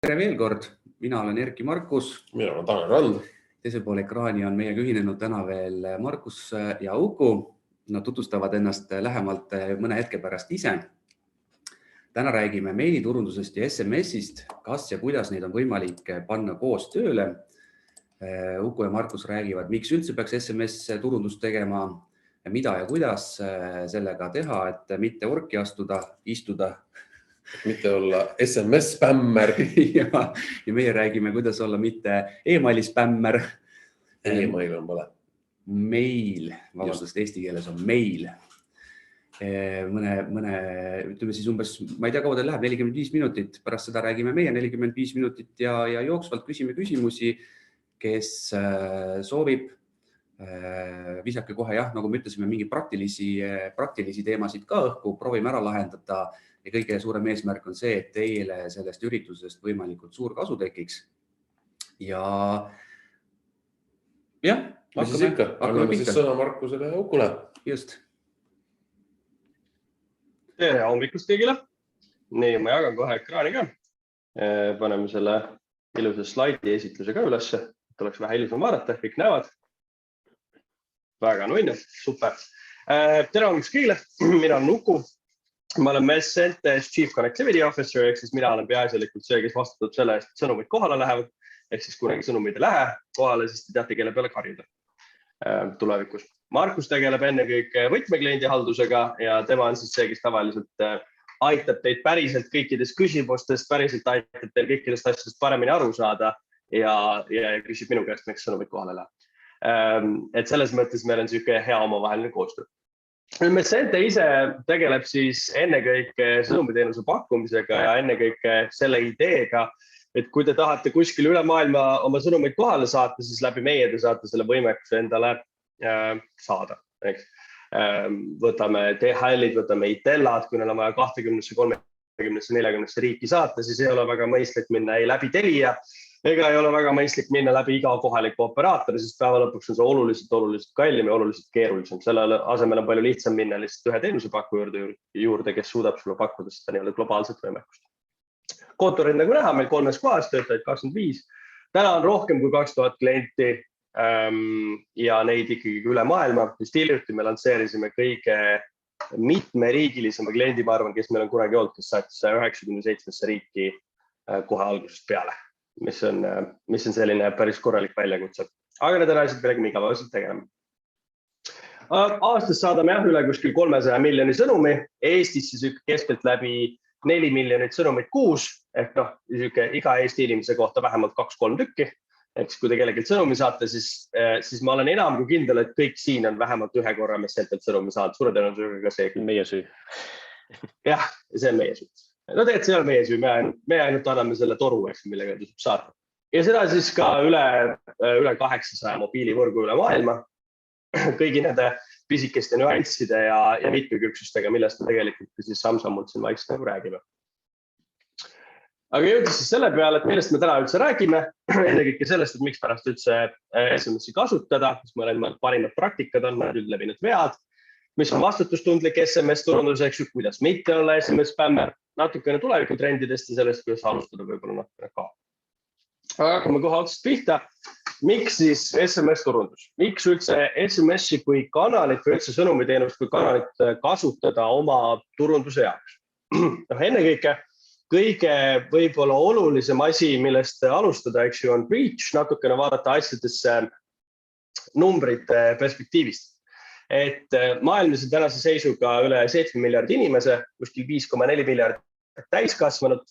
Tere veel kord, mina olen Erki Markus. Mina olen Tanel Rand. Teisel pool ekraani on meiega ühinenud täna veel Markus ja Uku. Nad tutvustavad ennast lähemalt mõne hetke pärast ise. Täna räägime meiliturundusest ja SMS-ist, kas ja kuidas neid on võimalik panna koos tööle. Uku ja Markus räägivad, miks üldse peaks SMS-turundust tegema, mida ja kuidas sellega teha, et mitte orki istuda. Mitte olla SMS-spämmer. ja meie räägime, kuidas olla mitte e-maili spämmer. E-mail on vale. Meil, vabandust, eesti keeles on meil. Ütleme siis umbes, ma ei tea, kaua teil läheb, 45 minutit. Pärast seda räägime meie 45 minutit ja jooksvalt küsime küsimusi, kes soovib. Visake kohe, nagu me ütlesime, mingi praktilisi teemasid ka õhku, proovime ära lahendada. Ja kõige suurem eesmärk on see, et teile sellest üritusest võimalikult suur kasu tekiks. Hakkame siis sõna Markusele ja Ukule. Just. Tere hommikust kõigile. Nii, ma jagan kohe ekraani ka. Paneme selle ilusa slaidi esitluse ka ülesse, et oleks vähe ilusam vaadata, kõik näevad. Väga nunnu, super. Tere hommikust kõigile, mina olen Uku. Ma olen Messentes Chief Connectivity Officer, ehk siis mina olen peaasjalikult see, kes vastutab selle eest, et sõnumid kohale lähevad, ehk siis kunagi sõnumid ei lähe kohale, sest te teate, kelle peale karjuda tulevikus. Markus tegeleb ennekõike võtmekliendi haldusega ja tema on siis see, kes tavaliselt aitab teid päriselt kõikidest küsimustest, päriselt aitab teil kõikidest asjadest paremini aru saada ja küsib minu käest, miks sõnumid kohale läheb. Et selles mõttes meil on selline hea omavaheline koostöö. Messente ise tegeleb siis ennekõike sõnumiteenuse pakkumisega ja ennekõike selle ideega, et kui te tahate kuskil üle maailma oma sõnumeid kohale saata, siis läbi meie te saate selle võimekuse endale saada. Võtame DHL-id, võtame Itellad, kui neil on vaja 20, 30, 40 riiki saata, siis ei ole väga mõistlik minna ei läbi Telia, ega ei ole väga mõistlik minna läbi iga kohaliku operaatori, sest päeva lõpuks on see oluliselt kallim ja oluliselt keerulisem. Selle asemel on palju lihtsam minna lihtsalt ühe teenusepakku juurde, kes suudab sulle pakkuda seda nii-öelda globaalset võimekust. Kontorid nagu näha, meil 3 kohas töötajaid 25. Täna on rohkem kui 2000 klienti ja neid ikkagi üle maailma. Just hiljuti me lansseerisime kõige mitmeriigilisema kliendi, ma arvan, kes meil on kunagi olnud, kes saatis 197 riiki kohe algusest peale. Mis on selline päris korralik väljakutse. Aga need on asjad, millega me igapäevaselt tegeleme. Aastas saadame üle kuskil 300 miljoni sõnumi. Eestis siis keskelt läbi 4 miljonit sõnumit kuus, ehk iga Eesti inimese kohta vähemalt 2-3 tükki. Ehk kui te kellelgi sõnumi saate, siis ma olen enam kui kindel, et kõik siin on vähemalt ühe korra Messentelt sõnumi saanud. Suure tõenäosusega ka see meie süü. Jah, see on meie süü. No tegelikult see ei ole meie süü, me ainult anname selle toru, millega ta saab saata. Ja seda siis ka üle 800 mobiilivõrgu üle maailma, kõigi nende pisikeste nüansside ja mitmekülgsustega, millest me tegelikult siis samm-sammult siin vaikselt nagu räägime. Aga jõudis siis selle peale, et millest me täna üldse räägime, ennekõike sellest, et miks pärast üldse SMS-i kasutada, mis mõned parimad praktikad on, mõned üldlevinud vead, mis on vastutustundlik SMS-turunduseks, kuidas mitte olla SMS-spämmer, natukene tulevikutrendidest ja sellest, kuidas alustada võib-olla natukene ka. Hakkame kohe otsast pihta. Miks siis SMS-turundus? Miks üldse SMS-i kui kanalit või üldse sõnumiteenust kui kanalit kasutada oma turunduse jaoks? Ennekõike kõige võib-olla olulisem asi, millest alustada, on reach, natukene vaadata asjadesse numbrite perspektiivist. Et maailmas on tänase seisuga üle 7 miljardi inimese, kuskil 5,4 miljardit täiskasvanud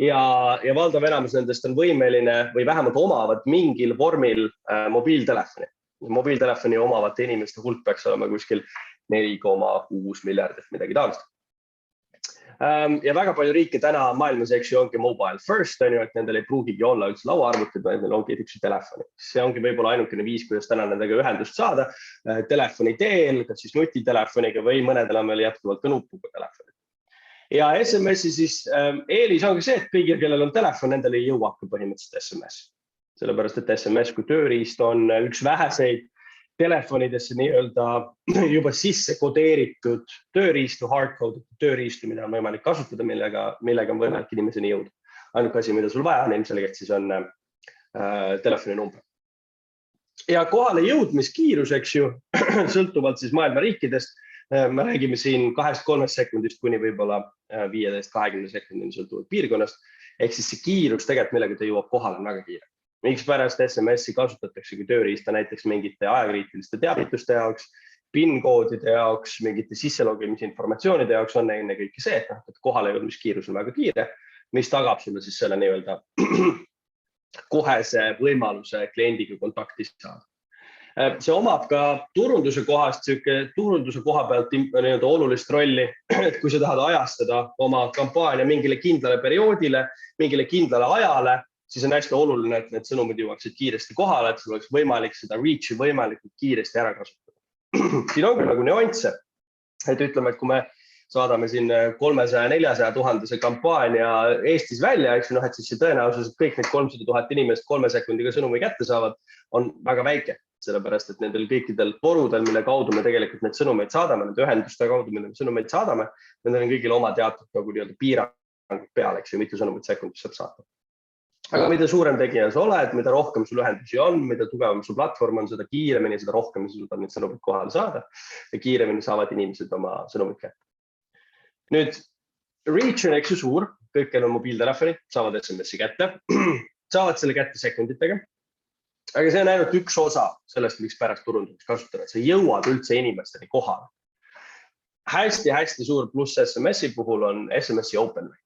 ja valdav enamus nendest on võimeline või vähemalt omavad mingil vormil mobiiltelefoni. Mobiiltelefoni omavate inimeste hulk peaks olema kuskil 4,6 miljardit, midagi taolist. Ja väga palju riike täna maailmas ongi mobile first, et nendel ei pruugigi olla üldse lauaarvutid, vaid neil ongi üks telefoni. See ongi võib-olla ainukene viis, kuidas täna nendega ühendust saada telefoni teel, kas siis nutitelefoniga või mõnedel on veel jätkuvalt ka nupuga telefoni. Ja SMS-i siis eelis ongi see, et kõigil, kellel on telefon, nendel ei jõuaka põhimõtteliselt SMS. Sellepärast, et SMS kui tööriist on üks väheseid telefonidesse nii-öelda juba sisse kodeeritud tööriistu, hardcode tööriistu, mida on võimalik kasutada, millega on võimalik inimeseni jõuda. Ainuke asi, mida sul vaja on, ilmselgelt siis on telefoninumber. Ja kohale jõudmiskiirus, eks ju, sõltuvalt siis maailma riikidest, me räägime siin 2-3 sekundist kuni võib-olla 15-20 sekundini sõltuvalt piirkonnast, ehk siis see kiirus tegelikult millega ta jõuab kohale on väga kiire. Miks pärast SMS-i kasutatakse kui tööriista näiteks mingite ajakriitiliste teavituste jaoks, PIN-koodide jaoks, mingite sisselogimise informatsioonide jaoks on ennekõike see, et kohale jõudmiskiirus on väga kiire, mis tagab sulle siis selle nii-öelda kohese võimaluse kliendiga kontakti saada. See omab ka turunduse koha pealt nii-öelda olulist rolli, et kui sa tahad ajastada oma kampaania mingile kindlale perioodile, mingile kindlale ajale, siis on hästi oluline, et need sõnumid jõuaksid kiiresti kohale, et sul oleks võimalik seda reach'i võimalikult kiiresti ära kasutada. Siin on küll nagu nüansse, et ütleme, et kui me saadame siin 300-400 000 kampaania Eestis välja, eks, et siis see tõenäosus, et kõik need 300 000 inimest 3 sekundiga sõnumi kätte saavad, on väga väike, sellepärast et nendel kõikidel vorudel, mille kaudu me tegelikult need sõnumeid saadame, need ühenduste kaudu, mille me sõnumeid saadame, nendel on kõigil oma teatud nagu nii-öelda piirangud peale, eks ju, mitu sõnumit sekundis saab saata. Aga mida suurem tegija sa oled, mida rohkem sul ühendusi on, mida tugevam su platvorm on, seda kiiremini, seda rohkem suudab need sõnumid kohale saada ja kiiremini saavad inimesed oma sõnumid kätte. Nüüd, reach on eks ju suur, kõik on mobiiltelefonid, saavad SMS-i kätte, saavad selle kätte sekunditega, aga see on ainult üks osa sellest, miks pärast turunduseks kasutada, et sa jõuad üldse inimesteni kohale. Hästi suur pluss SMS-i puhul on SMS-i open rate.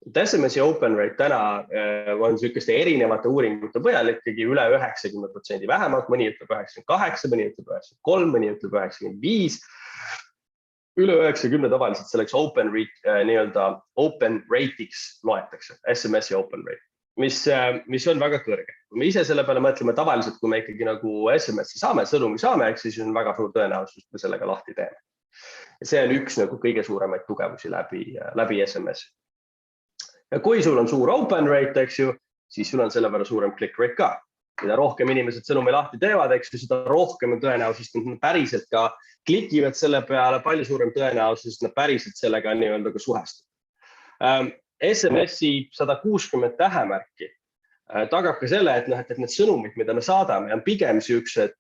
SMS-i open rate täna on sükeste erinevate uuringute põhjal ikkagi üle 90% vähemalt, mõni ütleb 98, mõni ütleb 93, mõni ütleb 95. Üle 90 tavaliselt selleks open rate'iks loetakse, SMS-i open rate, mis on väga kõrge. Kui me ise selle peale mõtleme tavaliselt, kui me ikkagi nagu SMS-i saame, sõnumi saame, siis on väga suur tõenäosus, et me sellega lahti teeme. Ja see on üks nagu kõige suuremaid tugevusi läbi SMS-i. Ja kui sul on suur open rate, eks ju, siis sul on selle võrra suurem click rate ka. Mida rohkem inimesed sõnumi lahti teevad, eks ju, seda rohkem on tõenäosus, et nad päriselt ka klikivad selle peale, palju suurem tõenäosus, et nad päriselt sellega nii-öelda ka suhestuvad. SMS-i 160 tähemärki tagab ka selle, et need sõnumid, mida me saadame, on pigem siuksed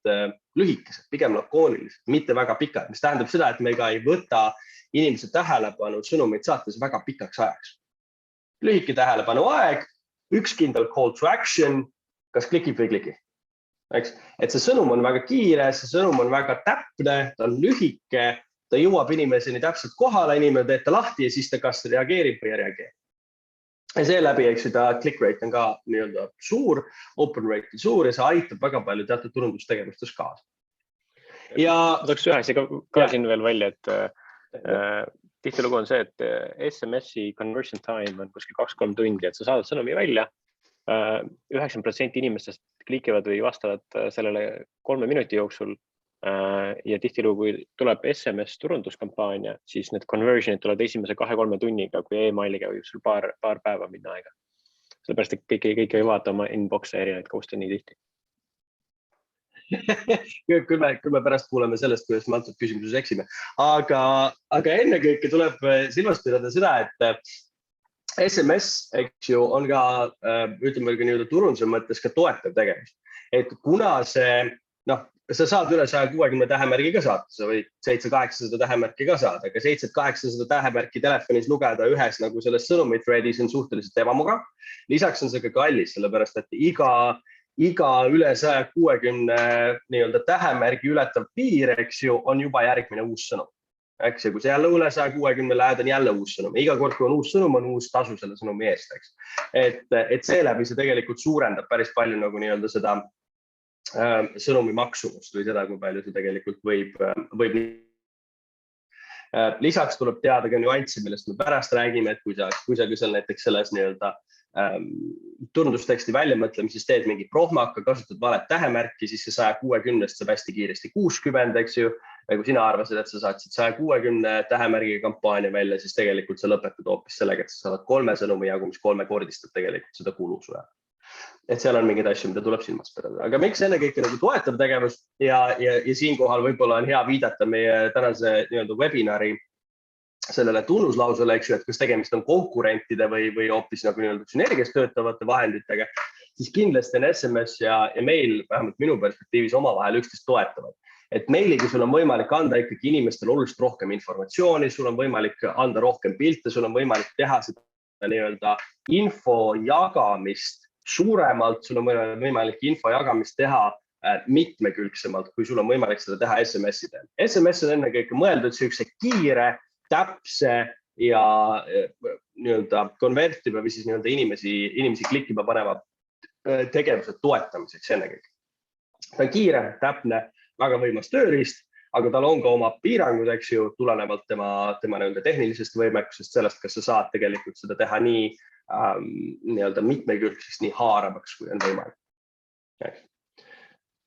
lühikesed, pigem lakoonilised, mitte väga pikad, mis tähendab seda, et me ka ei võta inimese tähelepanu sõnumeid saates väga pikaks ajaks. Lühike tähelepanu aeg, üks kindel call to action, kas klikib või kliki. Et see sõnum on väga kiire, see sõnum on väga täpne, ta on lühike, ta jõuab inimeseni täpselt kohale, inimene teeb ta lahti ja siis ta kas reageerib või ei reageeri. Ja seeläbi, eks seda click rate on ka nii-öelda suur, open rate on suur ja see aitab väga palju teatud turundustegevustes kaasa. Ja tooks ühe asja ka siin veel välja, et tihtilugu on see, et SMS-i conversion time on kuskil 2-3 tundi, et sa saadad sõnumi välja, 90% inimestest klikivad või vastavad sellele 3 minuti jooksul ja tihtilugu, kui tuleb SMS turunduskampaania, siis need conversionid tulevad esimese 2-3 tunniga, kui e-mailiga võib sul paar päeva minna aega. Sellepärast, et kõik ei vaata oma inbox'e erinevaid koostöö nii tihti. Küll me pärast kuuleme sellest, kuidas me antud küsimuses eksime. Aga ennekõike tuleb silmast pidada seda, et SMS, eks ju, on ka, ütleme ka nii-öelda turunduse mõttes ka toetav tegevus. Et kuna see, sa saad üle 160 tähemärgi ka saada, sa võid 700-800 tähemärki ka saada, aga 700-800 tähemärki telefonis lugeda ühes nagu selles sõnumi threadis on suhteliselt ebamugav. Lisaks on see ka kallis, sellepärast, et iga üle 160 nii-öelda tähemärgi ületav piir, eks ju, on juba järgmine uus sõnum. Eks, ja kui see jälle üle 160 lähed, on jälle uus sõnum. Iga kord, kui on uus sõnum, on uus tasu selle sõnumi eest, eks. Et seeläbi see tegelikult suurendab päris palju nagu nii-öelda seda sõnumi maksumust või seda, kui palju see tegelikult võib. Lisaks tuleb teada ka nüanssi, millest me pärast räägime, et kui sa seal näiteks selles nii-öelda turundusteksti väljamõtlemises teed mingi prohmaka, kasutad valet tähemärki, siis see 160-st saab hästi kiiresti 60, eks ju. Ja kui sina arvasid, et sa saatsid 160 tähemärgiga kampaania välja, siis tegelikult sa lõpetad hoopis sellega, et sa saad 3 sõnumi jagu, mis 3-kordistab tegelikult seda kulu sulle. Et seal on mingeid asju, mida tuleb silmas pidada. Aga miks ennekõike nagu toetav tegevus ja siinkohal võib-olla on hea viidata meie tänase nii-öelda webinari sellele tunnuslausele, eks ju, et kas tegemist on konkurentide või hoopis nagu nii-öelda sünergias töötavate vahenditega, siis kindlasti on SMS ja meil, vähemalt minu perspektiivis, omavahel üksteist toetavad. Et meiligi sul on võimalik anda ikkagi inimestele oluliselt rohkem informatsiooni, sul on võimalik anda rohkem pilte, sul on võimalik teha seda nii-öelda info jagamist suuremalt, sul on võimalik info jagamist teha mitmekülgsemalt, kui sul on võimalik seda teha SMS-idel. SMS on ennekõike mõeldud sellise kiire, täpse ja nii-öelda konvertiba või siis nii-öelda inimesi klikkima paneva tegevuse toetamiseks ennekõike. Ta on kiire, täpne, väga võimas tööriist, aga tal on ka oma piirangud, eks ju, tulenevalt tema nii-öelda tehnilisest võimekusest, sellest, kas sa saad tegelikult seda teha nii nii-öelda mitmekülgsest, nii haaravaks, kui on võimalik.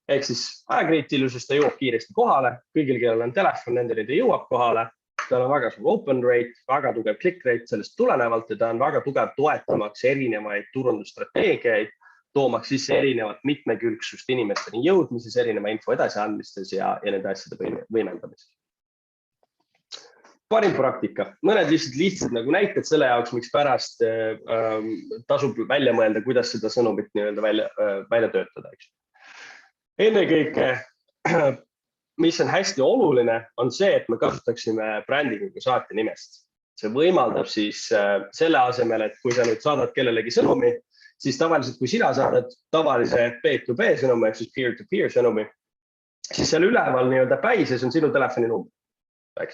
Ehk siis ajakriitilisusest ta jõuab kiiresti kohale, kõigil, kellel on telefon, nendeni ta jõuab kohale, tal on väga suur open rate, väga tugev click rate sellest tulenevalt ja ta on väga tugev toetamaks erinevaid turundusstrateegiaid, toomaks sisse erinevat mitmekülgsust inimesteni jõudmises, erineva info edasiandmistes ja nende asjade võimendamises. Parim praktika, mõned lihtsalt nagu näited selle jaoks, miks pärast tasub välja mõelda, kuidas seda sõnumit nii-öelda välja töötada. Ennekõike, mis on hästi oluline, on see, et me kasutaksime brändinguga saate nimest. See võimaldab siis selle asemel, et kui sa nüüd saadad kellelegi sõnumi, siis tavaliselt, kui sina saadad tavalise B2B sõnumi, ehk siis peer-to-peer sõnumi, siis seal üleval nii-öelda päises on sinu telefoninumber.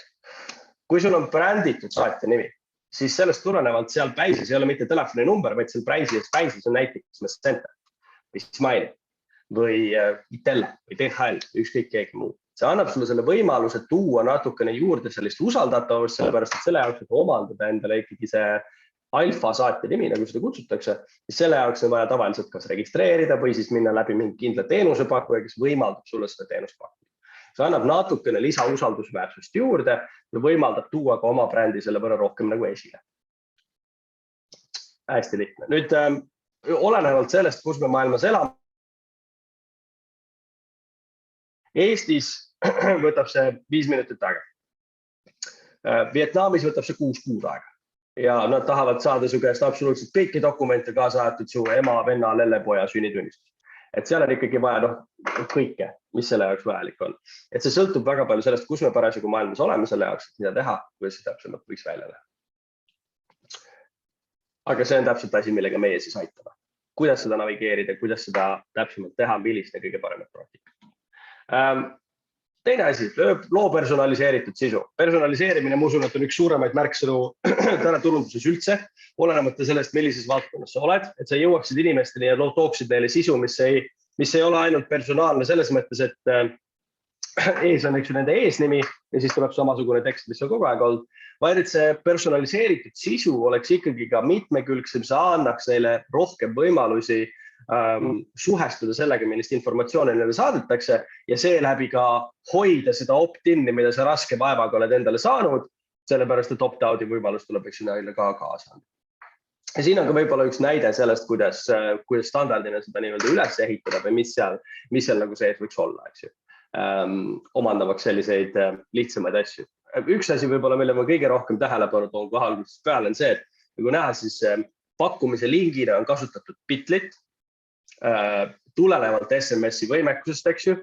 Kui sul on bränditud saatja nimi, siis sellest tulenevalt seal päises ei ole mitte telefoninumber, vaid seal päises on näiteks Messenger või Smile või Itella või DHL, ükskõik keegi muu. See annab sulle selle võimaluse tuua natukene juurde sellist usaldatavust, sellepärast et selle jaoks, et omandada endale ikkagi see alfa saatja nimi, nagu seda kutsutakse, siis selle jaoks on vaja tavaliselt kas registreerida või siis minna läbi mingi kindla teenusepakkuja, kes võimaldab sulle seda teenust pakkuda. See annab natukene lisausaldusväärsust juurde ja võimaldab tuua ka oma brändi selle võrra rohkem nagu esile. Hästi lihtne. Nüüd olenevalt sellest, kus me maailmas elame, Eestis võtab see 5 minutit aega. Vietnamis võtab see 6 kuud aega. Ja nad tahavad saada su käest absoluutselt kõiki dokumente kaasa aetud su ema, venna, lellepoja sünnitunnistus. Et seal on ikkagi vaja kõike, mis selle jaoks vajalik on. Et see sõltub väga palju sellest, kus me parasjagu maailmas oleme selle jaoks, et mida teha, kuidas see täpsemalt võiks välja näha. Aga see on täpselt asi, millega meie siis aitame. Kuidas seda navigeerida, kuidas seda täpsemalt teha, millist ja kõige paremat praktika. Teine asi, loo personaliseeritud sisu. Personaliseerimine, ma usun, et on üks suuremaid märksõnu täna turunduses üldse, olenemata sellest, millises valdkonnas sa oled, et sa jõuaksid inimesteni ja tooksid neile sisu, mis ei ole ainult personaalne selles mõttes, et ees on nende eesnimi ja siis tuleb samasugune tekst, mis on kogu aeg olnud, vaid et see personaliseeritud sisu oleks ikkagi ka mitmekülgsem, see annaks neile rohkem võimalusi suhestuda sellega, millist informatsiooni neile saadetakse ja seeläbi ka hoida seda opt-in'i, mida sa raske vaevaga oled endale saanud, sellepärast, et opt-out'i võimalus tuleb sinna ka kaasa. Ja siin on ka võib-olla üks näide sellest, kuidas standardina seda nii-öelda üles ehitada või mis seal nagu sees võiks olla, eks ju, omandavaks selliseid lihtsamaid asju. Üks asi võib-olla, mille ma kõige rohkem tähelepanu toon kohe algusest peale on see, et nagu näha, siis pakkumise lingina on kasutatud Bitlit, tulenevalt SMS-i võimekusest, eks ju,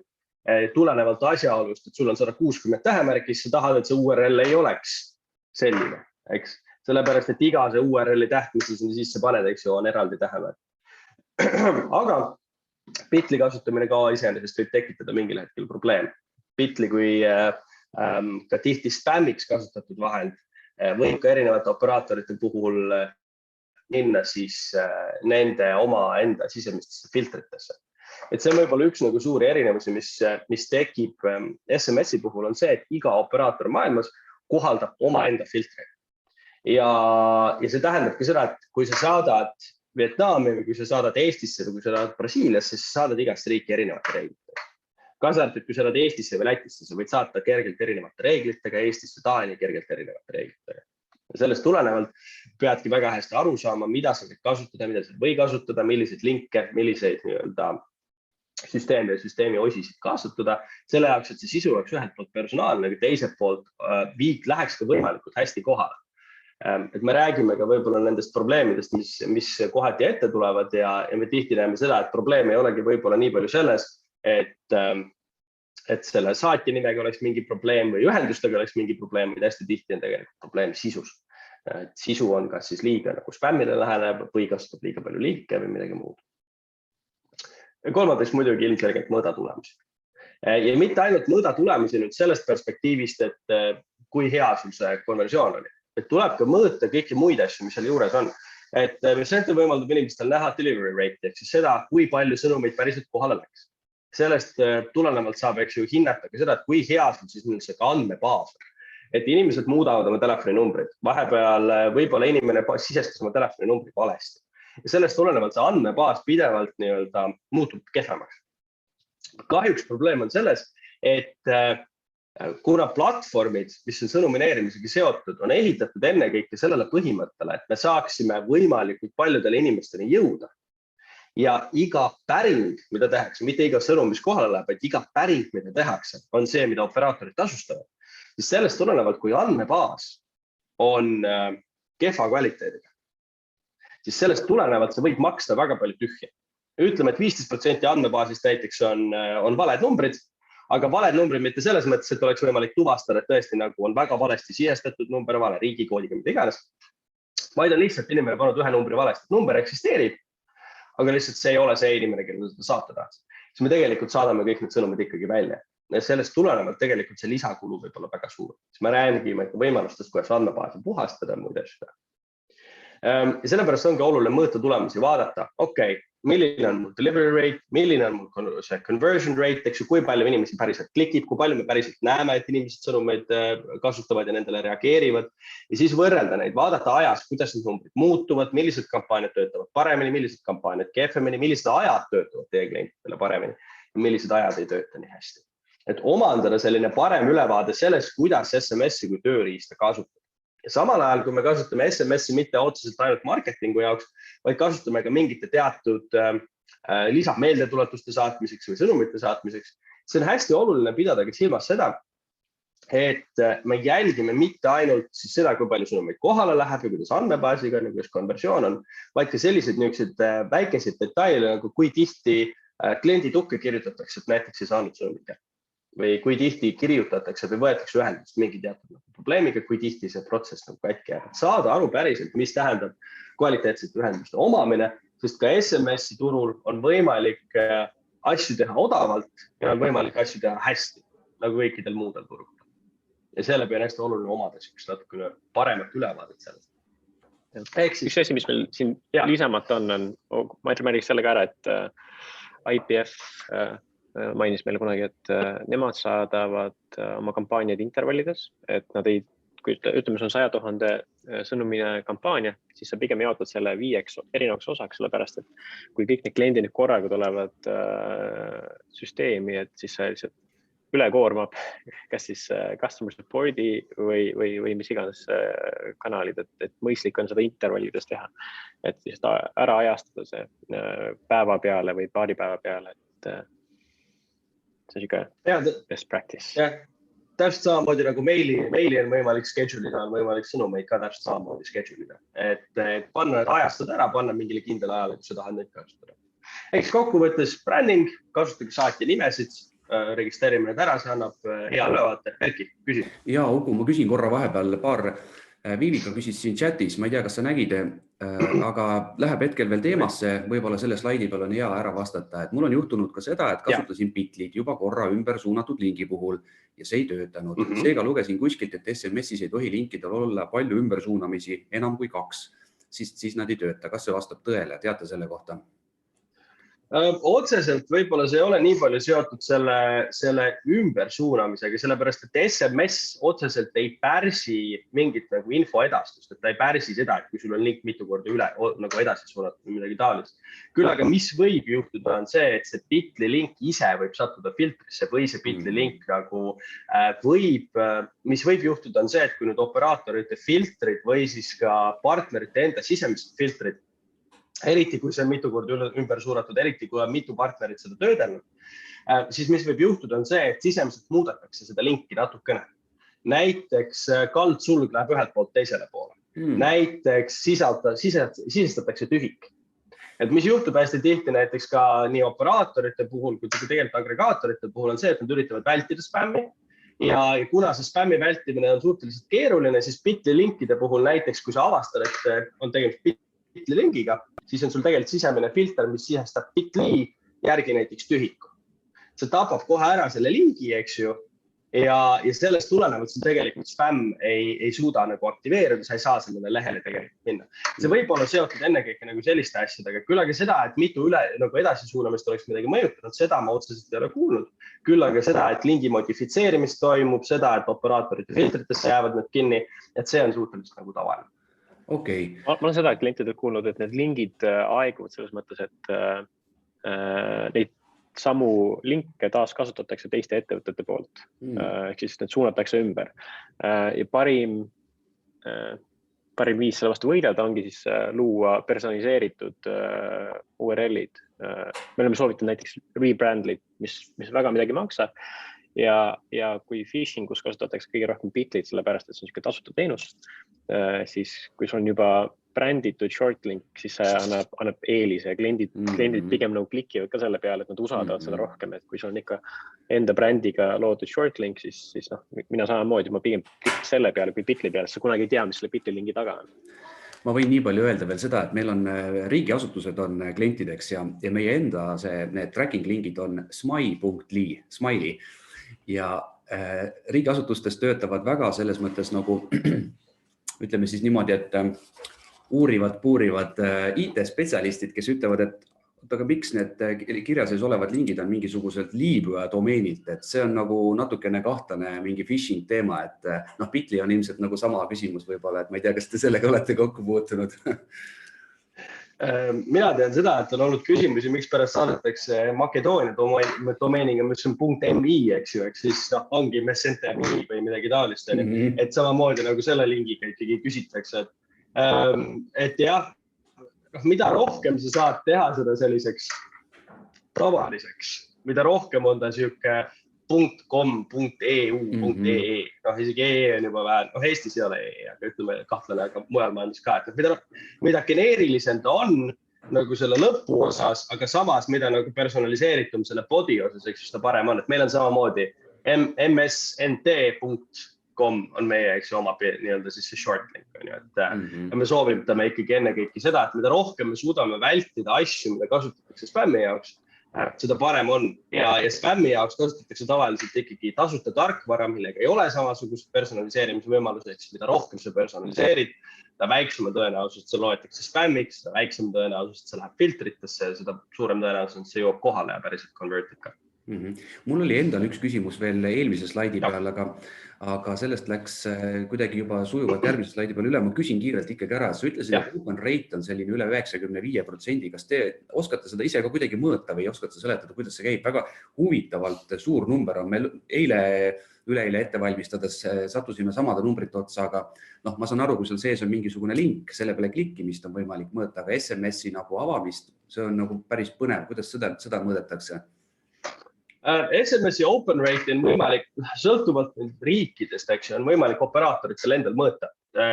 tulenevalt asjaolust, et sul on 160 tähemärki, siis sa tahad, et see URL ei oleks selline, eks, sellepärast, et iga see URL-i täht, mis sa sisse paned, eks ju, on eraldi tähemärk. Aga Bitli kasutamine ka iseenesest võib tekitada mingil hetkel probleem. Bitli kui ka tihti spämmiks kasutatud vahend võib ka erinevate operaatorite puhul minna siis nende oma enda sisemistesse filtritesse. Et see on võib-olla üks nagu suuri erinevusi, mis tekib SMS-i puhul on see, et iga operaator maailmas kohaldab oma enda filtreid. Ja see tähendab ka seda, et kui sa saadad Vietnami või kui sa saadad Eestisse või kui sa saadad Brasiiliasse, siis saadad igast riiki erinevate reeglitega. Kaasa arvatud, kui sa saadad Eestisse või Lätisse, sa võid saata kergelt erinevate reeglitega, Eestisse Taani kergelt erinevate reeglitega. Ja sellest tulenevalt peadki väga hästi aru saama, mida sa võid kasutada, mida sa või kasutada, milliseid linke, milliseid nii-öelda süsteemi ja süsteemi osisid kasutada, selle jaoks, et see sisu oleks ühelt poolt personaalne, aga teiselt poolt läheks ka võimalikult hästi kohale. Et me räägime ka võib-olla nendest probleemidest, mis kohati ette tulevad ja me tihti näeme seda, et probleem ei olegi võib-olla nii palju selles, et selle saatja nimega oleks mingi probleem või ühendustega oleks mingi probleem, või hästi tihti on tegelikult probleem sisus. Sisu on kas siis liiga nagu spämmile läheneb või kasutab liiga palju liike või midagi muud. Kolmandaks muidugi ilmselgelt mõõda tulemusi. Ja mitte ainult mõõda tulemusi nüüd sellest perspektiivist, et kui hea sul see konversioon oli. Et tuleb ka mõõta kõiki muid asju, mis seal juures on. Et Center võimaldab inimestel näha delivery rate, ehk siis seda, kui palju sõnumeid päriselt kohale läks. Sellest tulenevalt saab hinnata ka seda, et kui hea sul siis see andmebaas. Et inimesed muudavad oma telefoninumbrid. Vahepeal võib-olla inimene sisestas oma telefoninumbrid valesti. Ja sellest tulenevalt see andmebaas pidevalt muutub kehvemaks. Kahjuks probleem on selles, et kuna platvormid, mis on sõnumineerimisega seotud, on ehitatud ennekõike sellele põhimõttele, et me saaksime võimalikult paljudele inimesteni jõuda. Ja iga päring, mida tehakse, mitte iga sõnum, mis kohale läheb, vaid iga päring, mida tehakse, on see, mida operaatorid tasustavad. Siis sellest tulenevalt, kui andmebaas on kehva kvaliteediga, siis sellest tulenevalt see võib maksta väga palju tühja. Ütleme, et 15% andmebaasist näiteks on valed numbrid, aga valed numbrid mitte selles mõttes, et oleks võimalik tuvastada, et tõesti nagu on väga valesti sisestatud number, vale riigikoodiga, mida iganes, vaid on lihtsalt inimene pannud ühe numbri valesti, et number eksisteerib, aga lihtsalt see ei ole see inimene, kellele seda saata tahaks. Siis me tegelikult saadame kõik need sõnumid ikkagi välja. Ja sellest tulenevalt tegelikult see lisakulu võib olla väga suur. Siis me räägime võimalustest, kuidas andmebaasi puhastada ja muid asju. Ja sellepärast ongi oluline mõõta tulemusi vaadata, milline on mul delivery rate, milline on mul see conversion rate, eks ju, kui palju inimesi päriselt klikib, kui palju me päriselt näeme, et inimesed sõnumeid kasutavad ja nendele reageerivad. Ja siis võrrelda neid, vaadata ajas, kuidas need numbrid muutuvad, millised kampaaniad töötavad paremini, millised kampaaniad kehvemini, millised ajad töötavad teie klientidele paremini ja millised ajad ei tööta nii hästi. Et omandada selline parem ülevaade sellest, kuidas SMS-i kui tööriista kasutada. Ja samal ajal, kui me kasutame SMS-i mitte otseselt ainult marketingu jaoks, vaid kasutame ka mingite teatud lisameeldetuletuste saatmiseks või sõnumite saatmiseks, see on hästi oluline pidada silmas seda, et me jälgime mitte ainult siis seda, kui palju sõnumeid kohale läheb ja kuidas andmebaasiga, kuidas konversioon on, vaid ka sellised väikeseid detaile, nagu kui tihti kliendi tukke kirjutatakse, et näiteks ei saanud sõnumit kätte. Või kui tihti kirjutatakse või võetakse ühendust mingi teatud probleemiga, kui tihti see protsess kätki jääb. Saada aru päriselt, mis tähendab kvaliteetsete ühenduste omamine, sest ka SMS-i turul on võimalik asju teha odavalt ja on võimalik asju teha hästi, nagu kõikidel muudel turgudel. Ja selle peale hästi oluline omada natukene paremat ülevaadet sellest. Üks asi, mis meil siin lisamata on, ma märgiks selle ka ära, et IPF mainis meile kunagi, et nemad saadavad oma kampaaniaid intervallides, et nad ei, kui ütleme, see on 100 000 sõnumine kampaania, siis sa pigem jaotad selle 5 erinevaks osaks, sellepärast, et kui kõik need kliendid korraga tulevad süsteemi, et siis see lihtsalt ülekoormab, kas siis customer support'i või mis iganes kanalid, et mõistlik on seda intervallides teha, et lihtsalt ära ajastada see päeva peale või paari päeva peale, et see on best practice. Ja, täpselt samamoodi nagu meili on võimalik schedulida, on võimalik sõnumeid ka täpselt samamoodi schedulida. Et panna ajastada ära, panna mingile kindel ajale, kui sa tahad neid kasutada. Eks kokkuvõttes branding, kasutage saatja nimesid, registreerime need ära, see annab hea ülevaate. Erki, küsi. Ja, Uku, ma küsin korra vahepeal paar. Viivika küsis siin chatis, ma ei tea, kas sa nägid, aga läheb hetkel veel teemasse, võib-olla selle slaidi peal on hea ära vastata, et mul on juhtunud ka seda, et kasutasin Bitlid juba korra ümber suunatud lingi puhul ja see ei töötanud. Seega lugesin kuskilt, et SMS-is ei tohi linkidel olla palju ümbersuunamisi, enam kui 2, siis nad ei tööta. Kas see vastab tõele? Teate selle kohta? Otseselt võib-olla see ei ole nii palju seotud selle ümbersuunamisega, sellepärast, et SMS otseselt ei pärsi mingit nagu info edastust, et ta ei pärsi seda, et kui sul on link mitu korda üle nagu edasi suunatud või midagi taolist. Küll aga mis võib juhtuda on see, et see Bitly link ise võib sattuda filtrisse või see Bitly link nagu mis võib juhtuda on see, et kui nüüd operaatorite filtrid või siis ka partnerite enda sisemised filtrid eriti kui see on mitu korda ümber suuratud, eriti kui on mitu partnerit seda töödelnud, siis mis võib juhtuda on see, et sisemiselt muudetakse seda linki natukene. Näiteks kaldsulg läheb ühelt poolt teisele poole. Näiteks sisestatakse tühik. Et mis juhtub hästi tihti näiteks ka nii operaatorite puhul, kui tegelikult agregaatorite puhul on see, et nad üritavad vältida spämmi. Ja kuna see spämmi vältimine on suhteliselt keeruline, siis Bitly linkide puhul näiteks, kui sa avastad, et on tegemist Bitly linkiga, siis on sul tegelikult sisemine filter, mis sisestab Bitly järgi näiteks tühiku. See tapab kohe ära selle lingi, eks ju, ja sellest tulenevalt see tegelikult spämm ei suuda nagu aktiveerida, sa ei saa sellele lehele tegelikult minna. See võib olla seotud ennekõike nagu selliste asjadega, küll aga seda, et mitu nagu edasisuunamist oleks midagi mõjutanud, seda ma otseselt ei ole kuulnud. Küll aga seda, et lingi modifitseerimist toimub, seda, et operaatorite filtritesse jäävad need kinni, et see on suhteliselt nagu tavaline. Okay. Ma olen seda klientidelt kuulnud, et need lingid aeguvad selles mõttes, et neid samu linke taas kasutatakse teiste ettevõtete poolt. Ehk siis need suunatakse ümber. Ja parim viis selle vastu võidelda ongi siis luua personaliseeritud URL-id. Me oleme soovitanud näiteks rebrandlit, mis väga midagi maksa. Ja kui phishingus kasutatakse kõige rohkem Bitlyt, sellepärast, et see on tasuta teenus, siis kui see on juba bränditud shortlink, siis see annab eelise. Kliendid pigem nagu klikivad ka selle peale, et nad usaldavad seda rohkem, et kui see on ikka enda brändiga loodud shortlink, siis mina samamoodi, ma pigem klikk selle peale kui Bitly peale, sest sa kunagi ei tea, mis selle Bitly lingi taga on. Ma võin nii palju öelda veel seda, et meil on riigiasutused on klientideks ja meie enda need tracking lingid on smile.li ja riigiasutustes töötavad väga selles mõttes nagu ütleme siis niimoodi, et puurivad IT-spetsialistid, kes ütlevad, et aga miks need kirjas ees olevad lingid on mingisugused Liibüa domeenilt, et see on nagu natukene kahtlane mingi phishing teema, et Bitly on ilmselt nagu sama küsimus võib-olla, et ma ei tea, kas te sellega olete kokku puutunud. Mina tean seda, et on olnud küsimusi, miks pärast saadetakse Makedoonia domeeniga, mis on .mi, eks ju, eks siis ongi mescenter.mi või midagi taolist, et samamoodi nagu selle lingiga ikkagi küsitakse, et jah, mida rohkem sa saad teha seda selliseks tavaliseks, mida rohkem on ta siuke .com, .eu, .ee, isegi EE on juba vähe, Eestis ei ole EE, aga ütleme kahtlane, aga mujal maailmas ka, et mida geneerilisem ta on nagu selle lõpu osas, aga samas mida nagu personaliseeritum selle body osas, eks just ta parem on, et meil on samamoodi msnt.com on meie, eks oma nii-öelda siis see short link on ju, et me soovitame ikkagi ennekõike seda, et mida rohkem me suudame vältida asju, mida kasutatakse spämmi jaoks, seda parem on ja spämmi jaoks kasutatakse tavaliselt ikkagi tasuta tarkvara, millega ei ole samasugust personaliseerimise võimaluseks, mida rohkem sa personaliseerid, seda väiksema tõenäosus, et see loetakse spämmiks, seda väiksem tõenäosus, et see läheb filtritesse ja seda suurem tõenäosus, et see jõuab kohale ja päriselt convertib ka. Mul oli endal üks küsimus veel eelmise slaidi peal, aga sellest läks kuidagi juba sujuvalt järgmise slaidi peal üle. Ma küsin kiirelt ikkagi ära. Sa ütlesid, et open rate on selline üle 95%. Kas te oskate seda ise ka kuidagi mõõta või oskate seletada, kuidas see käib? Väga huvitavalt suur number on meil üleeile ette valmistades sattusime samade numbrite otsa, aga ma saan aru, kui seal sees on mingisugune link, selle peale klikkimist on võimalik mõõta, aga SMS-i nagu avamist, see on nagu päris põnev. Kuidas seda mõõdetakse? SMS-i open rate on võimalik, sõltuvalt riikidest, eks ju, on võimalik operaatoritel endal mõõta.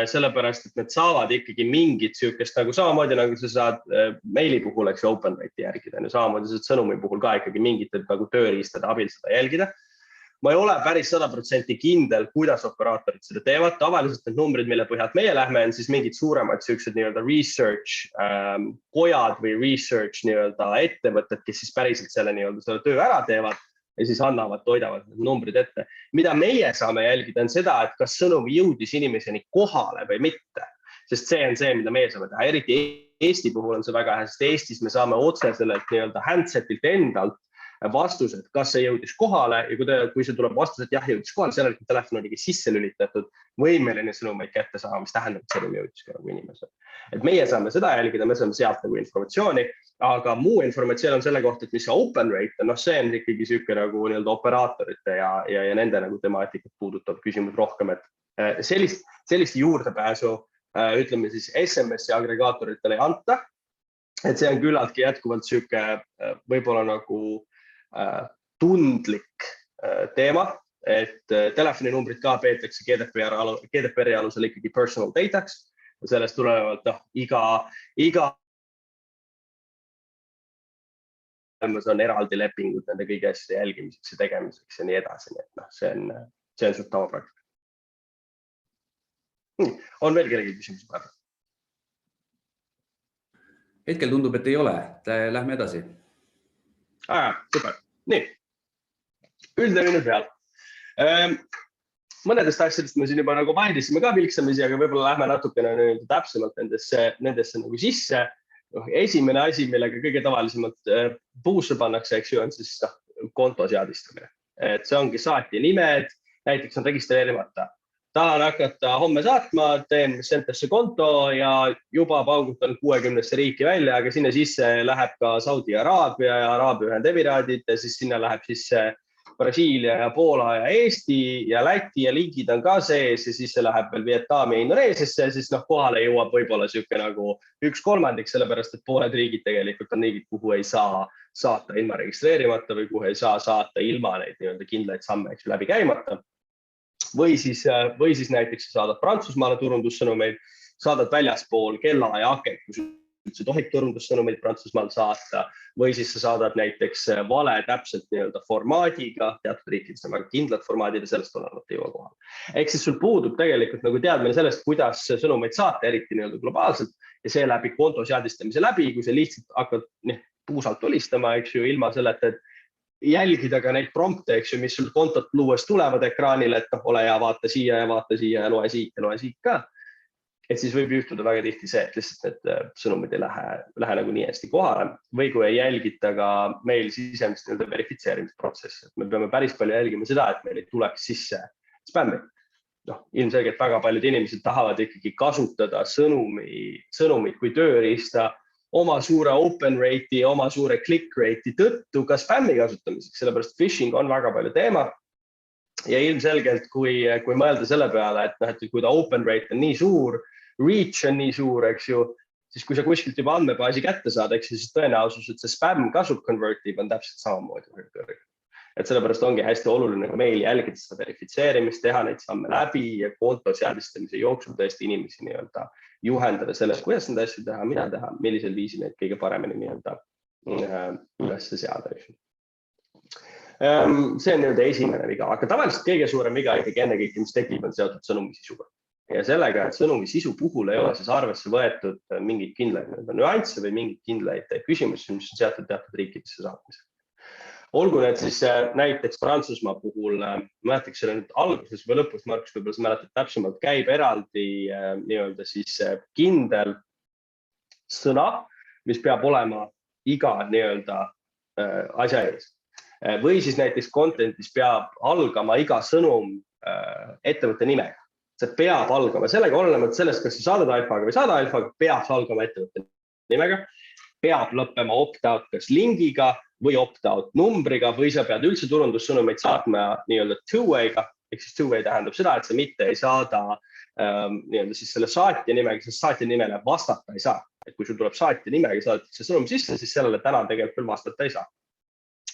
Sellepärast, et need saavad ikkagi mingit süükest nagu samamoodi, nagu sa saad meili puhul, eks ju, open rate järgida. Samamoodi saad sõnumi puhul ka ikkagi mingit nagu tööriistada abil seda jälgida. Ma ei ole päris 100% kindel, kuidas operaatorid seda teevad. Tavaliselt need numbrid, mille põhjalt meie lähme, on siis mingid suuremad süüksed nii-öelda research kojad või research nii-öelda ettevõtted, kes siis päriselt selle töö ära teevad ja siis toidavad need numbrid ette. Mida meie saame jälgida on seda, et kas sõnumi jõudis inimeseni kohale või mitte. Sest see on see, mida meie saame teha. Eriti Eesti puhul on see väga hea, sest Eestis me saame otse sellelt nii-öelda handsetilt endalt vastused, kas see jõudis kohale ja kui see tuleb vastus, et jah, jõudis kohale, seal on telefon oligi sisse lülitatud võimeline sõnumeid kätte saama, mis tähendab, et sõnum jõudis ka nagu inimesed. Et meie saame seda jälgida, me saame sealt nagu informatsiooni, aga muu informatsioon on selle kohta, et mis see open rate on, see on ikkagi siuke nagu nii-öelda operaatorite ja nende nagu temaatikat puudutav küsimus rohkem, et sellist juurdepääsu, ütleme siis SMS-i agregaatoritele ei anta. et see on küllaltki jätkuvalt sihuke võib-olla nagu tundlik teema, et telefoninumbrid ka peetakse GDPR-i alusel ikkagi personal dataks ja sellest tulenevalt iga on eraldi lepingud nende kõige asjade jälgimiseks ja tegemiseks ja nii edasi, nii et see on suht tavapraktika. On veel kellegi küsimusi praegu? Hetkel tundub, et ei ole. Lähme edasi. Super. Nii, üldine nüüd peal. Mõnedest asjadest me siin juba nagu mainisime ka vilksamisi, aga võib-olla lähme natukene täpsemalt nendesse nagu sisse. Esimene asi, millega kõige tavalisemalt puusse pannakse, eks ju, on siis konto seadistamine. Et see ongi saatja nimed, näiteks on registreerimata. Tahan hakata homme saatma, teen Centesse konto ja juba paugutan 60 riiki välja, aga sinna sisse läheb ka Saudi Araabia ja Araabia Ühendemiraadid ja siis sinna läheb sisse Brasiilia ja Poola ja Eesti ja Läti ja liigid on ka sees ja siis see läheb veel Vietnami ja Indoneesiasse ja siis kohale jõuab võib-olla siuke nagu 1/3, sellepärast et pooled riigid tegelikult on riigid, kuhu ei saa saata ilma registreerimata või kuhu ei saa saata ilma neid kindlaid samme läbi käimata. Või siis näiteks sa saadad Prantsusmaale turundussõnumeid, saadad väljaspool kellaaja akent, kus üldse tohib turundussõnumeid Prantsusmaal saata, või siis sa saadad näiteks vale täpselt formaadiga, teatud riikides on väga kindlad formaadid ja sellest olenevalt ei jõua kohal. Ehk siis sul puudub tegelikult nagu teadmine sellest, kuidas sõnumeid saata, eriti globaalselt ja see läbi konto seadistamise läbi, kui sa lihtsalt hakkad puusalt tulistama, eks ju, ilma selleta, et jälgida ka neid prompte, eks ju, mis sul kontot luues tulevad ekraanile, et ole hea, vaata siia ja loe siit ja loe siit ka. Et siis võib juhtuda väga tihti see, et lihtsalt need sõnumid ei lähe nagu nii hästi kohale või kui ei jälgita ka meil sisemist verifitseerimisprotsessi. Me peame päris palju jälgima seda, et meil ei tuleks sisse spämmi. Ilmselgelt väga paljud inimesed tahavad ikkagi kasutada sõnumit kui tööriista oma suure open rate'i, oma suure click rate'i tõttu ka spämmi kasutamiseks, sellepärast phishing on väga palju teema. Ja ilmselgelt, kui mõelda selle peale, et kui ta open rate on nii suur, reach on nii suur, eks ju, siis kui sa kuskilt juba andmebaasi kätte saad, eks ju, siis tõenäosus, et see spämm kasub convertive on täpselt samamoodi. Et sellepärast ongi hästi oluline meil jälgida seda verifitseerimist, teha neid samme läbi ja konto seadistamise jooksul tõesti inimesi juhendada sellest, kuidas neid asju teha, mida teha, millisel viisil neid kõige paremini üles seada. See on esimene viga, aga tavaliselt kõige suurem viga ikkagi ennekõike, mis tekib, on seotud sõnumi sisuga. Ja sellega, et sõnumi sisu puhul ei ole siis arvesse võetud mingid kindlaid nüansse või mingid kindlaid küsimusi, mis on seatud teatud riikidesse saatmisel. Olgu need siis näiteks Prantsusmaa puhul, mäletaks selle nüüd alguses või lõpus, Markus, võib-olla sa mäletad täpsemalt, käib eraldi siis kindel sõna, mis peab olema iga asja ees. Või siis näiteks content'is peab algama iga sõnum ettevõtte nimega. See peab algama sellega, olenemata sellest, kas sa saadad alfaga või saada alfaga, peab algama ettevõtte nimega, peab lõppema opt-out kas lingiga või opt-out numbriga või sa pead üldse turundussõnumeid saatma two-way'ga, ehk siis two-way tähendab seda, et sa mitte ei saada siis selle saatja nimega, sest saatja nimele vastata ei saa. Et kui sul tuleb saatja nimega saadetakse sõnum sisse, siis sellele täna tegelikult veel vastata ei saa.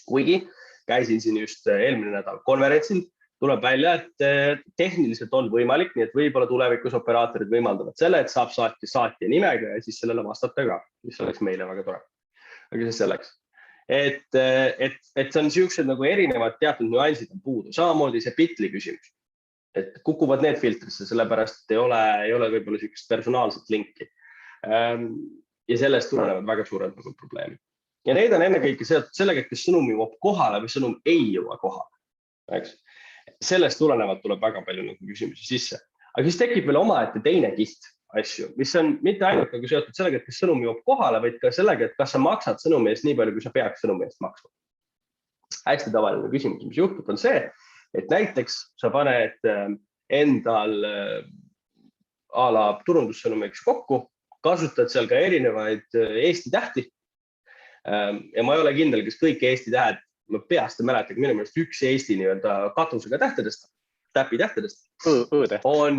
Kuigi käisin siin just eelmine nädal konverentsil, tuleb välja, et tehniliselt on võimalik, nii et võib-olla tulevikus operaatorid võimaldavad selle, et saab saatja nimega ja siis sellele vastata ka, mis oleks meile väga tore. Aga siis selleks. Et see on siuksed nagu erinevad teatud nüansid on puudu. Samamoodi see bitli küsimus. Et kukuvad need filtrisse, sellepärast ei ole võib-olla siukest personaalset linki. Ja sellest tulenevad väga suured probleemid. Ja neid on ennekõike seotud sellega, et kas sõnum jõuab kohale või sõnum ei jõua kohale. Sellest tulenevalt tuleb väga palju küsimusi sisse. Aga siis tekib veel omaette teine kiht asju, mis on mitte ainult seotud sellega, et kas sõnum jõuab kohale, vaid ka sellega, et kas sa maksad sõnumi eest nii palju, kui sa peaks sõnumi eest maksma. Hästi tavaline küsimus, mis juhtub, on see, et näiteks sa paned endal a la turundussõnumiks kokku, kasutad seal ka erinevaid Eesti tähti. Ja ma ei ole kindel, kas kõik Eesti tähed, ma peast ei mäleta, minu meelest üks Eesti katusega tähtedest, täpitähtedest on,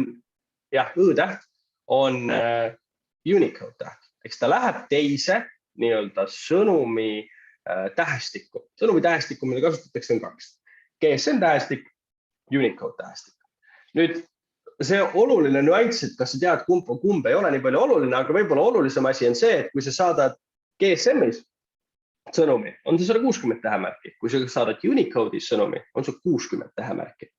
õ-täht on Unicode täht. Eks ta läheb teise nii-öelda sõnumi tähestikku. Sõnumi tähestikku, mida kasutatakse, on 2. GSM tähestik, Unicode tähestik. Nüüd see oluline nüanss, et kas sa tead kumb ei ole nii palju oluline, aga võib-olla olulisem asi on see, et kui sa saadad GSM-is sõnumi, on see 160 tähemärki. Kui sa saadad Unicode'is sõnumi, on see 60 tähemärki.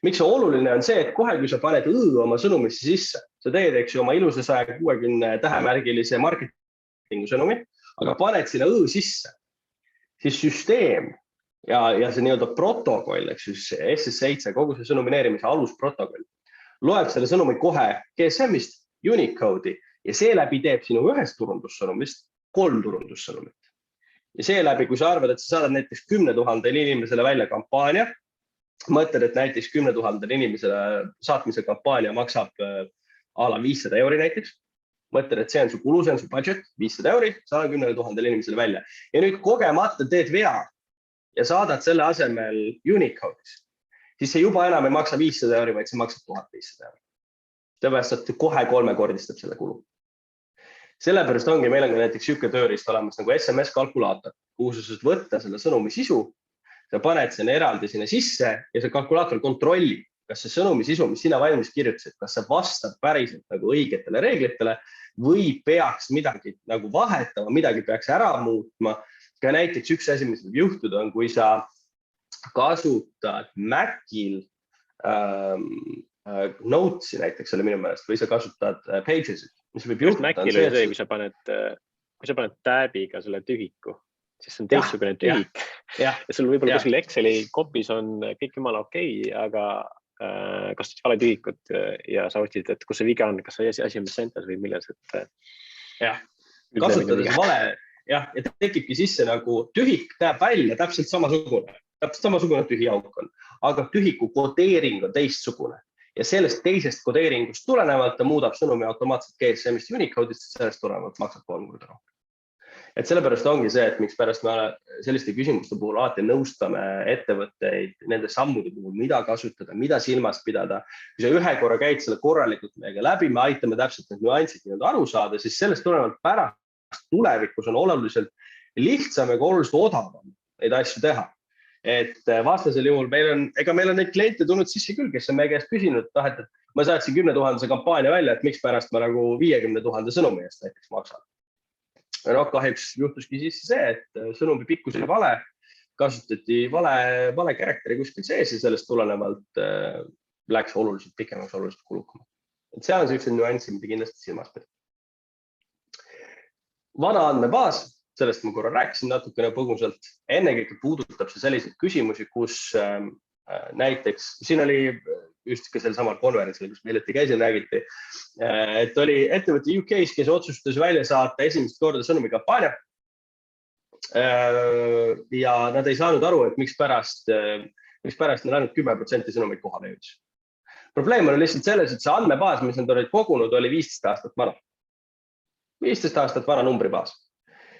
Miks see oluline on see, et kohe, kui sa paned oma sõnumisse sisse, sa teed, eks ju, oma ilusa 160 tähemärgilise marketingu sõnumi, aga paned sinna sisse, siis süsteem ja see nii-öelda protokoll, eks ju, SS7, kogu see sõnumineerimise alusprotokoll, loeb selle sõnumi kohe GSM-ist Unicode'i ja seeläbi teeb sinu 1 turundussõnumist 3 turundussõnumit. Ja seeläbi, kui sa arvad, et sa saadad näiteks 10 000 inimesele välja kampaania, mõtled, et näiteks 10 000 inimesele saatmise kampaania maksab a la 500 € näiteks, mõtled, et see on su kulu, see on su budget, 500 €, saadad 10 000 inimesele välja. Ja nüüd kogemata teed vea ja saadad selle asemel Unicode'is, siis see juba enam ei maksa 500 €, vaid see maksab 1500 €. Seepärast, et kohe 3-kordistab selle kulu. Sellepärast ongi, meil on ka näiteks siuke tööriist olemas nagu SMS kalkulaator, kuhu sa saad võtta selle sõnumi sisu, sa paned sinna eraldi sinna sisse ja see kalkulaator kontrollib, kas see sõnumi sisu, mis sina valmis kirjutasid, kas see vastab päriselt nagu õigetele reeglitele või peaks midagi nagu vahetama, midagi peaks ära muutma. Ka näiteks üks asi, mis võib juhtuda on, kui sa kasutad Macil Notes'i näiteks selle minu meelest või sa kasutad Pages'i, mis võib juhtuda. Macil on see, kui sa paned tab'iga selle tühiku, siis on teistsugune tühik ja sul võib-olla kuskil Exceli kopis on kõik jumala okei, aga kasutad vale tühikut ja sa otsid, et kus see viga on, kas see asi on centers või milles, et kasutades vale ja tekibki sisse nagu tühik näeb välja täpselt samasugune tühi auk on, aga tühiku kodeering on teistsugune ja sellest teisest kodeeringust tulenevalt ta muudab sõnumi automaatselt GSM-ist Unicode'ist, sellest tulenevalt maksab 3 korda rohkem. Et sellepärast ongi see, et miks pärast me selliste küsimuste puhul alati nõustame ettevõtteid nende sammude puhul, mida kasutada, mida silmas pidada. Kui sa ühe korra käid selle korralikult meiega läbi, me aitame täpselt need nüansid aru saada, siis sellest tulenevalt pärast tulevikus on oluliselt lihtsam ja oluliselt odavam neid asju teha. Et vastasel juhul meil on neid kliente tulnud sisse küll, kes on meie käest küsinud, et ma saatsin 10 000 kampaania välja, et miks pärast ma nagu 50 000 sõnumi eest näiteks maksan. Ja kahjuks juhtuski siis see, et sõnumi pikkus oli vale, kasutati vale karakteri kuskil sees ja sellest tulenevalt läks oluliselt pikemaks, oluliselt kulukama. Et see on sellised nüansid, mida kindlasti silmas pidada. Vana andmebaas, sellest ma korra rääkisin natukene põgusalt, ennekõike puudutab see selliseid küsimusi, kus näiteks, siin oli just ka sel samal konverentsil, kus meil käisin räägiti, et oli ettevõtte UK-s, kes otsustas välja saata esimest korda sõnumikampaania ja nad ei saanud aru, et miks pärast neil ainult 10% sõnumeid kohale jõudis. Probleem oli lihtsalt selles, et see andmebaas, mis nad olid kogunud, oli 15 aastat vana. 15 aastat vana numbribaas.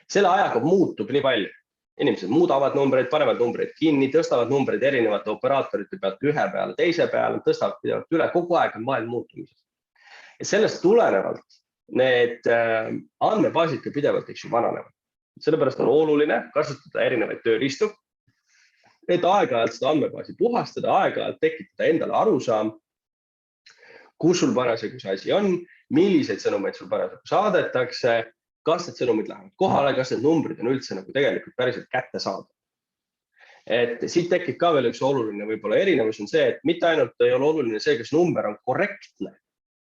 Selle ajaga muutub nii palju. Inimesed muudavad numbreid, panevad numbreid kinni, tõstavad numbreid erinevate operaatorite pealt ühe peale, teise peale, tõstavad pidevalt üle, kogu aeg on maailm muutumises. Ja sellest tulenevalt need andmebaasid ka pidevalt vananevad. Sellepärast on oluline kasutada erinevaid tööriistu, et aeg-ajalt seda andmebaasi puhastada, aeg-ajalt tekitada endale arusaam, kus sul parasjagu see asi on, milliseid sõnumeid sul parasjagu saadetakse, kas need sõnumid lähevad kohale, kas need numbrid on üldse nagu tegelikult päriselt kätte saada. Et siit tekib ka veel üks oluline võib-olla erinevus on see, et mitte ainult ei ole oluline see, kas number on korrektne,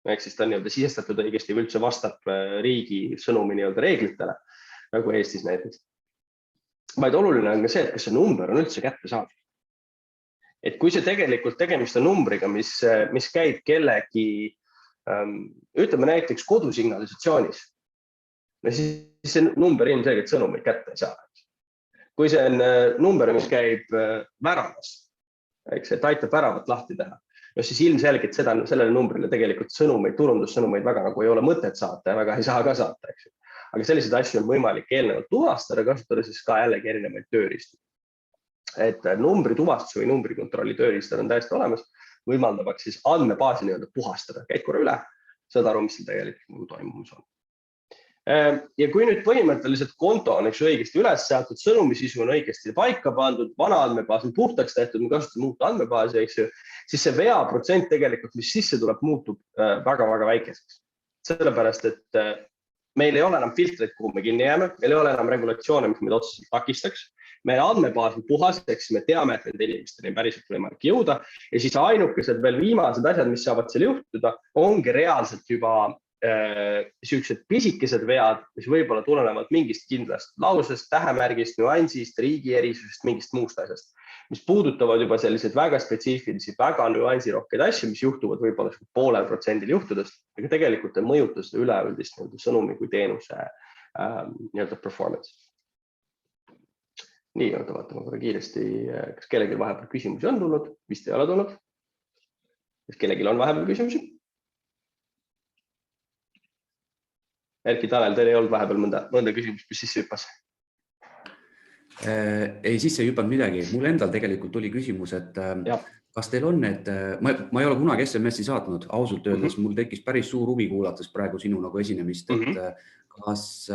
ehk siis ta on sisestatud õigesti või üldse vastab riigi sõnumi reeglitele, nagu Eestis näiteks. Vaid oluline on ka see, et kas see number on üldse kätte saada. Et kui see tegelikult tegemist on numbriga, mis käib kellegi, ütleme näiteks kodusignalisatsioonis, siis see number ilmselgelt sõnumeid kätte ei saa. Kui see on number, mis käib väravas, et aitab väravat lahti teha, siis ilmselgelt sellele numbrile tegelikult sõnumeid, turundussõnumeid väga nagu ei ole mõtet saata ja väga ei saa ka saata. Aga selliseid asju on võimalik eelnevalt tuvastada, kasutada siis ka jällegi erinevaid tööriistu. Et numbri tuvastus või numbri kontrolli tööriistad on täiesti olemas, võimaldavaks siis andmebaasi puhastada. Käid korra üle, saad aru, mis see tegelikult toimumus on. Ja kui nüüd põhimõtteliselt konto on õigesti üles seatud, sõnumi sisu on õigesti paika pandud, vana andmebaas on puhtaks tehtud, me kasutame uut andmebaasi, siis see veaprotsent tegelikult, mis sisse tuleb, muutub väga-väga väikeseks. Sellepärast, et meil ei ole enam filtreid, kuhu me kinni jääme, meil ei ole enam regulatsioone, mis meid otseselt takistaks. Meie andmebaas on puhas, eks me teame, et nende inimesteni on päriselt võimalik jõuda ja siis ainukesed veel viimased asjad, mis saavad seal juhtuda, ongi reaalselt juba sellised pisikesed vead, mis võib-olla tulenevad mingist kindlast lausest, tähemärgist, nüansist, riigi erisusest, mingist muust asjast, mis puudutavad juba selliseid väga spetsiifilisi, väga nüansirohkeid asju, mis juhtuvad võib-olla 0,5% juhtudest, aga tegelikult ei mõjuta seda üleüldist sõnumi kui teenuse performance. Nii, vaatame korra kiiresti, kas kellelgi vahepeal küsimusi on tulnud, vist ei ole tulnud. Kas kellelgi on vahepeal küsimusi? Erki, Tanel, teil ei olnud vahepeal mõnda küsimust, mis sisse hüppas? Ei, sisse ei hüpanud midagi. Mul endal tegelikult tuli küsimus, et kas teil on need, ma ei ole kunagi SMS-i saatnud, ausalt öeldes mul tekkis päris suur huvi kuulates praegu sinu nagu esinemist, et kas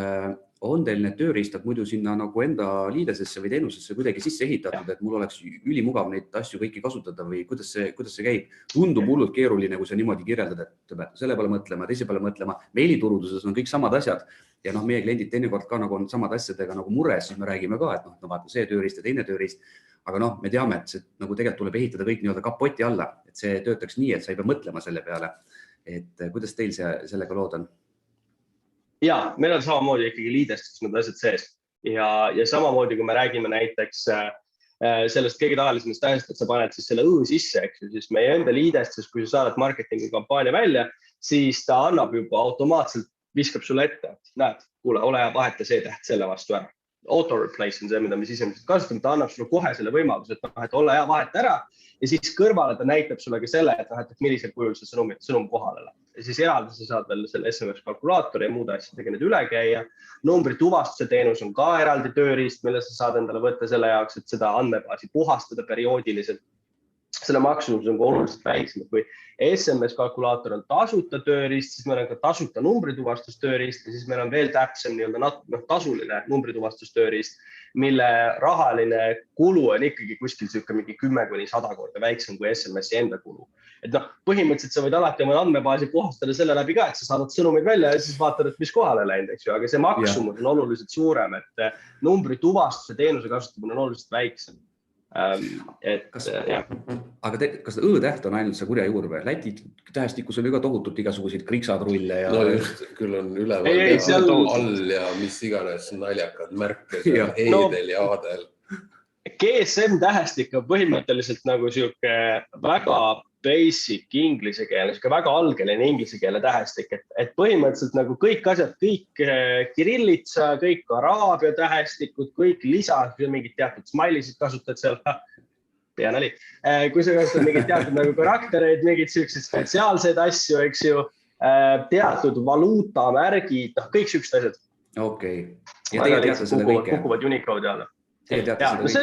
on teil need tööriistad muidu sinna nagu enda liidesesse või teenusesse kuidagi sisse ehitatud, et mul oleks ülimugav neid asju kõiki kasutada või kuidas see käib? Tundub hullult keeruline, kui sa niimoodi kirjeldad, et selle peale mõtlema, teise peale mõtlema. Meiliturunduses on kõik samad asjad ja meie kliendid teinekord ka nagu on samad asjadega nagu mures, siis me räägime ka, et vaata see tööriist ja teine tööriist. Aga me teame, et see nagu tegelikult tuleb ehitada kõik nii-öelda kapoti alla, et see töötaks nii, et sa ei pea mõtlema selle peale. Et kuidas teil sellega lood on? Ja, meil on samamoodi ikkagi liidestus need asjad sees ja samamoodi, kui me räägime näiteks sellest kõige tavalisemast asjast, et sa paned siis selle õ sisse, eks ju, siis meie enda liidestus, kui sa saadad marketingi kampaania välja, siis ta annab juba automaatselt, viskab sulle ette, näed, kuule, ole hea, vaheta see täht selle vastu ära. Auto replace on see, mida me sisemiselt kasutame, ta annab sulle kohe selle võimaluse, et ole hea, vaheta ära ja siis kõrvale ta näitab sulle ka selle, et millisel kujul see sõnum kohale läheb. Ja siis eraldi sa saad veel selle SMS kalkulaatori ja muude asjadega need üle käia. Numbri tuvastuse teenus on ka eraldi tööriist, mille sa saad endale võtta selle jaoks, et seda andmebaasi puhastada perioodiliselt. Selle maksumus on ka oluliselt väiksem. Kui SMS kalkulaator on tasuta tööriist, siis meil on ka tasuta numbrituvastustööriist ja siis meil on veel täpsem tasuline numbrituvastustööriist, mille rahaline kulu on ikkagi kuskil mingi 10–100 korda väiksem kui SMS-i enda kulu. Et põhimõtteliselt sa võid alati oma andmebaasi puhastada selle läbi ka, et sa saadad sõnumid välja ja siis vaatad, et mis kohale läinud, eks ju, aga see maksumus on oluliselt suurem, et numbrituvastuse teenuse kasutamine on oluliselt väiksem. Aga kas õ-täht on ainult see kurja juur või? Läti tähestikus on ju ka tohutult igasuguseid kriksatrulle ja... No just, küll on üleval all ja mis iganes naljakad märkes ja eedel ja aadel. GSM tähestik on põhimõtteliselt nagu siuke väga basic inglise keele, väga algeline inglise keele tähestik, et põhimõtteliselt nagu kõik asjad, kõik kirillitsa, kõik araabia tähestikud, kõik lisad, mingid teatud smailisid kasutad seal, pea nali. Kui sa kasutad mingid teatud nagu karaktereid, mingid sellised spetsiaalseid asju, eks ju, teatud valuuta, märgid, kõik sellised asjad. Okei. Ja teie teate selle kõike? Kukuvad Unicode'i alla. See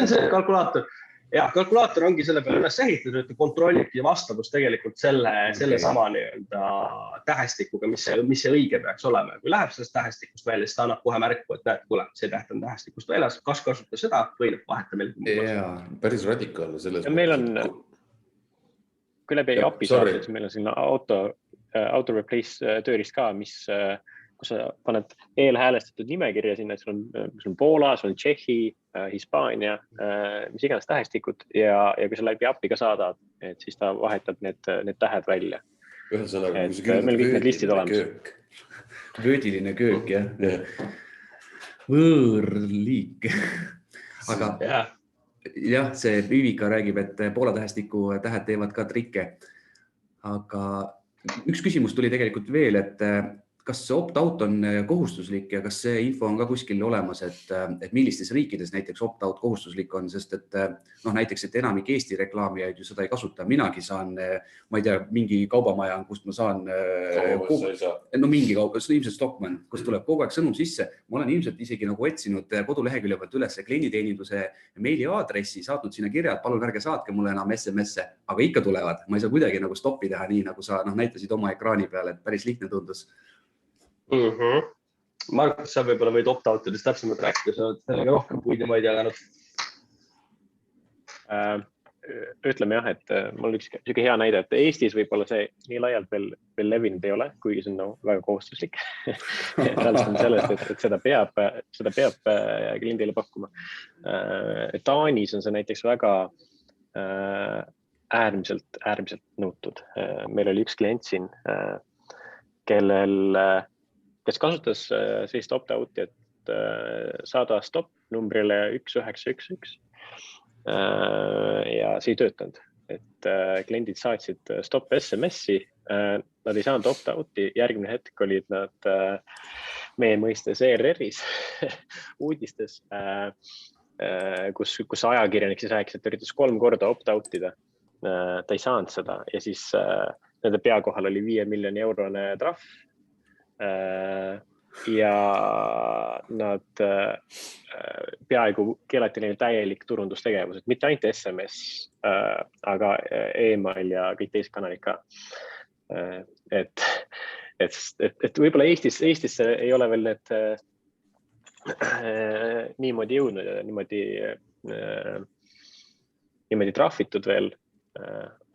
on see kalkulaator. Ja, kalkulaator ongi selle peale üles ehitatud, et kontrollibki vastavust tegelikult selle sama tähestikuga, mis see õige peaks olema. Kui läheb sellest tähestikust välja, siis ta annab kohe märku, et näed, kuule, see täht on tähestikust väljas, kas kasuta seda või vaheta meil. Päris radikaalne selles. Meil on, kui läbi API saada, siis meil on siin auto replace tööriist ka, kus sa paned eelhäälestatud nimekirja sinna, sul on Poola, sul on Tšehhi, Hispaania, mis iganes tähestikud ja kui sa läbi API ka saadad, et siis ta vahetab need tähed välja. Ühesõnaga, kui sa meil kõik need listid olemas. Vöödiline köök, jah. Võõrliik. Aga jah, see Vivika räägib, et Poola tähestiku tähed teevad ka trikke. Aga üks küsimus tuli tegelikult veel, et kas see opt-out on kohustuslik ja kas see info on ka kuskil olemas, et millistes riikides näiteks opt-out kohustuslik on, sest et näiteks, et enamik Eesti reklaamijaid ju seda ei kasuta. Minagi saan, ma ei tea, mingi kaubamaja on, kust ma saan, mingi kauba, see on ilmselt Stockmann, kust tuleb kogu aeg sõnum sisse. Ma olen ilmselt isegi nagu otsinud kodulehekülje pealt üles klienditeeninduse meili aadressi, saatnud sinna kirja, et palun ärge saatke mulle enam SMS-e, aga ikka tulevad. Ma ei saa kuidagi nagu stoppi teha nii, nagu sa näitasid oma ekraani peal, et päris lihtne tundus. Markus, sa võib-olla võid opt-outidest täpsemalt rääkida, sa oled sellega rohkem puid ja ma ei teadanud. Ütleme jah, et mul üks selline hea näide, et Eestis võib-olla see nii laialt veel levinud ei ole, kuigi see on väga kohustuslik. Alustame sellest, et seda peab kliendile pakkuma. Taanis on see näiteks väga äärmiselt nõutud. Meil oli üks klient siin, kes kasutas sellist opt-out'i, et saada stop numbrile 1911 ja see ei töötanud, et kliendid saatsid stop SMS-i, nad ei saanud opt-out'i, järgmine hetk olid nad meie mõistes ERR-is uudistes, kus ajakirjanik siis rääkis, et üritas 3 korda opt-out'ida, ta ei saanud seda ja siis nende pea kohal oli 5 miljoni eurone trahv ja nad peaaegu keelati neil täielik turundustegevus, et mitte ainult SMS, aga email ja kõik teised kanalid ka. Et võib-olla Eestis ei ole veel need niimoodi jõudnud ja niimoodi trahvitud veel,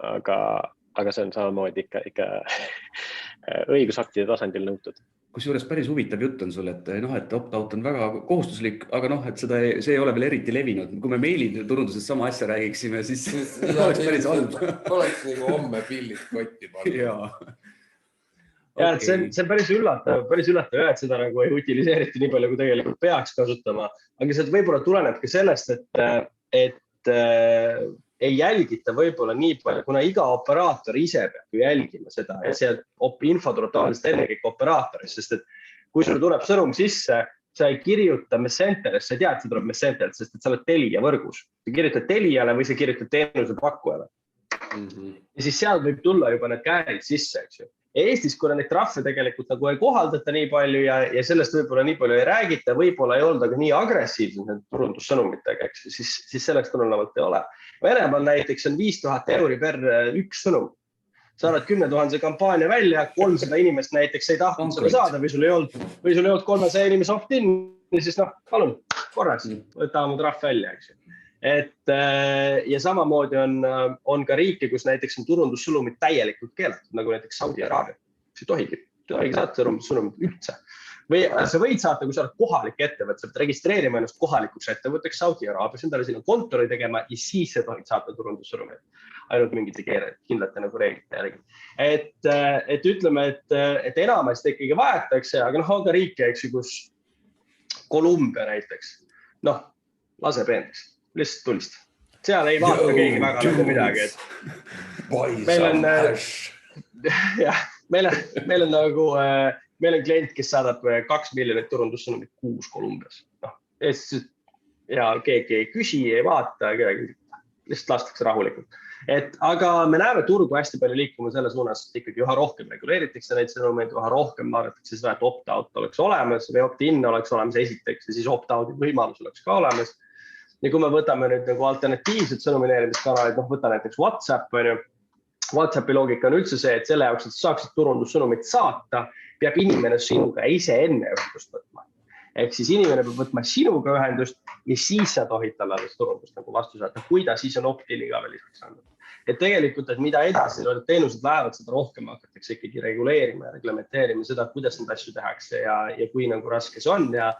aga see on samamoodi ikka õigusaktide tasandil nõutud. Kusjuures päris huvitav jutt on sul, et opt-out on väga kohustuslik, aga et see ei ole veel eriti levinud. Kui me meiliturundusest sama asja räägiksime, siis oleks päris halb. Oleks nagu homme pillid kotti pannud. Ja, et see on päris üllatav, et seda nagu ei utiliseeriti nii palju, kui tegelikult peaks kasutama. Aga see võib-olla tuleneb ka sellest, et ei jälgita võib-olla nii palju, kuna iga operaator ise peab ju jälgima seda ja see info tuleb tavaliselt ennekõike operaatorist, sest et kui sul tuleb sõnum sisse, sa ei kirjuta Messengerist, sa ei tea, et see tuleb Messengerist, sest et sa oled Telia võrgus. Sa kirjutad Teliale või sa kirjutad teenuse pakkujale. Ja siis seal võib tulla juba need käärid sisse, eks ju. Eestis, kui neid trahve tegelikult nagu ei kohaldata nii palju ja sellest võib-olla nii palju ei räägita, võib-olla ei olda ka nii agressiivsed need turundussõnumitega, siis selleks tulenevalt ei ole. Venemaal näiteks on 5000 euri per üks sõnum. Sa oled 10 000 kampaania välja, 300 inimest näiteks ei tahtnud seda saada või sul ei olnud 300 inimest opt-in, siis palun, korras, võtame trahv välja, eks ju. Ja samamoodi on ka riike, kus näiteks on turundussõnumid täielikult keelatud, nagu näiteks Saudi Araabia. See tohigi saata turundussõnumid üldse. Või sa võid saata, kui sa oled kohalik ettevõte, sa pead registreerima ennast kohalikuks ettevõtteks Saudi Araabias, endale sinna kontori tegema ja siis sa tohid saata turundussõnumid. Ainult mingite kindlate nagu reeglite järgi. Et ütleme, et enamasti ikkagi vajatakse, aga on ka riike, kus Kolumbia näiteks, laseb endaks. Lihtsalt tulist. Seal ei vaata keegi väga nagu midagi. Meil on klient, kes saadab 2 miljonit turundussõnumit kuus Kolumbias. Ja keegi ei küsi, ei vaata, lihtsalt lastakse rahulikult. Aga me näeme turgu hästi palju liikuma selle suunas, et ikkagi üha rohkem reguleeritakse neid sõnumeid, üha rohkem vaadatakse seda, et opt-out oleks olemas või opt-in oleks olemas esiteks ja siis opt-out'i võimalus oleks ka olemas. Ja kui me võtame nüüd nagu alternatiivsed sõnumineerimiskanalid, võta näiteks WhatsApp, WhatsAppi loogika on üldse see, et selle jaoks, et saaksid turundussõnumit saata, peab inimene sinuga ise enne ühendust võtma. Ehk siis inimene peab võtma sinuga ühendust ja siis sa tohid talle turundust nagu vastu saata, kui ta siis on opt-in'i ka veel lisaks andnud. Et tegelikult, et mida edasi teenused lähevad, seda rohkem hakatakse ikkagi reguleerima ja reglementeerima seda, kuidas need asju tehakse ja kui nagu raske see on ja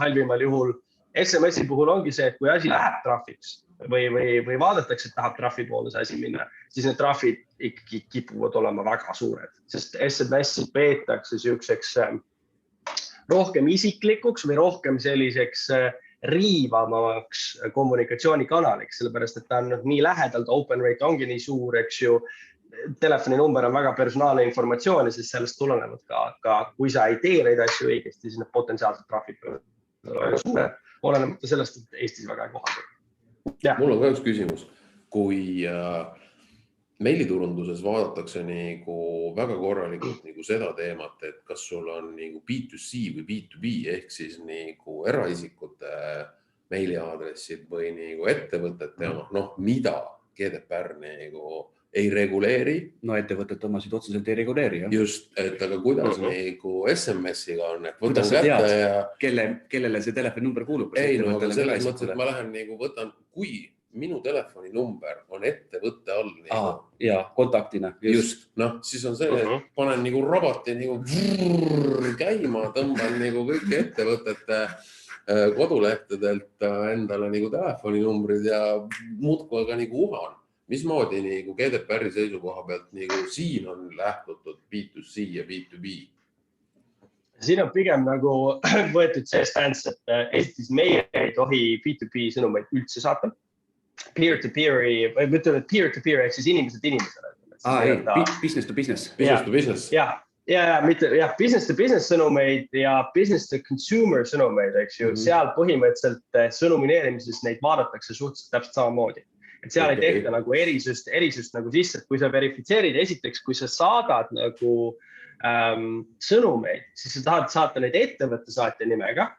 halvimal juhul SMS-i puhul ongi see, et kui asi läheb trahviks või vaadatakse, et tahab trahvi poole see asi minna, siis need trahvid ikkagi kipuvad olema väga suured, sest SMS-i peetakse selliseks rohkem isiklikuks või rohkem selliseks riivamaks kommunikatsioonikanaliks, sellepärast, et ta on nii lähedal, ta open rate ongi nii suur, eks ju, telefoninumber on väga personaalne informatsioon ja siis sellest tulenevad ka, kui sa ei tee neid asju õigesti, siis need potentsiaalsed trahvid väga suured. Olenemata sellest, et Eestis väga ei kohaldu. Mul on ka üks küsimus. Kui meiliturunduses vaadatakse väga korralikult seda teemat, et kas sul on B2C või B2B ehk siis eraisikute meiliaadressid või ettevõtete, mida GDPR ei reguleeri. No ettevõtted omasid otseselt ei reguleeri, jah. Just, et aga kuidas nagu SMS-iga on, et võtan Kuidas sa kätte tead, ja... kellele see telefoninumber kuulub? Ei, no aga selles mõttes, et ma lähen nagu võtan, kui minu telefoninumber on ettevõtte all. Ja, kontaktina. Just, noh, siis on see, et panen nagu roboti nagu käima, tõmban nagu kõik ettevõtete kodulehtedelt endale nagu telefoninumbrid ja muudku aga nagu uhan. Mismoodi nagu GDPR-i seisukoha pealt nagu siin on lähtutud B2C ja B2B? Siin on pigem nagu võetud see stance, et Eestis meie ei tohi B2B sõnumeid üldse saata. Peer-to-peer ehk siis inimesed inimesele. Business to business. Business to business. Business to business sõnumeid ja business to consumer sõnumeid, eks ju. Seal põhimõtteliselt sõnumineerimises neid vaadatakse suhteliselt täpselt samamoodi. Et seal ei tehta nagu erisust nagu sisse, et kui sa verifitseerid, esiteks, kui sa saadad nagu sõnumeid, siis sa tahad saata neid ettevõtte saatja nimega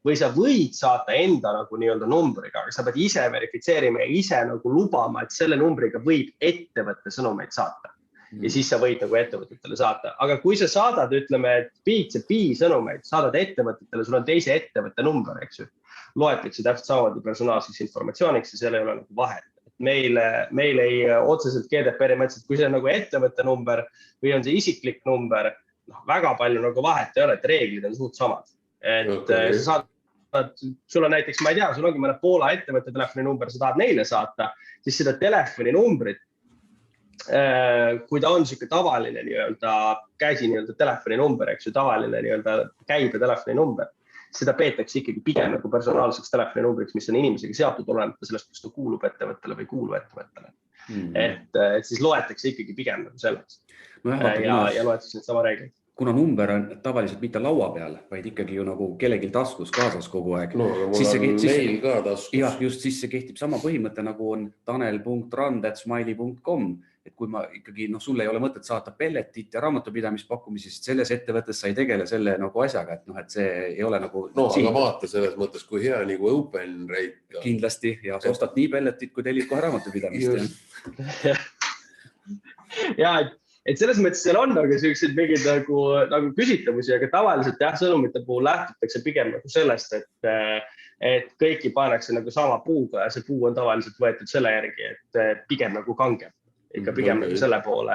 või sa võid saata enda nagu nii-öelda numbriga, aga sa pead ise verifitseerima ja ise nagu lubama, et selle numbriga võib ettevõtte sõnumeid saata. Ja siis sa võid nagu ettevõtetele saata. Aga kui sa saadad, ütleme, et B2B sõnumeid, saadad ettevõtetele, sul on teise ettevõtte number, eks ju, loetakse täpselt samamoodi personaalseks informatsiooniks ja seal ei ole nagu vahet. Meil ei otseselt GDPR-i mõttes, et kui see on nagu ettevõtte number või on see isiklik number, väga palju nagu vahet ei ole, et reeglid on suht samad. Et sa saad, sul on näiteks, ma ei tea, sul ongi mõne Poola ettevõtte telefoninumber, sa tahad neile saata, siis seda telefoninumbrit, kui ta on siuke tavaline nii-öelda käsi nii-öelda telefoninumber, eks ju, tavaline nii-öelda käibe telefoninumber, seda peetakse ikkagi pigem nagu personaalseks telefoninumbriks, mis on inimesega seatud olemata sellest, kas ta kuulub ettevõttele või kuulub ettevõttele. Et siis loetakse ikkagi pigem nagu selleks ja loetakse need sama reeglid. Kuna number on tavaliselt mitte laua peal, vaid ikkagi ju nagu kellelgi taskus kaasas kogu aeg. No, aga mul on meil ka taskus. Ja, just siis see kehtib sama põhimõte, nagu on tanel.rand@smiley.com. Et kui ma ikkagi, sul ei ole mõtet saata pelletit ja raamatupidamispakkumisi, sest selles ettevõttes sa ei tegele selle nagu asjaga, et see ei ole nagu... aga vaata selles mõttes, kui hea nagu open rate. Kindlasti, ja sa ostad nii pelletit, kui tellid kohe raamatupidamist. Ja, et selles mõttes seal on aga sellised mingid nagu küsitavusi, aga tavaliselt sõnumite puhul lähtutakse pigem nagu sellest, et kõiki paanakse nagu sama puuga ja see puu on tavaliselt võetud selle järgi, et pigem nagu kangem. Ikka pigem nagu selle poole,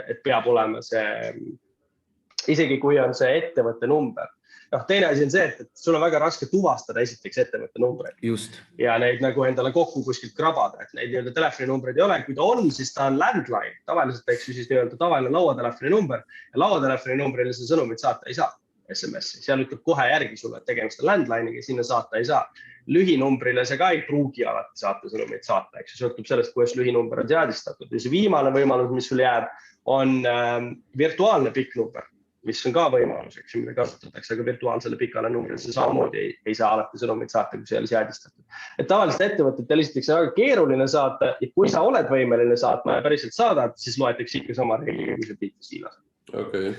et peab olema see, isegi kui on see ettevõtte number. Teine asi on see, et sul on väga raske tuvastada esiteks ettevõtte numbreid. Just. Ja neid nagu endale kokku kuskilt krabada, et neid nii-öelda telefoninumbreid ei ole. Kui ta on, siis ta on landline. Tavaliselt eks siis nii-öelda tavaline lauatelefoni number ja lauatelefoni numbrile see sõnumit saata ei saa SMS-i. Seal ütleb kohe järgi sulle, et tegemist on landline'iga, sinna saata ei saa. Lühinumbrile see ka ei pruugi alati saata sõnumeid saata, eks see sõltub sellest, kuidas lühinumber on teadistatud. Ja see viimane võimalus, mis sul jääb, on virtuaalne pikk number, mis on ka võimalus, eks mida kasutatakse, aga virtuaalsele pikale numbrile see samamoodi ei saa alati sõnumeid saata, kui see ei ole teadistatud. Et tavaliselt ettevõtted esiteks on väga keeruline saata ja kui sa oled võimeline saatma ja päriselt saadad, siis loetakse ikka sama reegliga, kui see B2C laseb. Okay.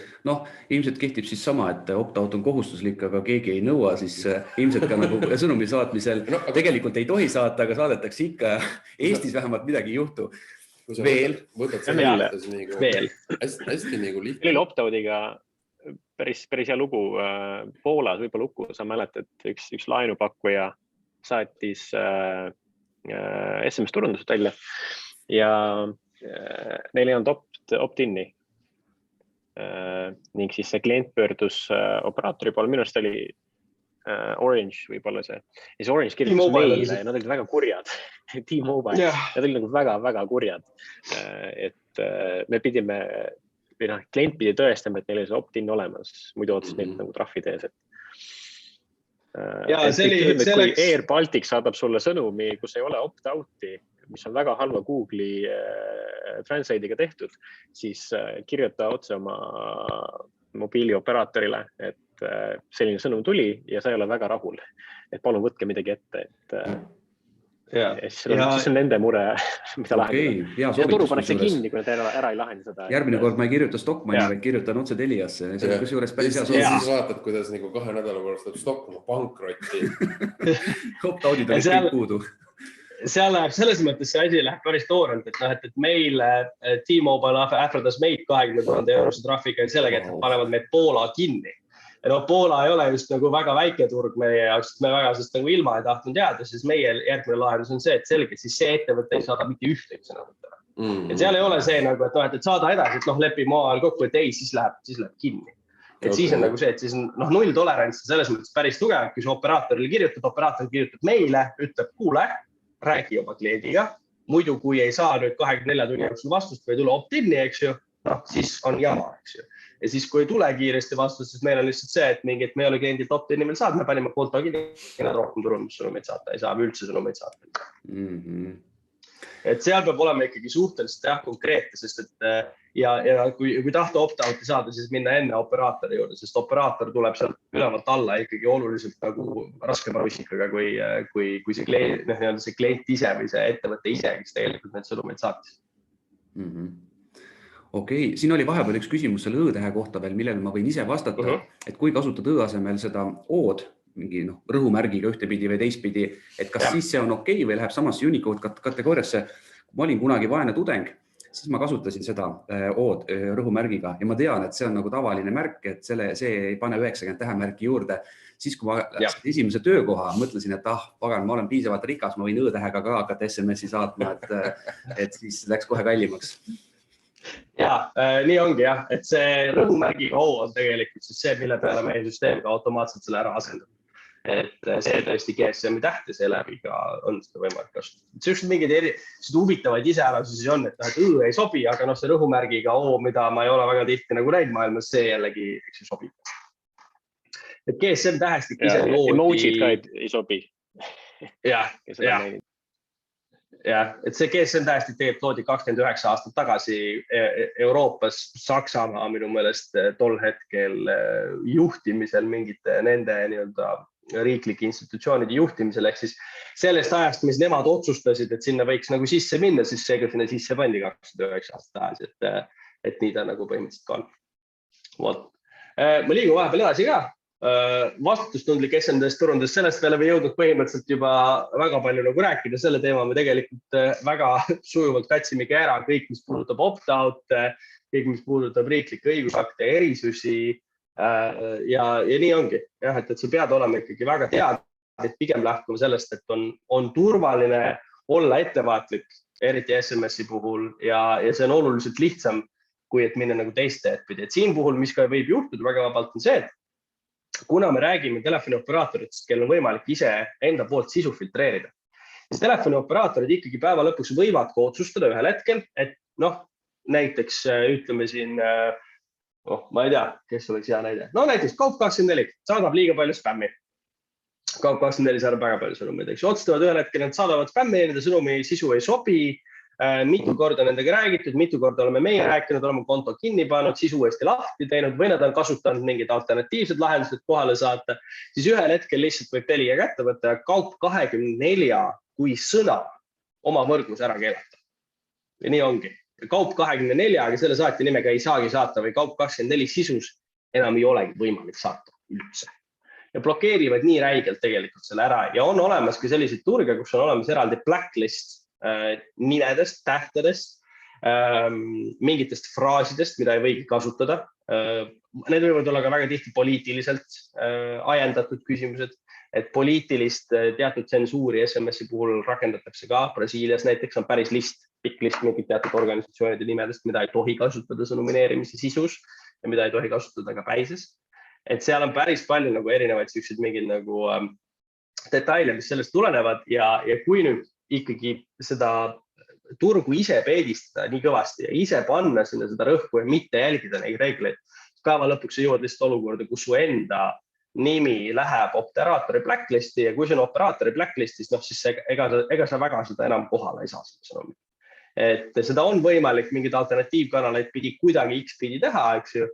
Ilmselt kehtib siis sama, et opt-out on kohustuslik, aga keegi ei nõua, siis ilmselt ka nagu sõnumi saatmisel tegelikult ei tohi saata, aga saadetakse ikka. Eestis vähemalt midagi ei juhtu. Veel. Võtad selle veel. Hästi nagu lihtne. Meil opt-out'iga päris hea lugu. Poolas võib-olla lugu, sa mäletad, üks laenupakkuja saatis SMS-turundused välja ja neil ei olnud opt-in'i. Ning siis see klient pöördus operaatori poole, minu arust oli Orange võib-olla see. Ja see Orange kirjutas meile ja nad olid väga kurjad. T-Mobile. Nad olid nagu väga kurjad. Et me pidime, klient pidi tõestama, et neil oli see opt-in olemas, muidu otsis neid nagu trahvi tees. Kui Air Baltic saadab sulle sõnumi, kus ei ole opt-out'i, mis on väga halva Google'i Translate'iga tehtud, siis kirjuta otse oma mobiilioperaatorile, et selline sõnum tuli ja sa ei ole väga rahul. Et palun võtke midagi ette, siis on nende mure, mida lahendada. Ja turu pannakse kinni, kui nad ära ei lahenda seda. Järgmine kord ma ei kirjuta Stockmanni, vaid kirjutan otse Teliasse. See on kus juures päris hea soovitus. Siis vaatad, kuidas 2 nädala pärast Stockmann pankrotti. Opt-out'id on kõik puudu. seal läheb selles mõttes see asi läheb päris toorelt, et meil T-Mobile ähvardas meid 20 000 eurose trahviga sellega, et nad panevad meid Poola kinni. Ja no Poola ei ole just nagu väga väike turg meie jaoks, sest me väga sest nagu ilma ei tahtnud jääda, siis meie järgmine lahendus on see, et selge, siis see ettevõte ei saada mitte ühtegi sõnavõttele. Et seal ei ole see nagu, et saada edasi, et lepi maa ajal kokku, et ei, siis läheb kinni. Et siis on nagu see, et siis on null tolerants selles mõttes päris tugev, kui see operaatoril kirjutab meile, ütleb, kuule, räägi oma kliendiga, muidu kui ei saa nüüd 24 tunni jooksul vastust või tule opt-in'i, eks ju, siis on jama, eks ju. Ja siis kui ei tule kiiresti vastust, siis meil on lihtsalt see, et mingi, et me ei ole kliendilt opt-in'i veel saada, me panime konto kinni, nad rohkem turundussõnumeid saata, ei saa üldse sõnumeid saata. Et seal peab olema ikkagi suhteliselt konkreetne, sest et ja kui tahta opt-out'i saada, siis minna enne operaatori juurde, sest operaator tuleb sealt ülevalt alla ikkagi oluliselt nagu raskema russikaga, kui see klient ise või see ettevõte ise, kes tegelikult need sõnumeid saatis. Okei, siin oli vahepeal üks küsimus selle õ-tähe kohta veel, millele ma võin ise vastata, et kui kasutada õ asemel seda O-d, mingi rõhumärgiga ühtepidi või teistpidi, et kas siis see on okei või läheb samasse Unicode kategooriasse. Kui ma olin kunagi vaene tudeng, siis ma kasutasin seda O-d rõhumärgiga ja ma tean, et see on nagu tavaline märk, et see ei pane 90 tähemärki juurde. Siis kui ma esimese töökoha mõtlesin, et pagan, ma olen piisavalt rikas, ma võin õ-tähega ka hakata SMS-i saatma, et siis läks kohe kallimaks. Ja, nii ongi jah, et see rõhumärgiga O on tegelikult siis see, mille peale meie süsteem ka automaatselt selle ära asendab. Et see tõesti GSM-i tähti seeläbi ka on seda võimalik kasutada. Sellised mingid huvitavaid iseärasusi on, et õ ei sobi, aga see rõhumärgiga O, mida ma ei ole väga tihti nagu näinud maailmas, see jällegi sobib. Et GSM tähestik ise loodi... Emojid ka ei sobi. Jah, et see GSM tähestik tegelikult loodi 29 aastat tagasi Euroopas, Saksamaa minu meelest tol hetkel juhtimisel mingite nende riiklike institutsioonide juhtimisel, ehk siis sellest ajast, mis nemad otsustasid, et sinna võiks nagu sisse minna, siis seega sinna sisse pandi 29 aastat tagasi, et nii ta nagu põhimõtteliselt ka on. Ma liigun vahepeal edasi ka. Vastutustundlik SMD-st turundus, sellest peale me jõudnud põhimõtteliselt juba väga palju nagu rääkida. Selle teema me tegelikult väga sujuvalt katsimegi ära, kõik, mis puudutab opt-out, kõik, mis puudutab riiklikke õigusakte, erisusi ja nii ongi. Jah, et sa pead olema ikkagi väga teadlik, pigem lähtuma sellest, et on turvaline olla ettevaatlik, eriti SMS-i puhul ja see on oluliselt lihtsam, kui et minna nagu teiste etpidi. Et siin puhul, mis ka võib juhtuda väga vabalt, on see, et kuna me räägime telefonioperaatoritest, kel on võimalik ise enda poolt sisu filtreerida, siis telefonioperaatorid ikkagi päeva lõpuks võivad ka otsustada ühel hetkel, et näiteks ütleme siin, ma ei tea, kes oleks hea näide. Näiteks Kaup24 saadab liiga palju spämmi. Kaup24 saadab väga palju sõnumeid, eks. Otsustavad ühel hetkel, nad saadavad spämmi, nende sõnumi sisu ei sobi, mitu korda nendega räägitud, mitu korda oleme meie rääkinud, oleme konto kinni pannud, sisu uuesti lahti teinud või nad on kasutanud mingid alternatiivsed lahendused kohale saata, siis ühel hetkel lihtsalt võib Telia kätte võtta ja Kaup24 kui sõna oma võrgus ära keelata. Ja nii ongi. Kaup24, aga selle saatja nimega ei saagi saata või Kaup24 sisus enam ei olegi võimalik saata üldse. Ja blokeerivad nii räigelt tegelikult selle ära ja on olemas ka selliseid turge, kus on olemas eraldi blacklist nimedest, tähtedest, mingitest fraasidest, mida ei võigi kasutada. Need võivad olla ka väga tihti poliitiliselt ajendatud küsimused, et poliitilist teatud tsensuuri SMS-i puhul rakendatakse ka. Brasiilias näiteks on päris pikk list mingid teatud organisatsioonide nimedest, mida ei tohi kasutada sõnumineerimise sisus ja mida ei tohi kasutada ka päises. Et seal on päris palju nagu erinevaid selliseid mingid nagu detaile, mis sellest tulenevad ja kui nüüd ikkagi seda turgu ise peedistada nii kõvasti ja ise panna sinna seda rõhku ja mitte jälgida neid reegleid, päeva lõpuks jõuad lihtsalt olukorda, kus su enda nimi läheb operaatori blacklisti ja kui see on operaatori blacklistis, siis ega sa väga seda enam kohale ei saa seda sõnumit. Et seda on võimalik mingid alternatiivkanaleid pidi kuidagi X-pidi teha, eks ju,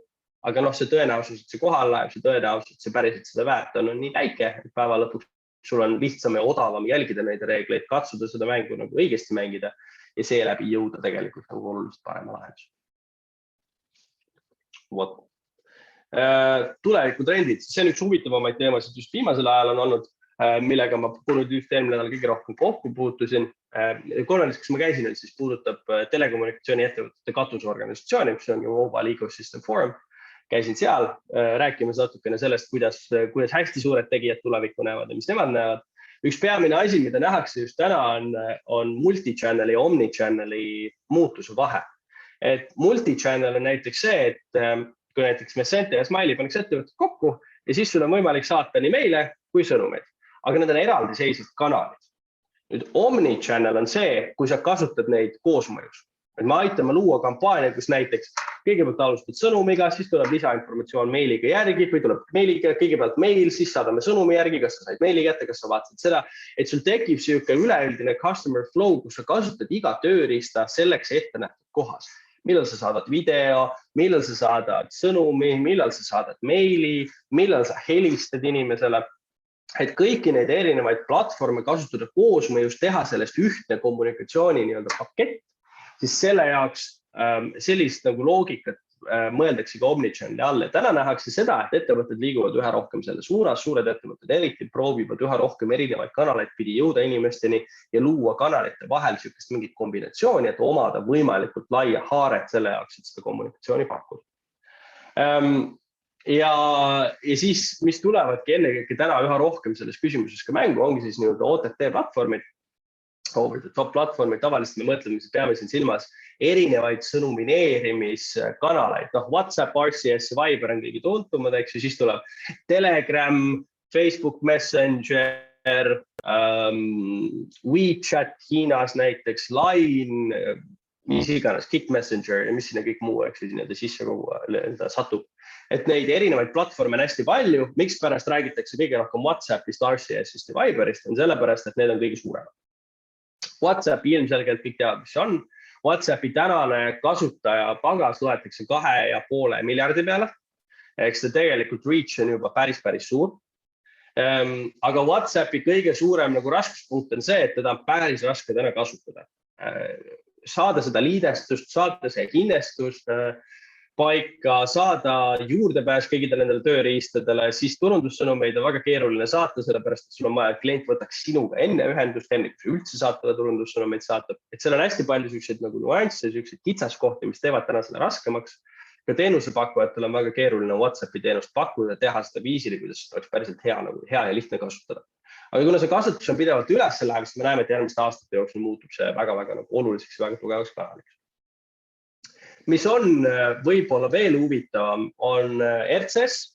aga see tõenäosus, et see kohal läheb, see tõenäosus, et see päriselt seda väärt on nii väike, et päeva lõpuks sul on lihtsam ja odavam jälgida neid reegleid, katsuda seda mängu nagu õigesti mängida ja seeläbi jõuda tegelikult nagu oluliselt parema lahendus. Tulevikutrendid, see on üks huvitavamaid teemasid just viimasel ajal on olnud, millega ma just eelmine nädal kõige rohkem kokku puutusin. konverents, kus ma käisin, siis puudutab telekommunikatsiooni ettevõtete katusorganisatsiooni, mis on Mobile Ecosystem Forum. Käisin seal, rääkimas natukene sellest, kuidas hästi suured tegijad tulevikku näevad ja mis nemad näevad. Üks peamine asi, mida nähakse just täna on multi-channeli ja omni-channeli muutuse vahe. Et multi-channel on näiteks see, et kui näiteks Messenger ja Smiley pannakse ettevõtted kokku ja siis sul on võimalik saata nii meile kui sõnumeid, aga need on eraldiseisvad kanalid. Nüüd omni-channel on see, kui sa kasutad neid koosmõjus. Et me aitame luua kampaania, kus näiteks kõigepealt alustad sõnumiga, siis tuleb lisainformatsioon meiliga järgi või tuleb meiliga, kõigepealt meil, siis saadame sõnumi järgi, kas sa said meili kätte, kas sa vaatasid seda, et sul tekib siuke üleüldine customer flow, kus sa kasutad iga tööriista selleks ette nähtud kohas. Millal sa saadad video, millal sa saadad sõnumi, millal sa saadad meili, millal sa helistad inimesele. Et kõiki neid erinevaid platvorme kasutada koosmõjus, teha sellest ühtne kommunikatsiooni pakett, siis selle jaoks sellist nagu loogikat mõeldakse ka omnichanneli all. Täna nähakse seda, et ettevõtted liiguvad üha rohkem selle suunas, suured ettevõtted eriti proovivad üha rohkem erinevaid kanaleid pidi jõuda inimesteni ja luua kanalite vahel sihukest mingit kombinatsiooni, et omada võimalikult laia haaret selle jaoks, et seda kommunikatsiooni pakkuda. Ja siis, mis tulevadki ennekõike täna üha rohkem selles küsimuses ka mängu, ongi siis OTT platvormid, over the top platvormid, tavaliselt me mõtleme, mis peame siin silmas erinevaid sõnumineerimiskanaleid. WhatsApp, RCS, Viber on kõige tuntumad, eks ju, siis tuleb Telegram, Facebook Messenger, WeChat Hiinas näiteks, Line, mis iganes, Kik Messenger ja mis sinna kõik muu, eks ju, sisse kogu satub. Et neid erinevaid platvorme on hästi palju, miks pärast räägitakse kõige rohkem WhatsAppist, RCSist ja Viberist, on sellepärast, et need on kõige suuremad. WhatsApp ilmselgelt kõik teavad, mis see on. WhatsAppi tänane kasutaja pagas loetakse 2,5 miljardi peale. Eks see tegelikult reach on juba päris suur. Aga WhatsAppi kõige suurem raskuspunkt on see, et teda on päris raske täna kasutada. Saada seda liidestust, saada see hinnestust paika, saada juurdepääs kõigidele nendele tööriistadele, siis turundussõnumeid on väga keeruline saata, sellepärast, et sul on vaja, et klient võtaks sinuga enne ühendust, enne kui üldse saatava turundussõnumeid saata. Et seal on hästi palju selliseid nüansse, selliseid kitsaskohti, mis teevad täna selle raskemaks. Ka teenusepakkujatel on väga keeruline WhatsAppi teenust pakkuda, teha seda viisile, kuidas seda oleks päriselt hea ja lihtne kasutada. Aga kuna see kasutus on pidevalt üles läheb, siis me näeme, et järgmiste aastate jooksul muutub see väga oluliseks ja väga tugevaks kanaliks. Mis on võib-olla veel huvitavam, on RCS,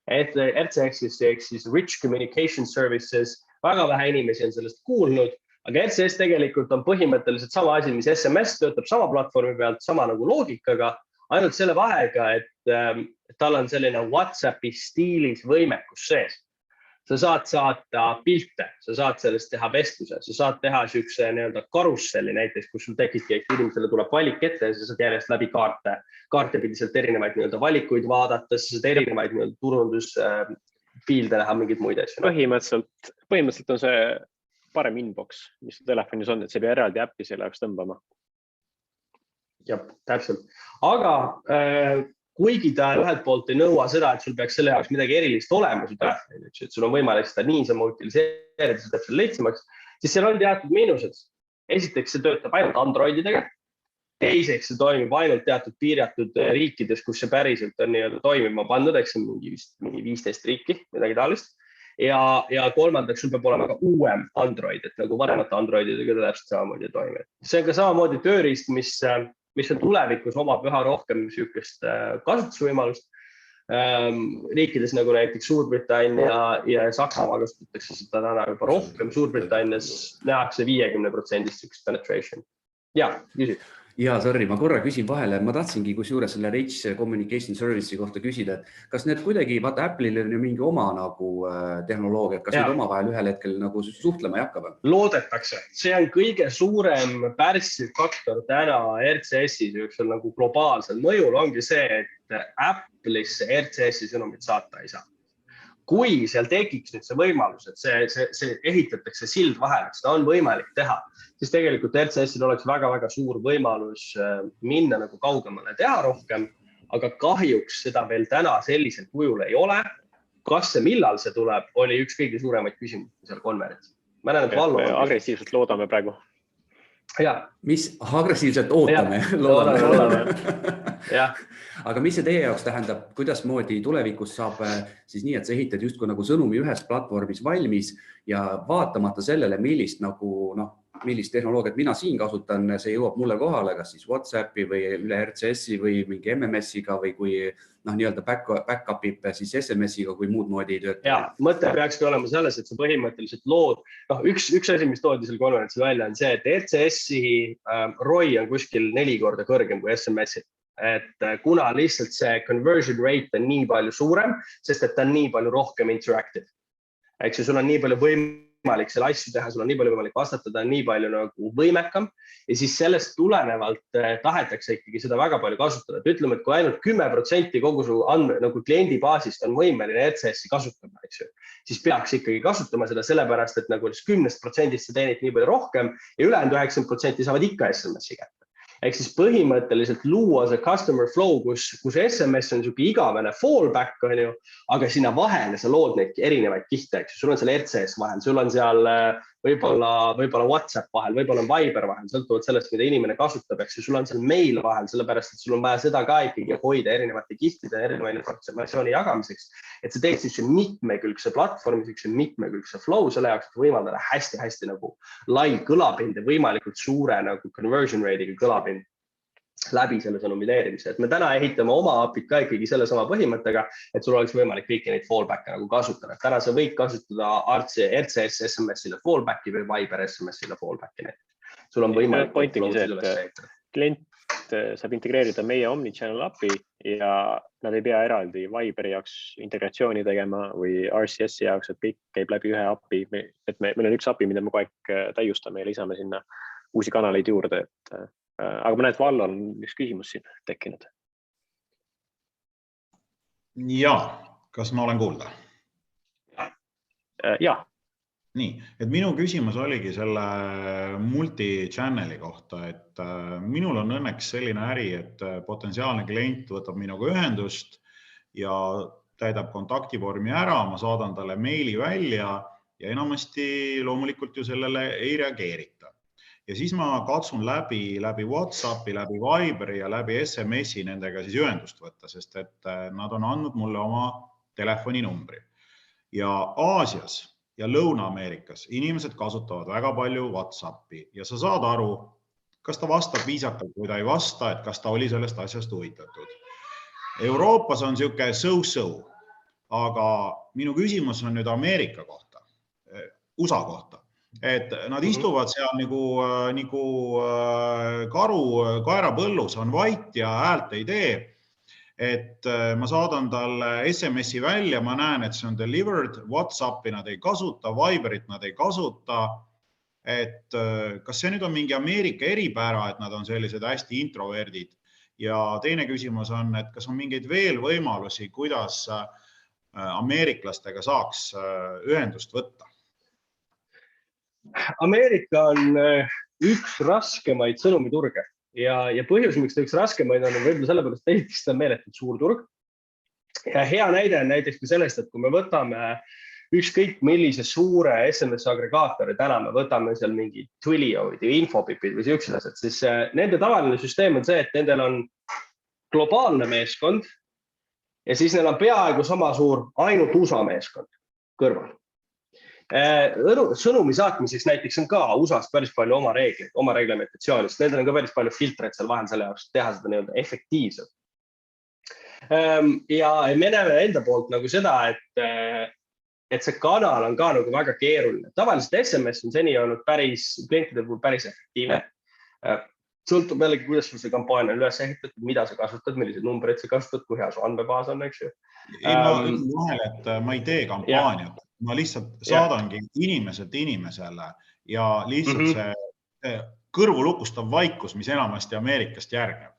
RCS ehk siis Rich Communication Services, väga vähe inimesi on sellest kuulnud, aga RCS tegelikult on põhimõtteliselt sama asi, mis SMS, töötab sama platvormi pealt, sama loogikaga, ainult selle vahega, et tal on selline WhatsAppi stiilis võimekus sees. Sa saad saata pilte, sa saad sellest teha vestluse, sa saad teha sihukese karusselli näiteks, kus sul tekibki, et inimesele tuleb valik ette ja sa saad järjest läbi kaartepidiselt erinevaid valikuid vaadata, sa saad erinevaid turunduspiilde näha, mingid muid asju. Põhimõtteliselt on see parem inbox, mis telefonis on, et see ei pea eraldi äppi selle jaoks tõmbama. Jah, täpselt. Aga kuigi ta ühelt poolt ei nõua seda, et sul peaks selle jaoks midagi erilist olema, et sul on võimalik seda niisama utiliseerida, see teeb selle lihtsamaks, siis seal on teatud miinused. Esiteks, see töötab ainult Androididega. Teiseks, see toimib ainult teatud piiratud riikides, kus see päriselt on toimima pandud, eks mingi 15 riiki, midagi taolist. Ja kolmandaks, sul peab olema ka uuem Android, et vanemate Androididega ta täpselt samamoodi toimib. See on ka samamoodi tööriist, mis on tulevikus omab üha rohkem sihukest kasutusvõimalust. Riikides nagu näiteks Suurbritannia ja Saksamaa kasutatakse seda täna juba rohkem. Suurbritannias nähakse 50% sihukest penetration. Ja, küsid. Ja, sorry, ma korra küsin vahele. Ma tahtsingi kusjuures selle Rich Communication Service'i kohta küsida, et kas need kuidagi, vaata Apple'il on ju mingi oma tehnoloogia, kas need omavahel ühel hetkel suhtlema ei hakka või? Loodetakse. See on kõige suurem pärssiv faktor täna RCS-is globaalsel mõjul ongi see, et Apple'isse RCS-i sõnumit saata ei saa. Kui seal tekiks nüüd see võimalus, et see ehitatakse sild vahel, et seda on võimalik teha, siis tegelikult RCS-il oleks väga suur võimalus minna kaugemale teha rohkem, aga kahjuks seda veel täna sellisel kujul ei ole. Kas see millal see tuleb, oli üks kõige suuremaid küsimusi seal konverentsil. Agressiivselt loodame praegu. mis agressiivselt ootame, loodame. Jah. Aga mis see teie jaoks tähendab, kuidas moodi tulevikus saab siis nii, et sa ehitad justkui nagu sõnumi ühes platvormis valmis ja vaatamata sellele, millist tehnoloogiat mina siin kasutan, see jõuab mulle kohale, kas siis WhatsAppi või üle RCS-i või mingi MMS-iga või kui nii-öelda back-up'ib siis SMS-iga, kui muud moodi ei tööta. Ja, mõte peakski olema selles, et sa põhimõtteliselt lood, üks asi, mis toodi seal konverentsil välja, on see, et RCS-i ROI on kuskil 4 korda kõrgem kui SMS-i. Et kuna lihtsalt see conversion rate on nii palju suurem, sest et ta on nii palju rohkem interactive. Eks sul on nii palju võimalik selle asju teha, sul on nii palju võimalik vastata, ta on nii palju nagu võimekam ja siis sellest tulenevalt tahetakse ikkagi seda väga palju kasutada. Et ütleme, et kui ainult 10% kogu su nagu kliendibaasist on võimeline RCS-i kasutama, eks ju, siis peaks ikkagi kasutama seda sellepärast, et nagu 10% sa teenid nii palju rohkem ja ülejäänud 90% saavad ikka SMS-i kätte. Ehk siis põhimõtteliselt luua see customer flow, kus SMS on niisugune igavene fallback, on ju, aga sinna vahele sa lood neid erinevaid kihte, eks. Sul on seal RCS vahel, sul on seal võib-olla WhatsApp vahel, võib-olla on Viber vahel, sõltuvalt sellest, mida inimene kasutab, eks. Sul on seal mail vahel, sellepärast, et sul on vaja seda ka ikkagi hoida erinevate kihtide, erineva informatsiooni jagamiseks. Et sa teed siis mitmekülgse platvormi, mitmekülgse flow, selle jaoks, et võimaldada hästi nagu lai kõlapind ja võimalikult suure nagu conversion rate'iga kõlapind läbi selle sõnumineerimise. Et me täna ehitame oma API ka ikkagi selle sama põhimõttega, et sul oleks võimalik kõiki neid fallback'e nagu kasutada. Täna sa võid kasutada RCS SMS-ile fallback'i või Viber SMS-ile fallback'i. Sul on võimalik klient saab integreerida meie Omnichannel API ja nad ei pea eraldi Viberi jaoks integratsiooni tegema või RCS jaoks, et kõik käib läbi ühe API. Et meil on üks API, mida me kogu aeg täiustame ja lisame sinna uusi kanaleid juurde. Aga ma näen, et Vallo on üks küsimus siin tekkinud. Ja, kas ma olen kuulda? Ja. Nii, et minu küsimus oligi selle multi-channeli kohta, et minul on õnneks selline äri, et potentsiaalne klient võtab minuga ühendust ja täidab kontaktivormi ära, ma saadan talle meili välja ja enamasti loomulikult ju sellele ei reageerita. Ja siis ma katsun läbi WhatsAppi, läbi Viberi ja läbi SMS-i nendega siis ühendust võtta, sest et nad on andnud mulle oma telefoninumbri. Ja Aasias ja Lõuna-Ameerikas inimesed kasutavad väga palju WhatsAppi ja sa saad aru, kas ta vastab viisakalt või ta ei vasta, et kas ta oli sellest asjast huvitatud. Euroopas on siuke so-so, aga minu küsimus on nüüd Ameerika kohta, USA kohta. Et nad istuvad seal nagu karu kaerapõllus, on vait ja häält ei tee. Et ma saadan talle SMS-i välja, ma näen, et see on delivered, WhatsAppi nad ei kasuta, Viberit nad ei kasuta. Et kas see nüüd on mingi Ameerika eripära, et nad on sellised hästi introverdid? Ja teine küsimus on, et kas on mingeid veel võimalusi, kuidas ameeriklastega saaks ühendust võtta? Ameerika on üks raskemaid sõnumiturge. Ja põhjus, miks ta üks raskemaid on võib-olla sellepärast, et esiteks ta on meeletult suur turg. Ja hea näide on näiteks ka sellest, et kui me võtame ükskõik millise suure SMS agregaatori, täna me võtame seal mingi Twilioid ja Infobipid või siuksed asjad, siis nende tavaline süsteem on see, et nendel on globaalne meeskond ja siis neil on peaaegu sama suur ainult USA meeskond kõrval. Sõnumi saatmiseks näiteks on ka USA-s päris palju oma reegleid, oma reglementatsioonist. Nendel on ka päris palju filtreid seal vahel selle jaoks teha seda nii-öelda efektiivselt. Ja me näeme enda poolt nagu seda, et see kanal on ka nagu väga keeruline. Tavaliselt SMS on seni olnud klientide puhul päris efektiivne. Sõltub jällegi, kuidas sul see kampaania on üles ehitatud, mida sa kasutad, millised numbreid sa kasutad, kui hea su andmebaas on, eks ju. Ma ei tee kampaaniat. Ma lihtsalt saadangi inimeselt inimesele ja lihtsalt see kõrvulukustav vaikus, mis enamasti Ameerikast järgneb,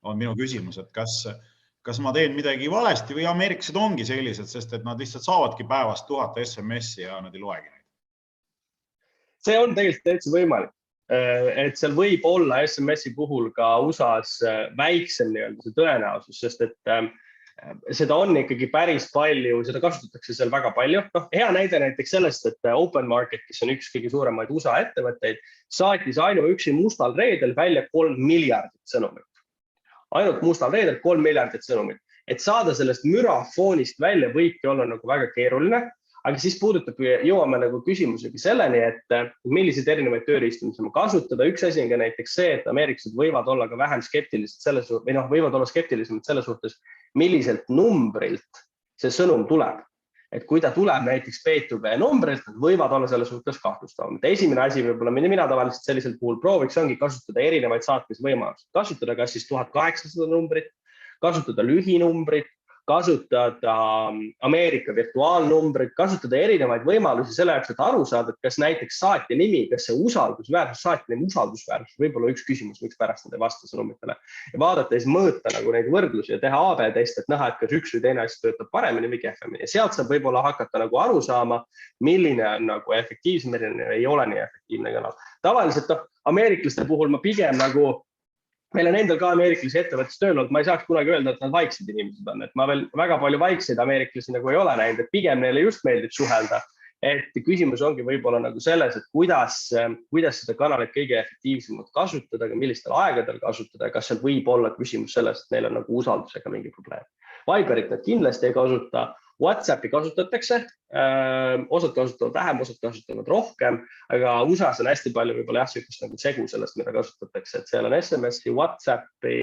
on minu küsimus, et kas ma teen midagi valesti või ameeriklased ongi sellised, sest et nad lihtsalt saavadki päevast 1000 SMS-i ja nad ei loegi neid. See on tegelikult täitsa võimalik, et seal võib olla SMS-i puhul ka USA-s väiksem nii-öelda see tõenäosus, sest et seda on ikkagi päris palju, seda kasutatakse seal väga palju. Hea näide näiteks sellest, et Open Market, kes on üks kõige suuremaid USA ettevõtteid, saatis ainuüksi mustal reedel välja 3 miljardit sõnumit. Ainult mustal reedel 3 miljardit sõnumit. Et saada sellest mürafoonist välja võibki olla nagu väga keeruline, aga siis jõuame nagu küsimusega selleni, et milliseid erinevaid tööriistu me saame kasutada. Üks asi on ka näiteks see, et ameeriklased võivad olla ka vähem skeptilised võivad olla skeptilisemad selle suhtes, milliselt numbrilt see sõnum tuleb. Et kui ta tuleb näiteks B2B numbrilt, nad võivad olla selle suhtes kahtlustavamad. Esimene asi võib-olla, mina tavaliselt sellisel puhul prooviks ongi kasutada erinevaid saatmisvõimalusi. Kasutada kas siis 1800 numbrit, kasutada lühinumbrit, kasutada Ameerika virtuaalnumbrit, kasutada erinevaid võimalusi selle jaoks, et aru saada, et kas näiteks saatja nimi, kas see saatja nimi usaldusväärsus võib olla üks küsimus, miks pärast nad ei vasta sõnumitele. Ja vaadata ja siis mõõta nagu neid võrdlusi ja teha AB-teste, et näha, et kas üks või teine asi töötab paremini või kehvemini. Ja sealt saab võib-olla hakata nagu aru saama, milline on nagu efektiivsem, milline ei ole nii efektiivne kanal. Tavaliselt ameeriklaste puhul ma pigem nagu meil on endal ka ameeriklasi ettevõttes tööl olnud, ma ei saaks kunagi öelda, et nad vaiksed inimesed on, et ma veel väga palju vaikseid ameeriklasi nagu ei ole näinud, et pigem neile just meeldib suhelda. Et küsimus ongi võib-olla nagu selles, et kuidas seda kanalit kõige efektiivsemalt kasutada, aga millistel aegadel kasutada ja kas seal võib olla küsimus selles, et neil on nagu usaldusega mingi probleem. Viberit nad kindlasti ei kasuta, WhatsAppi kasutatakse, osad kasutavad vähem, osad kasutavad rohkem, aga USA-s on hästi palju võib-olla sihukest nagu segu sellest, mida kasutatakse, et seal on SMS-i, WhatsAppi,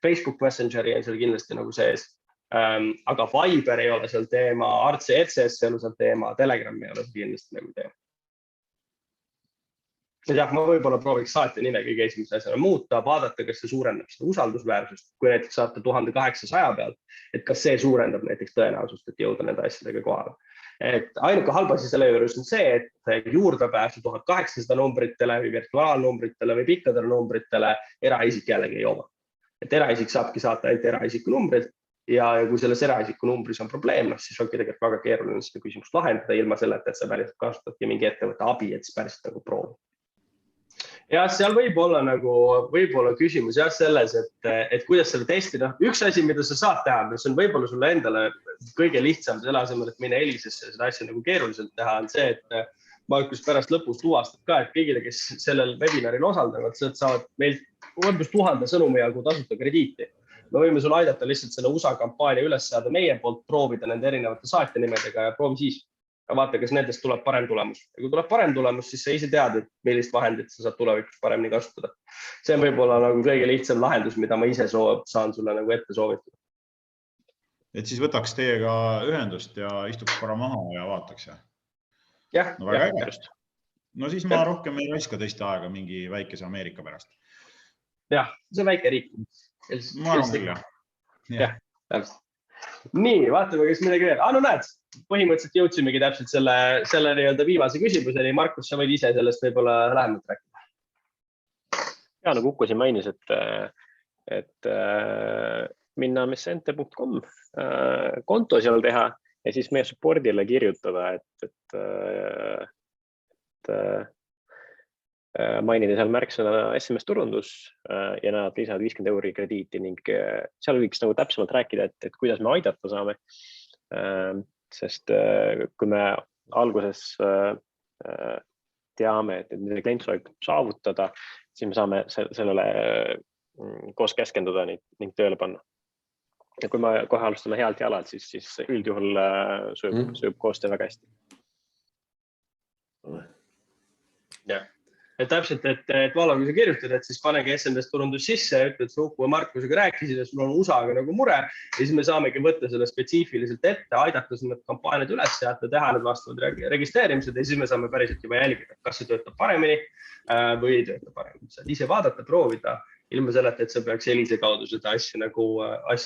Facebook Messengeri on seal kindlasti nagu sees, aga Viber ei ole seal teema, RCS ei ole seal teema, Telegram ei ole seal kindlasti nagu teema. Jah, ma võib-olla prooviks saatja nime kõige esimese asjana muuta, vaadata, kas see suurendab seda usaldusväärsust, kui näiteks saata 1800 pealt, et kas see suurendab näiteks tõenäosust, et jõuda nende asjadega kohale. Et ainuke halb asi selle juures on see, et juurdepääsu 1800 numbritele või virtuaalnumbritele või pikkadele numbritele eraisik jällegi ei oma. Et eraisik saabki saata ainult eraisiku numbrilt ja kui selles eraisiku numbris on probleem, siis ongi tegelikult väga keeruline seda küsimust lahendada ilma selleta, et sa päriselt kasutadki mingi ettevõtte abi, et siis päriselt nagu proovi. Ja seal võib olla küsimus selles, et kuidas selle testida. Üks asi, mida sa saad teha, mis on võib-olla sulle endale kõige lihtsam selle asemel, et minna Elisesse seda asja nagu keeruliselt teha, on see, et Markus pärast lõpus tuvastab ka, et kõigile, kes sellel webinaril osaldavad, saavad meilt umbes 1000 sõnumi jagu tasuta krediiti. Me võime sulle aidata lihtsalt selle USA kampaania üles saada meie poolt, proovida nende erinevate saatjanimedega ja proovi siis. Vaata, kas nendest tuleb parem tulemus. Ja kui tuleb parem tulemus, siis sa ise tead, et millist vahendit sa saad tulevikus paremini kasutada. See on võib-olla nagu kõige lihtsam lahendus, mida ma ise saan sulle nagu ette soovitada. Et siis võtaks teiega ühendust ja istuks korra maha ja vaataks. Jah, no, no siis ma rohkem ei raiska teiste aega mingi väikese Ameerika pärast. Jah, see on väike riik. Ma arvan küll, jah. Nii, vaatame, kas midagi veel. No näed, põhimõtteliselt jõudsimegi täpselt selle nii-öelda viimase küsimuseni. Markus, sa võid ise sellest võib-olla lähemalt rääkida. Ja, nagu Uku siin mainis, et minna messenter.com konto seal teha ja siis meie supportile kirjutada, et mainida seal märksõna SMS turundus ja nad lisavad 50 € krediiti ning seal võiks nagu täpsemalt rääkida, et kuidas me aidata saame. Sest kui me alguses teame, et mida klient soovib saavutada, siis me saame sellele koos keskenduda ning tööle panna. Ja kui me kohe alustame healt jalad, siis üldjuhul sujub koostöö väga hästi. Jah. Et täpselt, et Vallo, kui sa kirjutad, et siis panegi SMS turundus sisse ja ütled, et sa Uku ja Markusega rääkisid ja sul on USA-ga nagu mure ja siis me saamegi võtta selle spetsiifiliselt ette, aidata need kampaaniad üles seata, teha need vastavad registreerimised ja siis me saame päriselt juba jälgida, kas see töötab paremini või ei tööta paremini. Saad ise vaadata, proovida ilma selleta, et sa peaks Elise kaudu seda asja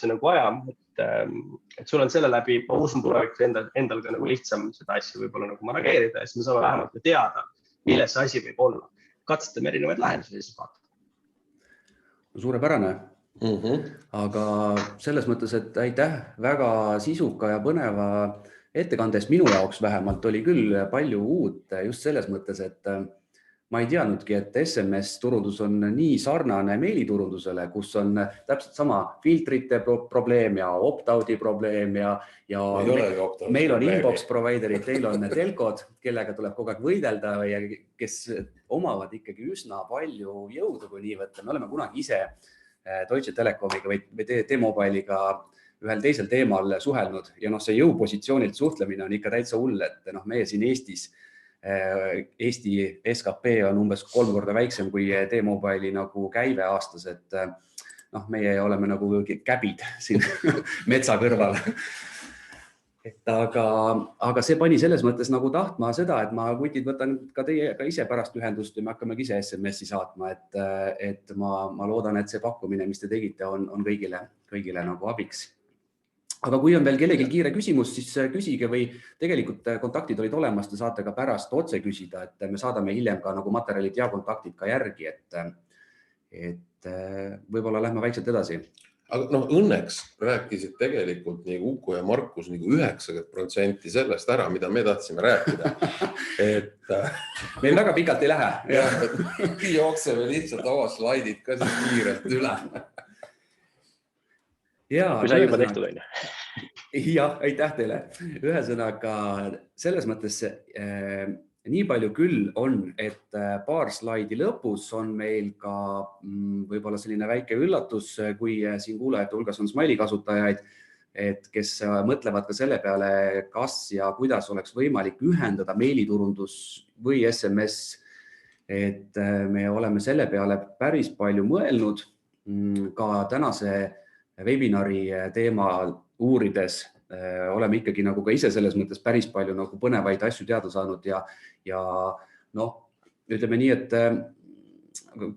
nagu ajama. Et sul on selle läbi, ma usun tulevikus endal ka nagu lihtsam seda asja võib-olla nagu manageerida ja siis me saame vähemalt teada, milles see asi võib olla. Katsetame erinevaid lahendusi siis vaatama. Suurepärane. Aga selles mõttes, et aitäh väga sisuka ja põneva ettekandest minu jaoks vähemalt oli küll palju uut just selles mõttes, et ma ei teadnudki, et SMS turundus on nii sarnane meiliturundusele, kus on täpselt sama filtrite probleem ja opt-out'i probleem ja meil on inbox providerid, teil on telkod, kellega tuleb kogu aeg võidelda ja kes omavad ikkagi üsna palju jõudu, kui nii võtta. Me oleme kunagi ise Deutsche Telekomiga või T-Mobile'iga ühel teisel teemal suhelnud ja see jõupositsioonilt suhtlemine on ikka täitsa hull, et meie siin Eesti SKP on umbes 3 korda väiksem kui T-Mobile'i nagu käive aastas, et meie oleme nagu käbid siin metsa kõrval. Aga see pani selles mõttes nagu tahtma seda, et ma kutid võtan ka teiega ise pärast ühendust ja me hakkamegi ise SMS-i saatma, et ma loodan, et see pakkumine, mis te tegite, on kõigile nagu abiks. Aga kui on veel kellelgi kiire küsimus, siis küsige või tegelikult kontaktid olid olemas, te saate ka pärast otse küsida, et me saadame hiljem ka nagu materjalid ja kontaktid ka järgi, et võib-olla lähme vaikselt edasi. Aga õnneks rääkisid tegelikult nii Uku ja Markus nagu 90% sellest ära, mida me tahtsime rääkida. Meil väga pikalt ei lähe. Jookseme lihtsalt oma slaidid ka siis kiirelt üle. Kui sa juba tehtud on. Jah, aitäh teile. Ühesõnaga, selles mõttes nii palju küll on, et paar slaidi lõpus on meil ka võib-olla selline väike üllatus, kui siin kuulajate hulgas on Smiley kasutajaid, et kes mõtlevad ka selle peale, kas ja kuidas oleks võimalik ühendada meiliturundus või SMS. Et me oleme selle peale päris palju mõelnud ka tänase webinari teema uurides oleme ikkagi nagu ka ise selles mõttes päris palju nagu põnevaid asju teada saanud ja ütleme nii, et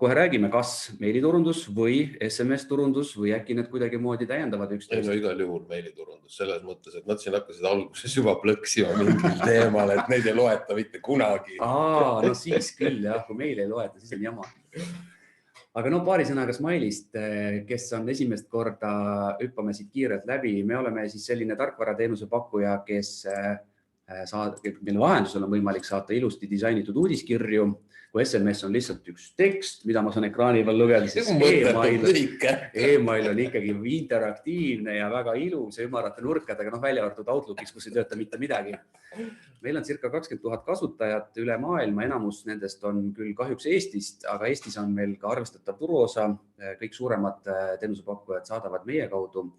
kohe räägime, kas meiliturundus või SMS-turundus või äkki need kuidagi moodi täiendavad üksteist. Igal juhul meiliturundus selles mõttes, et nad siin hakkasid alguses juba plõksima mingil teemal, et neid ei loeta mitte kunagi. Siis küll jah, kui meil ei loeta, siis on jama. Aga paari sõnaga Smiley'st, kes on esimest korda, hüppame siit kiirelt läbi. Me oleme siis selline tarkvarateenuse pakkuja, mille vahendusel on võimalik saata ilusti disainitud uudiskirju. Kui SMS on lihtsalt üks tekst, mida ma saan ekraani peal lugeda, siis e-mail on ikkagi interaktiivne ja väga ilus ja ümarate nurkadega, välja arvatud Outlookis, kus ei tööta mitte midagi. Meil on circa 20 000 kasutajat üle maailma, enamus nendest on küll kahjuks Eestist, aga Eestis on meil ka arvestatav turuosa. Kõik suuremad teenusepakkujad saadavad meie kaudu.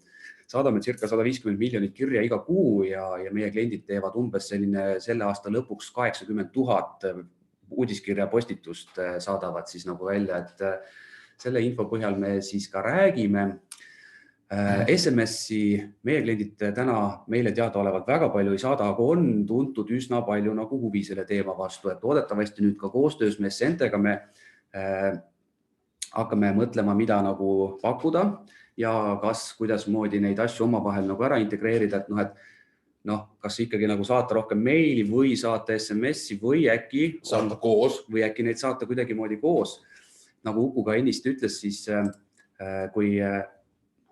Saadame circa 150 miljonit kirja iga kuu ja meie kliendid teevad umbes selle aasta lõpuks 80 000 uudiskirja postitust saadavad siis nagu välja, et selle info põhjal me siis ka räägime. SMS-i meie kliendid täna meile teadaolevalt väga palju ei saada, aga on tuntud üsna palju nagu huvi selle teema vastu, et oodetavasti nüüd ka koostöös Messentega me hakkame mõtlema, mida nagu pakkuda ja kuidas moodi neid asju omavahel nagu ära integreerida, et kas ikkagi nagu saata rohkem meili või saata SMS-i või äkki saata koos või äkki neid saata kuidagi moodi koos. Nagu Uku ka ennist ütles, siis kui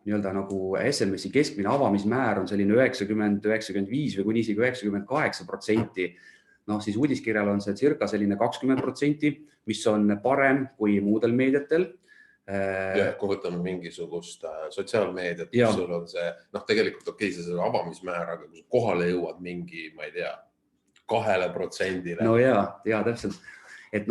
nii-öelda nagu SMS-i keskmine avamismäär on selline 90, 95 või kuni isegi 98%, siis uudiskirjal on see circa selline 20%, mis on parem kui muudel meediatel. Kui võtame mingisugust sotsiaalmeediat, kus sul on see, tegelikult okei, see avamismäär, aga kui kohale jõuad mingi, ma ei tea, 2%. No jaa, täpselt. Et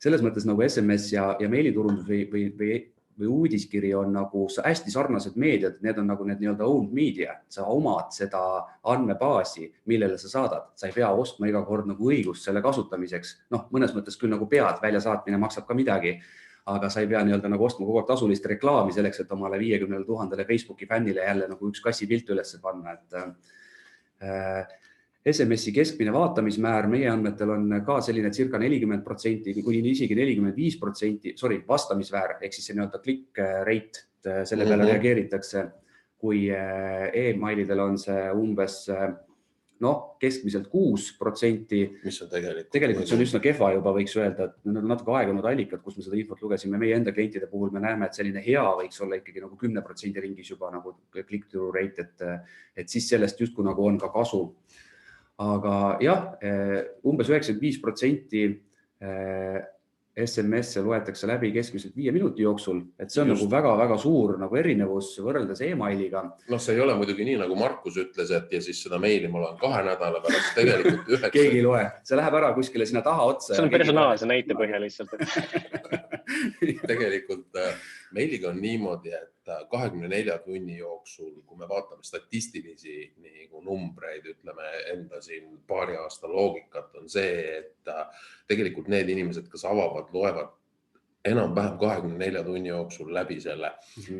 selles mõttes nagu SMS ja meiliturundus või uudiskiri on nagu hästi sarnased meediad, need on nagu need nii-öelda owned media. Sa omad seda andmebaasi, millele sa saadad. Sa ei pea ostma iga kord nagu õigust selle kasutamiseks. Mõnes mõttes küll nagu pead, välja saatmine maksab ka midagi, aga sa ei pea nii-öelda nagu ostma kogu aeg tasulist reklaami selleks, et omale 50 000 Facebooki fännile jälle nagu üks kassi pilt üles panna. SMS-i keskmine vaatamismäär meie andmetel on ka selline circa 40%, kuni isegi 45%, vastamisväär, ehk siis see nii-öelda click rate, selle peale reageeritakse, kui e-mailidel on see umbes keskmiselt 6%. Mis on tegelikult see on üsna kehva juba, võiks öelda, et need on natuke aegunud allikad, kus me seda infot lugesime. Meie enda klientide puhul me näeme, et selline hea võiks olla ikkagi nagu 10% ringis juba nagu click-through rate, et siis sellest justkui nagu on ka kasu. Aga jah, umbes 95% SMS loetakse läbi keskmiselt 5 minuti jooksul, et see on nagu väga-väga suur nagu erinevus võrreldes emailiga. Noh, see ei ole muidugi nii, nagu Markus ütles, et ja siis seda meili ma loen 2 nädala pärast tegelikult 9. Keegi ei loe, see läheb ära kuskile sinna taha otsa. See on personaalse näite põhja lihtsalt. Tegelikult meiliga on niimoodi, et 24 tunni jooksul, kui me vaatame statistilisi nagu numbreid, ütleme enda siin paari aasta loogikat, on see, et tegelikult need inimesed, kes avavad, loevad enam-vähem 24 tunni jooksul läbi selle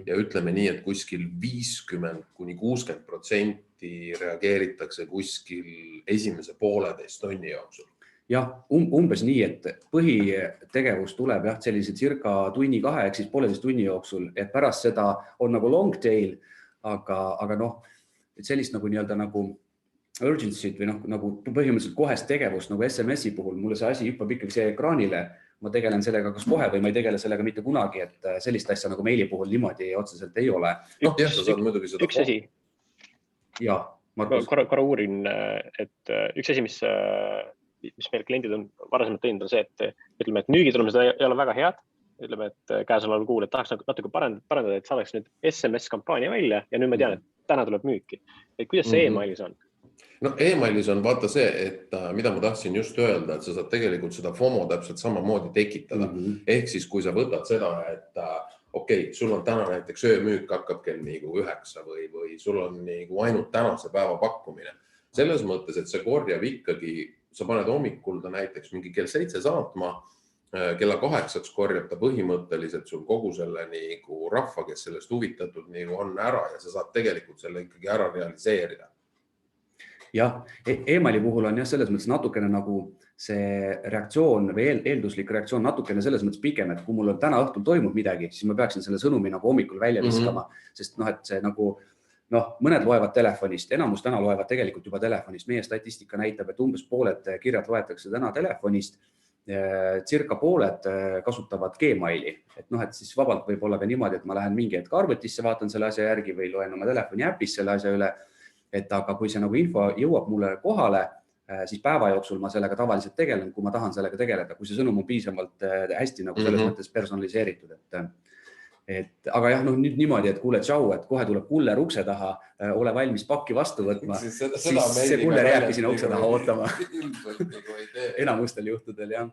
ja ütleme nii, et kuskil 50–60% reageeritakse kuskil esimese 1,5 tunni jooksul. Jah, umbes nii, et põhitegevus tuleb sellise circa tunni 2 ehk siis 1,5 tunni jooksul, et pärast seda on nagu long tail, aga noh, et sellist nagu nii-öelda nagu urgency't või nagu põhimõtteliselt kohest tegevust nagu SMS-i puhul, mulle see asi hüppab ikkagi see ekraanile, ma tegelen sellega kas kohe või ma ei tegele sellega mitte kunagi, et sellist asja nagu meili puhul niimoodi otseselt ei ole. Üks asi. Ja, Markus. Korra uurin, et üks asi, mis meil kliendid on varasemalt teinud, on see, et ütleme, et müügitulemused ei ole väga head. Ütleme, et käesoleval kuul, et tahaks natuke parandada, et saadaks nüüd SMS-kampaania välja ja nüüd ma tean, et täna tuleb müüki. Et kuidas see e-mailis on? No e-mailis on vaata see, et mida ma tahtsin just öelda, et sa saad tegelikult seda FOMO täpselt samamoodi tekitada. Ehk siis, kui sa võtad seda, et okei, sul on täna näiteks öömüük hakkab kell 9 või sul on ainult tänase päeva pakkumine. Selles mõttes, et see korjab ikkagi, sa paned hommikul ta näiteks mingi kell 7 saatma, kella 8 korjab ta põhimõtteliselt sul kogu selle rahva, kes sellest huvitatud on ära ja sa saad tegelikult selle ikkagi ära realiseerida. Jah, e-maili puhul on selles mõttes natukene nagu see reaktsioon või eelduslik reaktsioon natukene selles mõttes pikem, et kui mul on täna õhtul toimub midagi, siis ma peaksin selle sõnumi nagu hommikul välja viskama, sest et see nagu mõned loevad telefonist, enamus täna loevad tegelikult juba telefonist. Meie statistika näitab, et umbes pooled kirjad loetakse täna telefonist, circa pooled kasutavad Gmaili. Et siis vabalt võib olla ka niimoodi, et ma lähen mingi hetk arvutisse, vaatan selle asja järgi või loen oma telefoni äpis selle asja üle. Et aga kui see nagu info jõuab mulle kohale, siis päeva jooksul ma sellega tavaliselt tegelen, kui ma tahan sellega tegeleda, kui see sõnum on piisavalt hästi nagu selles mõttes personaliseeritud. Aga jah, nüüd niimoodi, et kuule, tšau, et kohe tuleb kuller ukse taha, ole valmis pakki vastu võtma, siis see kuller jääbki sinna ukse taha ootama. Enamustel juhtudel, jah.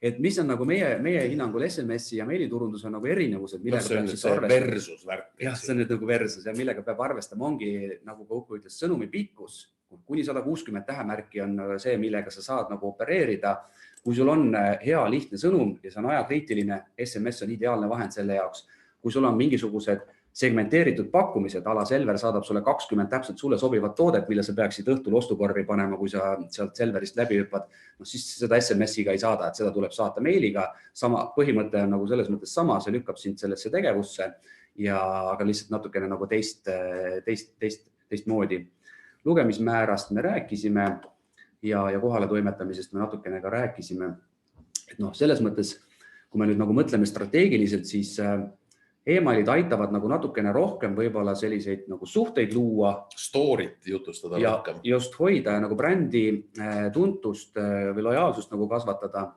Et mis on nagu meie hinnangul SMS-i ja meiliturundus on nagu erinevused, millega peab siis arvestama. Versus värk. Jah, see on nüüd nagu versus ja millega peab arvestama ongi, nagu ka Uku ütles, sõnumi pikkus. Kuni 160 tähemärki on see, millega sa saad nagu opereerida. Kui sul on hea lihtne sõnum ja see on ajakriitiline, SMS on ideaalne vahend selle jaoks. Kui sul on mingisugused segmenteeritud pakkumised, ala Selver saadab sulle 20 täpselt sulle sobivat toodet, mille sa peaksid õhtul ostukorvi panema, kui sa sealt Selverist läbi hüppad, siis seda SMS-iga ei saada, et seda tuleb saata meiliga. Sama põhimõte on nagu selles mõttes sama, see lükkab sind sellesse tegevusse, aga lihtsalt natukene nagu teist moodi. Lugemismäärast me rääkisime ja kohale toimetamisest me natukene ka rääkisime. Et selles mõttes, kui me nüüd nagu mõtleme strateegiliselt, siis e-mailid aitavad nagu natukene rohkem võib-olla selliseid nagu suhteid luua. Story't jutustada rohkem. Ja just hoida nagu brändi tuntust või lojaalsust nagu kasvatada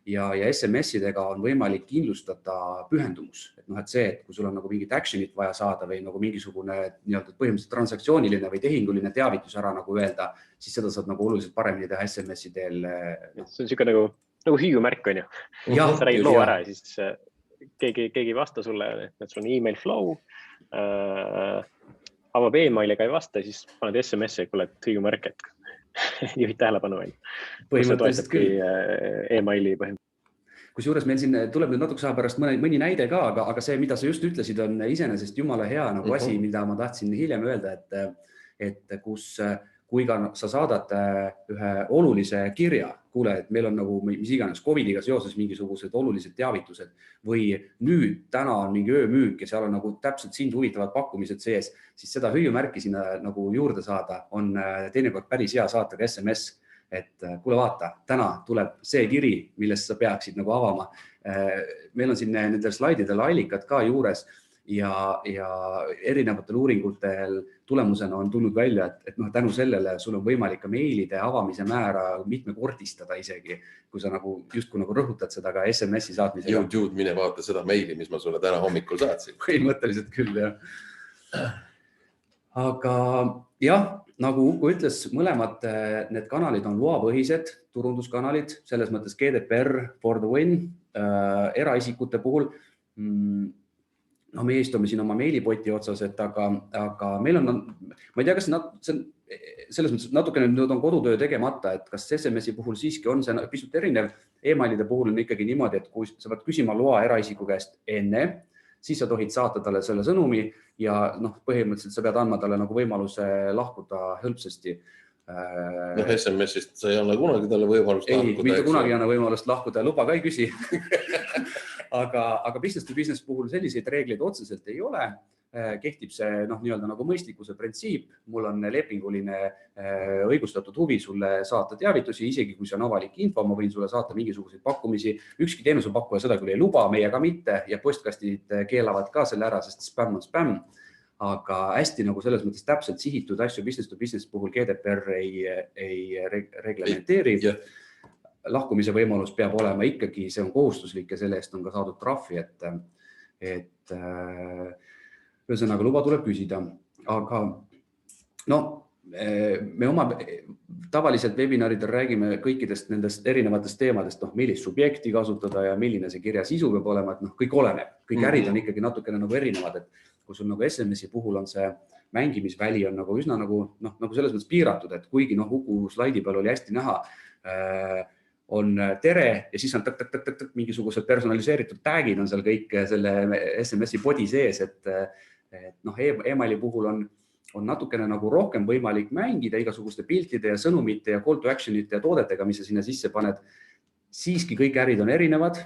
ja SMS-idega on võimalik kindlustada pühendumus. Et see, et kui sul on nagu mingit actionit vaja saada või nagu mingisugune põhimõtteliselt transaktsiooniline või tehinguline teavitus ära nagu öelda, siis seda saad nagu oluliselt paremini teha SMS-i teel. See on siuke nagu hüüumärk on ju. Sa räägid loo ära ja siis keegi vasta sulle, et sul on email flow, avab e-mailiga ei vasta, siis paned SMS-i, kuule, et hüüumärk, et juhid tähelepanu välja. Põhimõtteliselt küll. E-maili põhimõtteliselt. Kusjuures meil siin tuleb nüüd natuke saa pärast mõni näide ka, aga see, mida sa just ütlesid, on iseenesest jumala hea nagu asi, mida ma tahtsin hiljem öelda, et kui ka sa saadad ühe olulise kirja, kuule, et meil on nagu mis iganes COVIDiga seoses mingisugused olulised teavitused või nüüd täna on mingi öömüük ja seal on nagu täpselt sind huvitavad pakkumised sees, siis seda hüüumärki sinna nagu juurde saada on teinekord päris hea saata ka SMS, et kuule vaata, täna tuleb see kiri, millest sa peaksid nagu avama. Meil on siin nendel slaididel allikad ka juures ja erinevatel uuringutel tulemusena on tulnud välja, et tänu sellele sul on võimalik ka meilide avamise määra mitmekordistada isegi, kui sa nagu justkui nagu rõhutad seda ka SMS-i saatmisega. Jude, mine vaata seda meili, mis ma sulle täna hommikul saatsin. Põhimõtteliselt küll, jah. Aga jah, nagu Uku ütles, mõlemad need kanalid on loapõhised turunduskanalid, selles mõttes GDPR for the win, eraisikute puhul. No me istume siin oma meilipoti otsas, aga meil on, ma ei tea, kas see on selles mõttes natukene nüüd on kodutöö tegemata, et kas SMS-i puhul siiski on see pisut erinev. E-mailide puhul on ikkagi niimoodi, et kui sa pead küsima loa eraisiku käest enne, siis sa tohid saata talle selle sõnumi ja põhimõtteliselt sa pead andma talle nagu võimaluse lahkuda hõlpsasti. SMS-ist sa ei anna kunagi talle võimalust lahkuda. Ei, mitte kunagi ei anna võimalust lahkuda ja luba ka ei küsi. Aga business to business puhul selliseid reegleid otseselt ei ole. Kehtib see nii-öelda nagu mõistlikkuse printsiip. Mul on lepinguline õigustatud huvi sulle saata teavitusi, isegi kui see on avalik info, ma võin sulle saata mingisuguseid pakkumisi. Ükski teenusepakkuja seda küll ei luba, meie ka mitte ja postkastid keelavad ka selle ära, sest spam on spam. Aga hästi nagu selles mõttes täpselt sihitud asju business to business puhul GDPR ei reglementeeri. Lahkumise võimalus peab olema ikkagi, see on kohustuslik ja selle eest on ka saadud trahvi, et ühesõnaga luba tuleb küsida. Aga me oma tavaliselt webinaridel räägime kõikidest nendest erinevatest teemadest, millist subjekti kasutada ja milline see kirja sisu peab olema, et kõik oleneb. Kõik ärid on ikkagi natukene nagu erinevad, et kui sul nagu SMS-i puhul on see mängimisväli on nagu üsna nagu selles mõttes piiratud, et kuigi Uku slaidi peal oli hästi näha, on tere ja siis on mingisugused personaliseeritud tagid on seal kõik selle SMS-i body sees, et e-maili puhul on natukene nagu rohkem võimalik mängida igasuguste piltide ja sõnumite ja call to actionite ja toodetega, mis sa sinna sisse paned. Siiski kõik ärid on erinevad.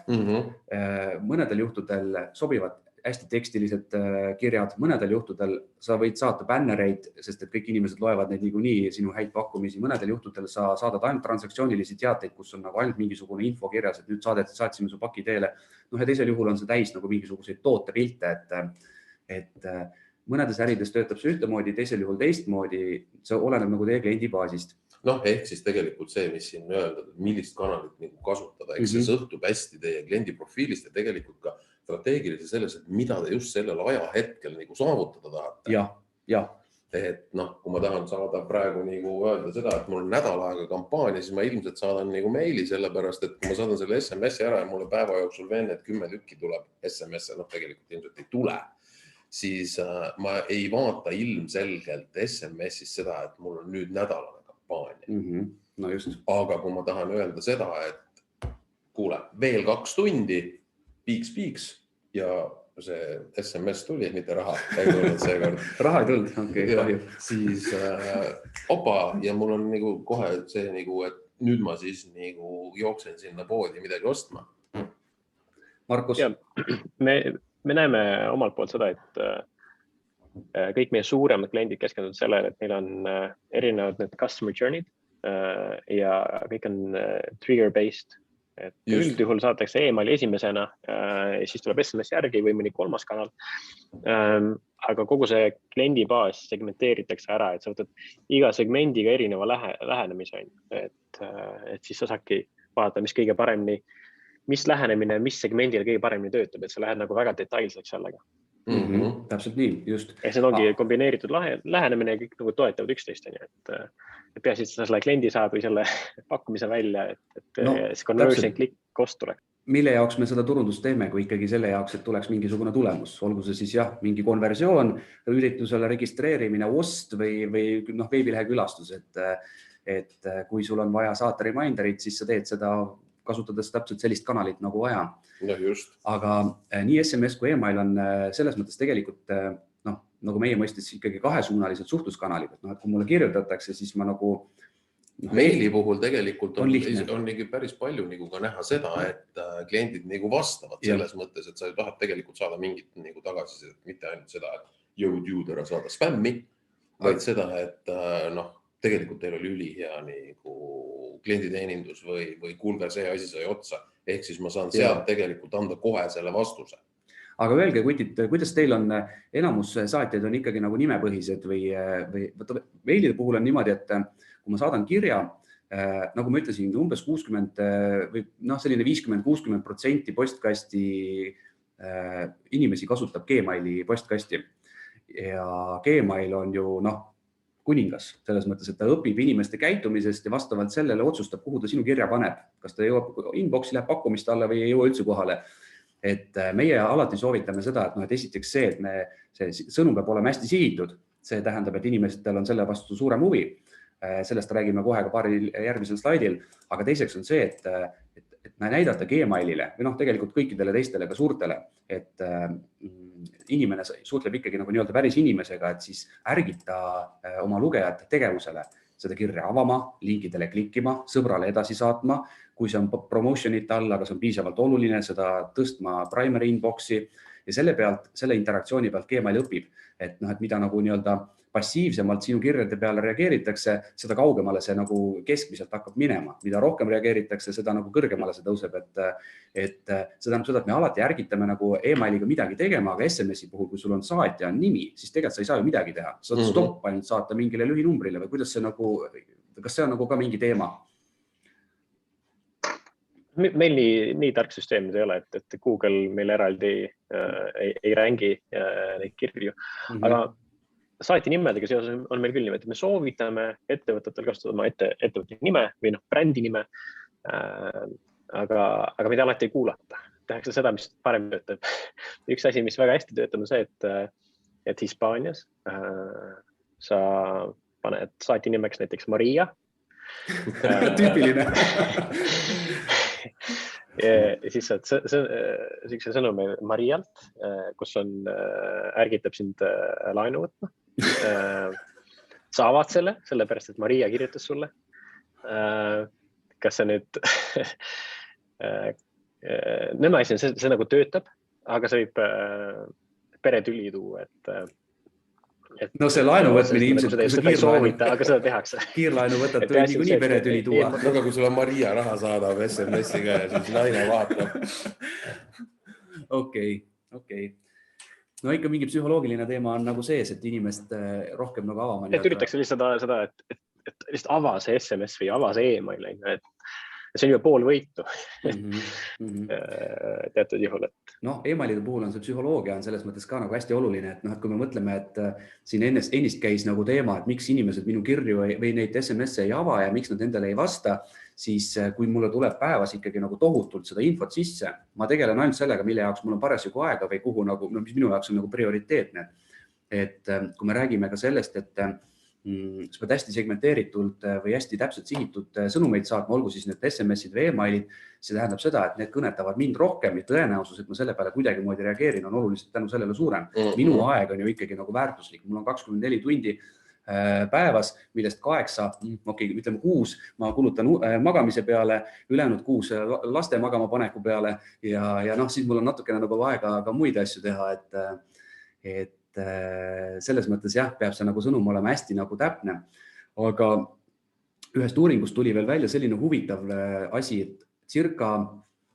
Mõnedel juhtudel sobivad hästi tekstilised kirjad, mõnedel juhtudel sa võid saata bännereid, sest et kõik inimesed loevad neid niikuinii sinu häid pakkumisi. Mõnedel juhtudel sa saadad ainult transaktsioonilisi teateid, kus on nagu ainult mingisugune info kirjas, et nüüd saatsime su paki teele. Ja teisel juhul on see täis nagu mingisuguseid tootepilte, et mõnedes ärides töötab see ühtemoodi, teisel juhul teistmoodi, see oleneb nagu teie kliendi baasist. Ehk siis tegelikult see, mis siin öelda, millist kanalit kasutada, eks see sõltub hästi teie kliendi profiilist ja tegelikult ka strateegilise selles, et mida te just sellel ajahetkel saavutada tahate. Ja. Et kui ma tahan saada praegu öelda seda, et mul on nädal aega kampaania, siis ma ilmselt saadan meili sellepärast, et kui ma saadan selle SMS-i ära ja mulle päeva jooksul veenne, et 10 tükki tuleb SMS-e, tegelikult ilmselt ei tule, siis ma ei vaata ilmselgelt SMS-is seda, et mul on nüüd nädalane kampaania. No just. Aga kui ma tahan öelda seda, et kuule, veel 2 tundi, piiks ja see SMS tuli, mitte raha ei tulnud seekord. Raha ei tulnud, okei, kahju. Siis opa ja mul on kohe see, et nüüd ma siis jooksen sinna poodi midagi ostma. Markus? Me näeme omalt poolt seda, et kõik meie suuremad kliendid keskenduvad sellele, et neil on erinevad need customer journey'd ja kõik on trigger-based. Et üldjuhul saadetakse e-maili esimesena ja siis tuleb SMS järgi või mõni 3. kanal. Aga kogu see kliendibaas segmenteeritakse ära, et sa võtad iga segmendiga erineva lähenemise. Et siis sa saadki vaadata, mis kõige paremini, mis lähenemine, mis segmendil kõige paremini töötab, et sa lähed väga detailseks sellega. Täpselt nii, just. Ja see ongi kombineeritud lähenemine ja kõik toetavad üksteist. Et peaasi, et sa selle kliendi saad või selle pakkumise välja, et see conversion klikk kost tuleb. Mille jaoks me seda turundust teeme, kui ikkagi selle jaoks, et tuleks mingisugune tulemus, olgu see siis mingi konversioon, üritusele registreerimine, ost või veebilehe külastus, et kui sul on vaja saata reminderit, siis sa teed seda kasutades täpselt sellist kanalit nagu vaja. Aga nii SMS kui e-mail on selles mõttes tegelikult, nagu meie mõistes ikkagi kahesuunalised suhtluskanalid. Et kui mulle kirjutatakse, siis ma meili puhul tegelikult on päris palju ka näha seda, et kliendid vastavad selles mõttes, et sa tahad tegelikult saada mingit tagasisidet, mitte ainult seda, et jõud ära saada spämmi, vaid seda, et tegelikult teil oli ülihea klienditeenindus või kuulge, see asi sai otsa. Ehk siis ma saan sealt tegelikult anda kohe selle vastuse. aga öelge, kutid, kuidas teil on, enamus saatjaid on ikkagi nagu nimepõhised või meilide puhul on niimoodi, et kui ma saadan kirja, nagu ma ütlesin, umbes 60 või selline 50-60% postkasti inimesi kasutab Gmaili postkasti ja Gmail on ju kuningas selles mõttes, et ta õpib inimeste käitumisest ja vastavalt sellele otsustab, kuhu ta sinu kirja paneb. Kas ta jõuab inbox'i, läheb pakkumist alla või ei jõua üldse kohale. Et meie alati soovitame seda, et esiteks see, et see sõnum peab olema hästi sihitud. See tähendab, et inimestel on selle vastu suurem huvi. Sellest räägime kohe ka paaril järgmisel slaidil. Aga teiseks on see, et näidata Gmailile või tegelikult kõikidele teistele ka suurtele, et inimene suhtleb ikkagi nagu nii-öelda päris inimesega, et siis ärgita oma lugejate tegevusele seda kirja avama, linkidele klikkima, sõbrale edasi saatma, kui see on promotion'it all, aga see on piisavalt oluline, seda tõstma primary inbox'i ja selle interaktsiooni pealt Gmail õpib, et mida nagu nii-öelda passiivsemalt sinu kirjade peale reageeritakse, seda kaugemale see nagu keskmiselt hakkab minema. Mida rohkem reageeritakse, seda nagu kõrgemale see tõuseb, et see tähendab seda, et me alati ärgitame nagu emailiga midagi tegema, aga SMS-i puhul, kui sul on saatja nimi, siis tegelikult sa ei saa ju midagi teha. Sa saad stopp ainult saata mingile lühinumbrile või kuidas see nagu, kas see on nagu ka mingi teema? Meil nii tark süsteem ei ole, et Google meil eraldi ei rängi neid kirju, aga saati nimedega seoses on meil küll niimoodi, et me soovitame ettevõtetel kasutada oma ettevõtte nime või brändi nime, aga mida alati ei kuulata. Tehakse seda, mis parem töötab. Üks asi, mis väga hästi töötab, on see, et Hispaanias sa paned saati nimeks näiteks Maria. Tüüpiline. Ja siis saad sellise sõnumi Marialt, kus on ärgitab sind laenu võtma. Sa avad sellepärast, et Maria kirjutas sulle. Kas see nüüd nõme asi on, see nagu töötab, aga see võib peretüli tuua, no see laenu võtmine ilmselt, seda ei soovita, aga seda tehakse. Kiirlaenu võtad, võib niikuinii peretüli tuua. Aga kui sulle Maria raha saadab SMS-iga ja siis naine vaatab. Okei. No ikka mingi psühholoogiline teema on nagu sees, et inimest rohkem nagu avama. Et üritaks lihtsalt seda, et lihtsalt ava see SMS või ava see email, et see on juba pool võitu teatud juhul. Emailide puhul on see psühholoogia on selles mõttes ka nagu hästi oluline, et kui me mõtleme, et siin ennist käis nagu teema, et miks inimesed minu kirju või neid SMS-e ei ava ja miks nad endale ei vasta, siis kui mulle tuleb päevas ikkagi nagu tohutult seda infot sisse, ma tegelen ainult sellega, mille jaoks mul on parasjagu aega või kuhu nagu, mis minu jaoks on nagu prioriteetne. Et kui me räägime ka sellest, et sa pead hästi segmenteeritult või hästi täpselt sihitud sõnumeid saatma, olgu siis need SMS-id või emailid, see tähendab seda, et need kõnetavad mind rohkem ja tõenäosus, et ma selle peale kuidagi moodi reageerin, on oluliselt tänu sellele suurem. Minu aeg on ju ikkagi nagu väärtuslik, mul on 24 tundi päevas, millest 8, 6 ma kulutan magamise peale, ülejäänud 6 laste magama paneku peale ja siis mul on natukene nagu aega ka muid asju teha, et selles mõttes jah, peab see nagu sõnum olema hästi nagu täpne, aga ühest uuringust tuli veel välja selline huvitav asi, et circa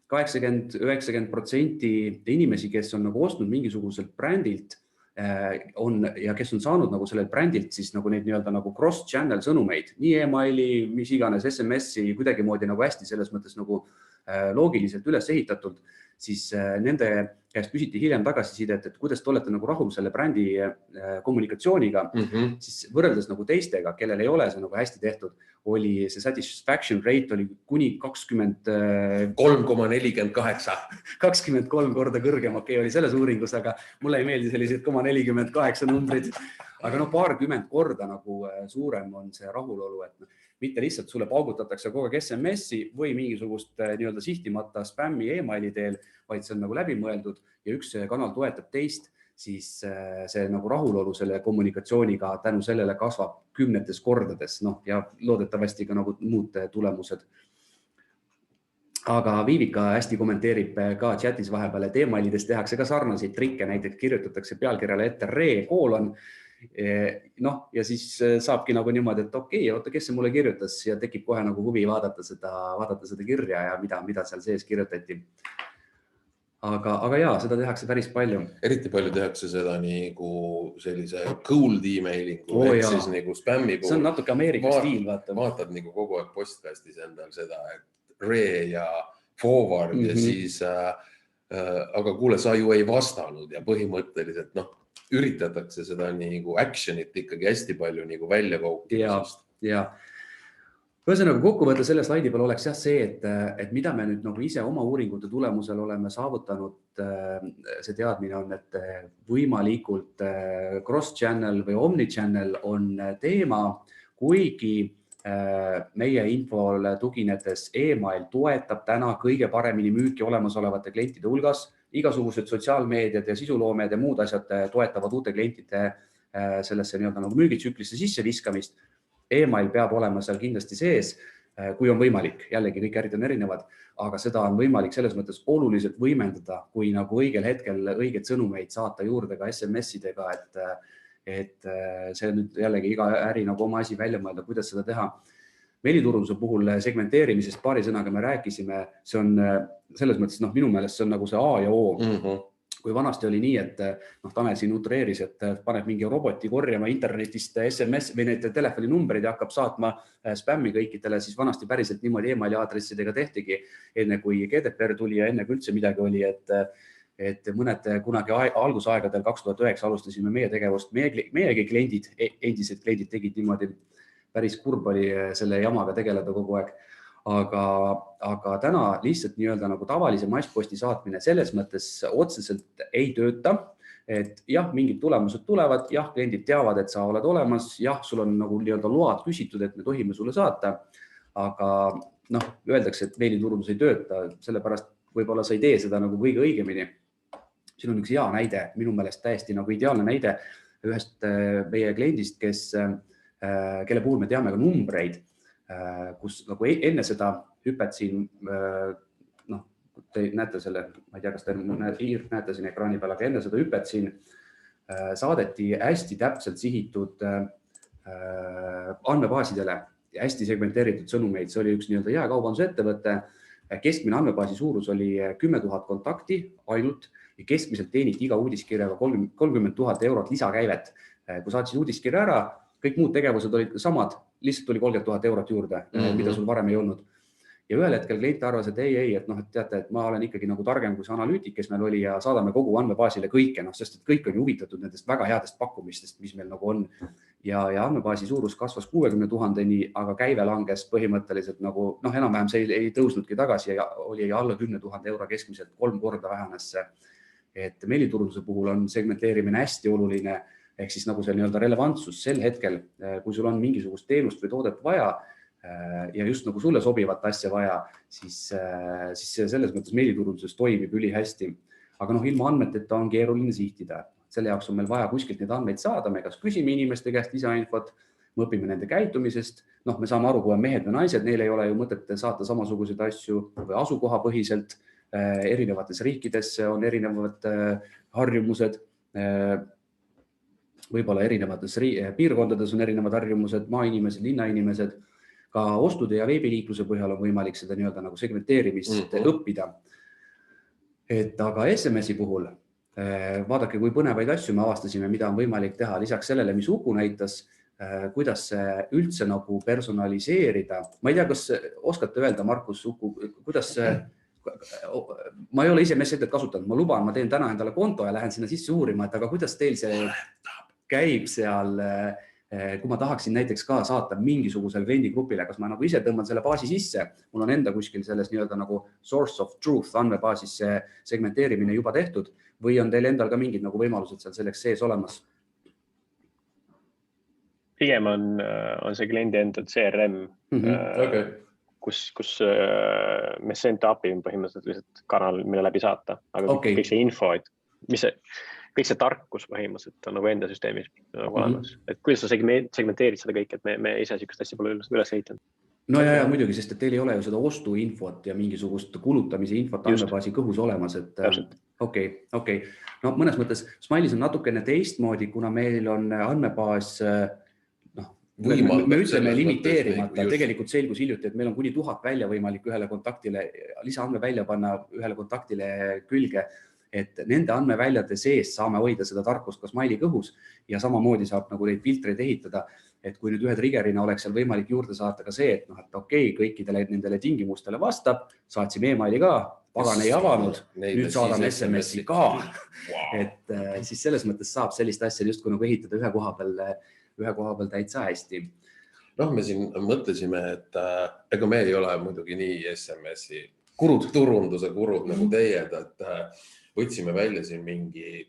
80-90% inimesi, kes on nagu ostnud mingisuguselt brändilt ja kes on saanud nagu sellel brändilt siis nagu neid nii-öelda nagu cross-channel sõnumeid, nii emaili, mis iganes SMS-i kuidagi moodi nagu hästi selles mõttes nagu loogiliselt üles ehitatult, siis nende käest küsiti hiljem tagasisidet, et kuidas te olete nagu rahul selle brändi kommunikatsiooniga, siis võrreldes nagu teistega, kellel ei ole see nagu hästi tehtud, oli see satisfaction rate oli kuni 23,48 korda kõrgem, oli selles uuringus, aga mulle ei meeldi sellised 0,48 numbrid, aga paarkümmend korda nagu suurem on see rahulolu, et mitte lihtsalt sulle paugutatakse kogu aeg SMS-i või mingisugust nii-öelda sihtimata spämmi emaili teel, vaid see on nagu läbimõeldud ja üks kanal toetab teist, siis see nagu rahulolu selle kommunikatsiooniga tänu sellele kasvab kümnetes kordades ja loodetavasti ka nagu muud tulemused. Aga Viivika hästi kommenteerib ka chatis vahepeal, et emailides tehakse ka sarnaseid trikke, näiteks kirjutatakse pealkirjale ette re:, ja siis saabki nagu niimoodi, et oota, kes see mulle kirjutas ja tekib kohe nagu huvi vaadata seda kirja ja mida seal sees kirjutati. aga jaa, seda tehakse päris palju. Eriti palju tehakse seda nagu sellise cold emailingu Oo, ehk jaa. siis nagu spämmi See on natuke Ameerika stiil, vaata. Vaatad nagu kogu aeg postkastis endal seda, et re ja forward ja siis aga kuule, sa ju ei vastanud ja põhimõtteliselt üritatakse seda nagu action'it ikkagi hästi palju nagu välja koukida. Ja ühesõnaga kokkuvõte selle slaidi peal oleks jah see, et mida me nüüd nagu ise oma uuringute tulemusel oleme saavutanud, see teadmine on, et võimalikult cross-channel või omni-channel on teema, kuigi meie infole tuginedes email toetab täna kõige paremini müüki olemasolevate klientide hulgas. Igasugused sotsiaalmeediad ja sisuloomed ja muud asjad toetavad uute klientide sellesse nagu müügitsüklisse sisse viskamist. Email peab olema seal kindlasti sees, kui on võimalik. Jällegi kõik ärid on erinevad, aga seda on võimalik selles mõttes oluliselt võimendada, kui nagu õigel hetkel õiged sõnumeid saata juurde ka SMS-idega, et see nüüd jällegi iga äri nagu oma asi välja mõelda, kuidas seda teha. Meiliturunduse puhul segmenteerimisest paari sõnaga me rääkisime, see on selles mõttes, minu meelest see on nagu see A ja O. Kui vanasti oli nii, et Tanel siin utreeris, et paneb mingi roboti korjama internetist SMS või need telefoninumbrid ja hakkab saatma spämmi kõikidele, siis vanasti päriselt niimoodi emaili aadressidega tehtigi, enne kui GDPR tuli ja enne kui üldse midagi oli, et mõned kunagi algusaegadel 2009 alustasime meie tegevust, meiegi kliendid, endised kliendid tegid niimoodi, päris kurb oli selle jamaga tegeleda kogu aeg. Aga täna lihtsalt nii-öelda nagu tavalise massposti saatmine selles mõttes otseselt ei tööta, et jah, mingid tulemused tulevad, jah, kliendid teavad, et sa oled olemas, jah, sul on nagu nii-öelda load küsitud, et me tohime sulle saata, aga öeldakse, et meiliturundus ei tööta, sellepärast võib-olla sa ei tee seda nagu kõige õigemini. Siin on üks hea näide, minu meelest täiesti nagu ideaalne näide ühest meie kliendist, kelle puhul me teame ka numbreid, kus nagu enne seda hüpet siin, te näete selle, ma ei tea, kas te näete siin ekraani peal, aga enne seda hüpet siin saadeti hästi täpselt sihitud andmebaasidele ja hästi segmenteeritud sõnumeid. See oli üks nii-öelda jaekaubandusettevõte. Keskmine andmebaasi suurus oli 10 000 kontakti ainult ja keskmiselt teeniti iga uudiskirjaga 30 000 eurot lisakäivet. Kui saatsid uudiskirja ära, kõik muud tegevused olid samad, lihtsalt tuli 30 000 eurot juurde, mida sul varem ei olnud. Ja ühel hetkel klient arvas, et ei, et teate, et ma olen ikkagi nagu targem kui see analüütik, kes meil oli ja saadame kogu andmebaasile kõike, sest et kõik on huvitatud nendest väga headest pakkumistest, mis meil nagu on. Ja andmebaasi suurus kasvas 60 000-ni, aga käive langes põhimõtteliselt nagu, enam-vähem see ei tõusnudki tagasi ja oli alla 10 000 euro keskmiselt 3 korda vähenes. Et meiliturunduse puhul on segmenteerimine hästi oluline, ehk siis nagu see nii-öelda relevantsus sel hetkel, kui sul on mingisugust teenust või toodet vaja ja just nagu sulle sobivat asja vaja, siis selles mõttes meiliturunduses toimib ülihästi. Aga ilma andmeteta on keeruline sihtida. Selle jaoks on meil vaja kuskilt neid andmeid saada, me kas küsime inimeste käest lisainfot, me õpime nende käitumisest, me saame aru, kui on mehed või naised, neil ei ole ju mõtet saata samasuguseid asju või asukohapõhiselt, erinevates riikides on erinevad harjumused, võib-olla erinevates piirkondades on erinevad harjumused, maainimesed, linnainimesed, ka ostude ja veebiliikluse põhjal on võimalik seda nii-öelda nagu segmenteerimist õppida. Aga SMS-i puhul, vaadake, kui põnevaid asju me avastasime, mida on võimalik teha lisaks sellele, mis Uku näitas, kuidas üldse nagu personaliseerida. Ma ei tea, kas oskate öelda, Markus, Uku, kuidas ma ei ole ise messetet kasutanud, ma luban, ma teen täna endale konto ja lähen sinna sisse uurima, aga kuidas teil see käib seal, kui ma tahaksin näiteks ka saata mingisugusel kliendigrupile, kas ma nagu ise tõmban selle baasi sisse, mul on enda kuskil selles nii-öelda nagu source of truth andmebaasis see segmenteerimine juba tehtud või on teil endal ka mingid nagu võimalused seal selleks sees olemas? Pigem on see kliendi enda CRM, kus me send up'i on põhimõtteliselt lihtsalt kanal, mille läbi saata, aga kõik see info, kõik see tarkus põhimõtteliselt on nagu enda süsteemis nagu olemas. Et kuidas sa segmenteerid seda kõik, et me ise sihukest asja pole üles ehitanud? No ja muidugi, sest et teil ei ole ju seda ostuinfot ja mingisugust kulutamise infot andmebaasi kõhus olemas. Okei. No mõnes mõttes Smile'is on natukene teistmoodi, kuna meil on andmebaas me ütleme limiteerimata, tegelikult selgus hiljuti, et meil on kuni 1000 välja võimalik ühele kontaktile, lisaandme välja panna ühele kontaktile külge, et nende andmeväljade sees saame hoida seda tarkust kas maili kõhus ja samamoodi saab nagu neid filtreid ehitada, et kui nüüd ühe triggerina oleks seal võimalik juurde saata ka see, et okei, kõikidele nendele tingimustele vastab, saatsime emaili ka, pagan ei avanud, nüüd saadame SMS-i ka, et siis selles mõttes saab sellist asja justkui nagu ehitada ühe koha peal täitsa hästi. Noh, me siin mõtlesime, et ega me ei ole muidugi nii SMS-i turunduse kurud nagu teie, et võtsime välja siin mingi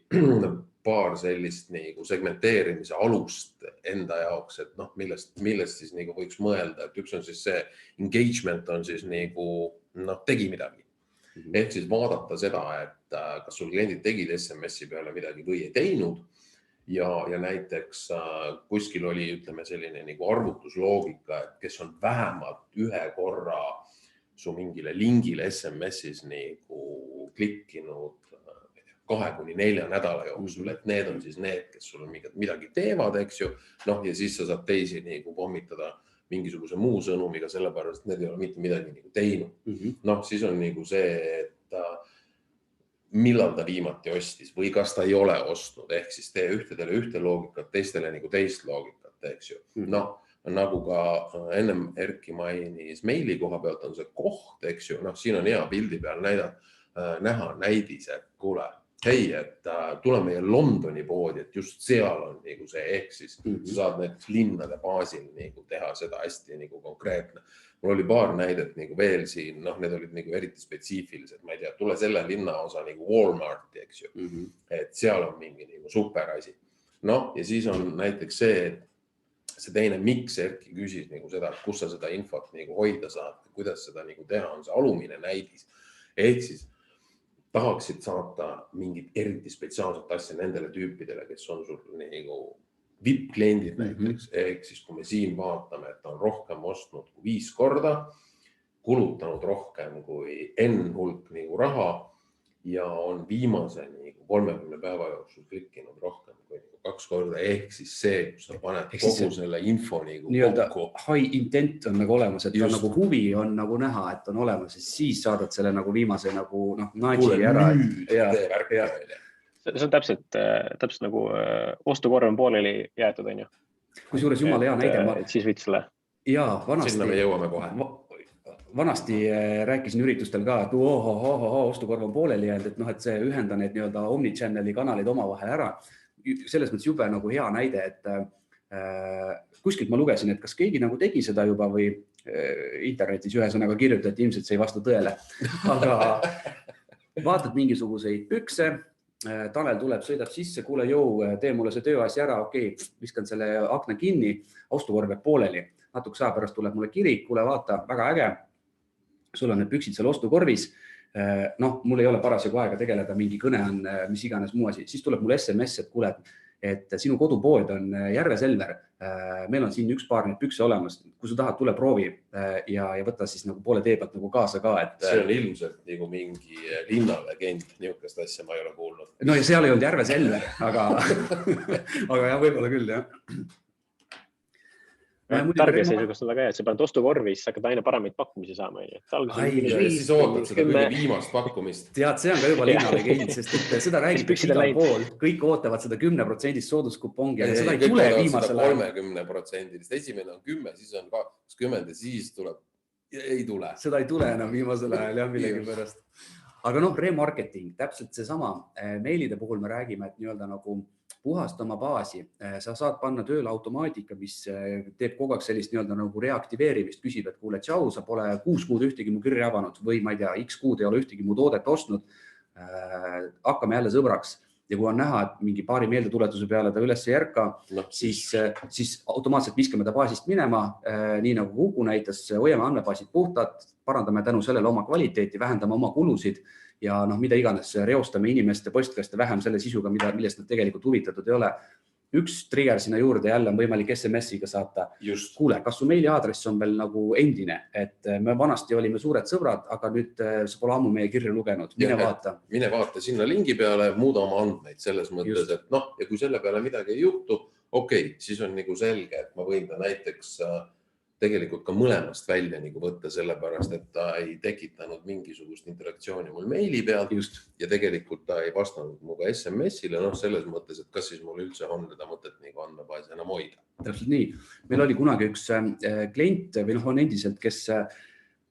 paar sellist nagu segmenteerimise alust enda jaoks, et noh, millest siis nagu võiks mõelda, et üks on siis see engagement on siis nagu tegi midagi. Ehk siis vaadata seda, et kas sul kliendid tegid SMS-i peale midagi või ei teinud ja näiteks kuskil oli, ütleme, selline nagu arvutusloogika, et kes on vähemalt ühe korra su mingile lingile SMS-is nagu klikkinud 2-4 nädala jooksul, et need on siis need, kes sul midagi teevad, eks ju, noh, ja siis sa saad teisi nagu pommitada mingisuguse muu sõnumiga, sellepärast need ei ole mitte midagi nagu teinud. Noh, siis on nagu see, et millal ta viimati ostis või kas ta ei ole ostnud, ehk siis tee ühtedele ühte loogikat, teistele nagu teist loogikat, eks ju. Noh, nagu ka ennem Erki mainis meili koha pealt on see koht, eks ju, noh, siin on hea pildi peal näha näidis, et kuule, hei, et tule meie Londoni poodi, et just seal on nagu see, ehk siis sa saad näiteks linnade baasil nagu teha seda hästi nagu konkreetne. Mul oli paar näidet nagu veel siin, noh, need olid nagu eriti spetsiifilised, ma ei tea, tule selle linnaosa nagu Walmarti, eks ju, et seal on mingi nagu super asi. Noh, ja siis on näiteks see, et see teine, miks Erki küsis nagu seda, et kus sa seda infot nagu hoida saad, kuidas seda nagu teha, on see alumine näidis. Ehk siis tahaksid saata mingit eriti spetsiaalset asja nendele tüüpidele, kes on sul nagu VIP-kliendid näiteks. Ehk siis, kui me siin vaatame, et on rohkem ostnud kui 5 korda, kulutanud rohkem kui N hulk nagu raha ja on viimase nagu 30 päeva jooksul klikkinud rohkem kui 2 korda. Ehk siis see, kus sa paned kogu selle info nagu kokku. High intent on nagu olemas, et on nagu huvi on nagu näha, et on olemas ja siis saadad selle nagu viimase nagu nudge'i ära. See on täpselt nagu ostukorv on pooleli jäetud, on ju. Kusjuures jumala hea näide. Siis võid selle. Jaa, vanasti. Sinna me jõuame kohe. Vanasti rääkisin üritustel ka, et ostukorv on pooleli jäänud, et et see ühenda need nii-öelda omnichanneli kanaleid omavahel ära. Selles mõttes jube nagu hea näide, et kuskilt ma lugesin, et kas keegi nagu tegi seda juba või internetis ühesõnaga kirjutati, ilmselt see ei vasta tõele. Aga vaatad mingisuguseid pükse, Tanel tuleb, sõidab sisse, kuule, tee mulle see tööasi ära, okei, viskan selle akna kinni, ostukorv jääb pooleli. Natuke aja pärast tuleb mulle kiri, kuule, vaata, väga äge, sul on need püksid seal ostukorvis. Noh, mul ei ole parasjagu aega tegeleda, mingi kõne on, mis iganes muu asi. Siis tuleb mul SMS, et kuule, et sinu kodupood on Järve-Selver. Meil on siin üks paar neid pükse olemas. Kui sa tahad, tule proovi ja võta siis nagu poole tee pealt nagu kaasa ka. Et... See on ilmselt nagu mingi linnalegend, niisugust asja ma ei ole kuulnud. No ja seal ei olnud Järve-Selver, aga jah, võib-olla küll, jah. Tarbija seisukast on väga hea, et sa paned ostukorvis, sa hakkad aina paremaid pakkumisi saama. Siis ootad seda kõige viimast pakkumist. Tead, see on ka juba linnalegend, sest et seda räägitakse igal pool. Kõik ootavad seda 10% sooduskupongi, aga seda ei tule viimasel ajal. 30%. Esimene on 10, siis on 20 ja siis tuleb. Ei tule. Seda ei tule enam viimasel ajal, jah, millegi pärast. Aga remarketing, täpselt see sama. Meilide puhul me räägime, et nii-öelda nagu puhasta oma baasi. Sa saad panna tööle automaatika, mis teeb kogu aeg sellist nii-öelda nagu reaktiveerimist, küsib, et kuule, tšau, sa pole 6 kuud ühtegi mu kirja avanud või ma ei tea, X kuud ei ole ühtegi mu toodet ostnud. Hakkame jälle sõbraks. Ja kui on näha, et mingi paari meeldetuletuse peale ta üles ei järka, siis automaatselt viskame ta baasist minema, nii nagu Kuku näitas, hoiame andmebaasid puhtad, parandame tänu sellele oma kvaliteeti, vähendame oma kulusid ja mida iganes, reostame inimeste postkaste vähem selle sisuga, millest nad tegelikult huvitatud ei ole. Üks trigger sinna juurde jälle on võimalik SMS-iga saata. Just. Kuule, kas su meiliaadress on veel nagu endine, et me vanasti olime suured sõbrad, aga nüüd sa pole ammu meie kirju lugenud. Mine vaata sinna lingi peale, muuda oma andmeid selles mõttes, et ja kui selle peale midagi ei juhtu, okei, siis on nagu selge, et ma võin ta näiteks tegelikult ka mõlemast välja nagu võtta, sellepärast, et ta ei tekitanud mingisugust interaktsiooni mul meili pealt ja tegelikult ta ei vastanud muga SMS-ile, selles mõttes, et kas siis mul üldse on teda mõtet nagu andmebaasi enam hoida. Täpselt nii. Meil oli kunagi üks klient või on endiselt, kes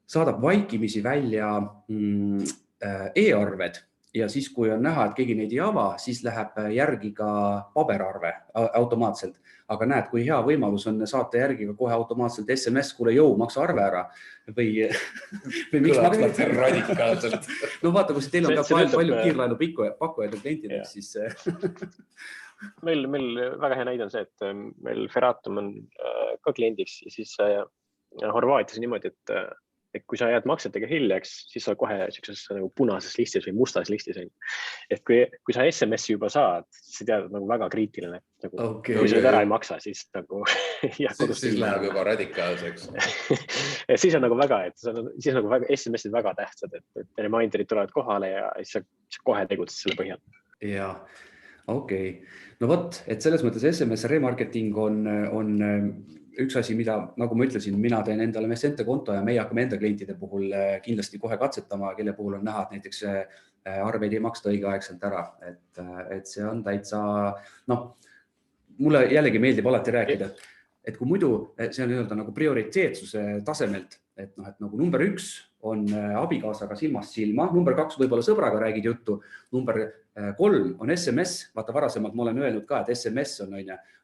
saadab vaikimisi välja e-arved ja siis, kui on näha, et keegi neid ei ava, siis läheb järgi ka paberarve automaatselt. Aga näed, kui hea võimalus on saata järgi ka kohe automaatselt SMS, kuule jõu, maksa arve ära või miks maksad radikaalselt. No vaata, kui teil on ka palju kiirlaenu pakkujaid klientideks, siis... Meil väga hea näide on see, et meil Ferratum on ka kliendiks ja siis Horvaatias niimoodi, et kui sa jääd maksetega hiljaks, siis sa kohe nagu punases listis või mustas listis. Et kui sa SMS-i juba saad, siis sa tead nagu väga kriitiline. Kui sa ära ei maksa, siis nagu... Siis läheb juba radikaalseks. Siis on nagu väga, SMS-id väga tähtsad, et reminderid tulevad kohale ja siis sa kohe tegutsed selle põhjal. Jaa, okei. No võt, et selles mõttes SMS remarketing on üks asi, mida, nagu ma ütlesin, mina teen endale Messenger konto ja meie hakkame enda klientide puhul kindlasti kohe katsetama, kelle puhul on näha, et näiteks arveid ei maksta õigeaegselt ära. Et see on täitsa, mulle jällegi meeldib alati rääkida, et kui muidu see on nagu prioriteetsuse tasemelt, et nagu number 1 on abikaasaga silmast silma, number 2 võib-olla sõbraga räägid juttu, number 3 on SMS, vaata varasemalt ma olen öelnud ka, et SMS on,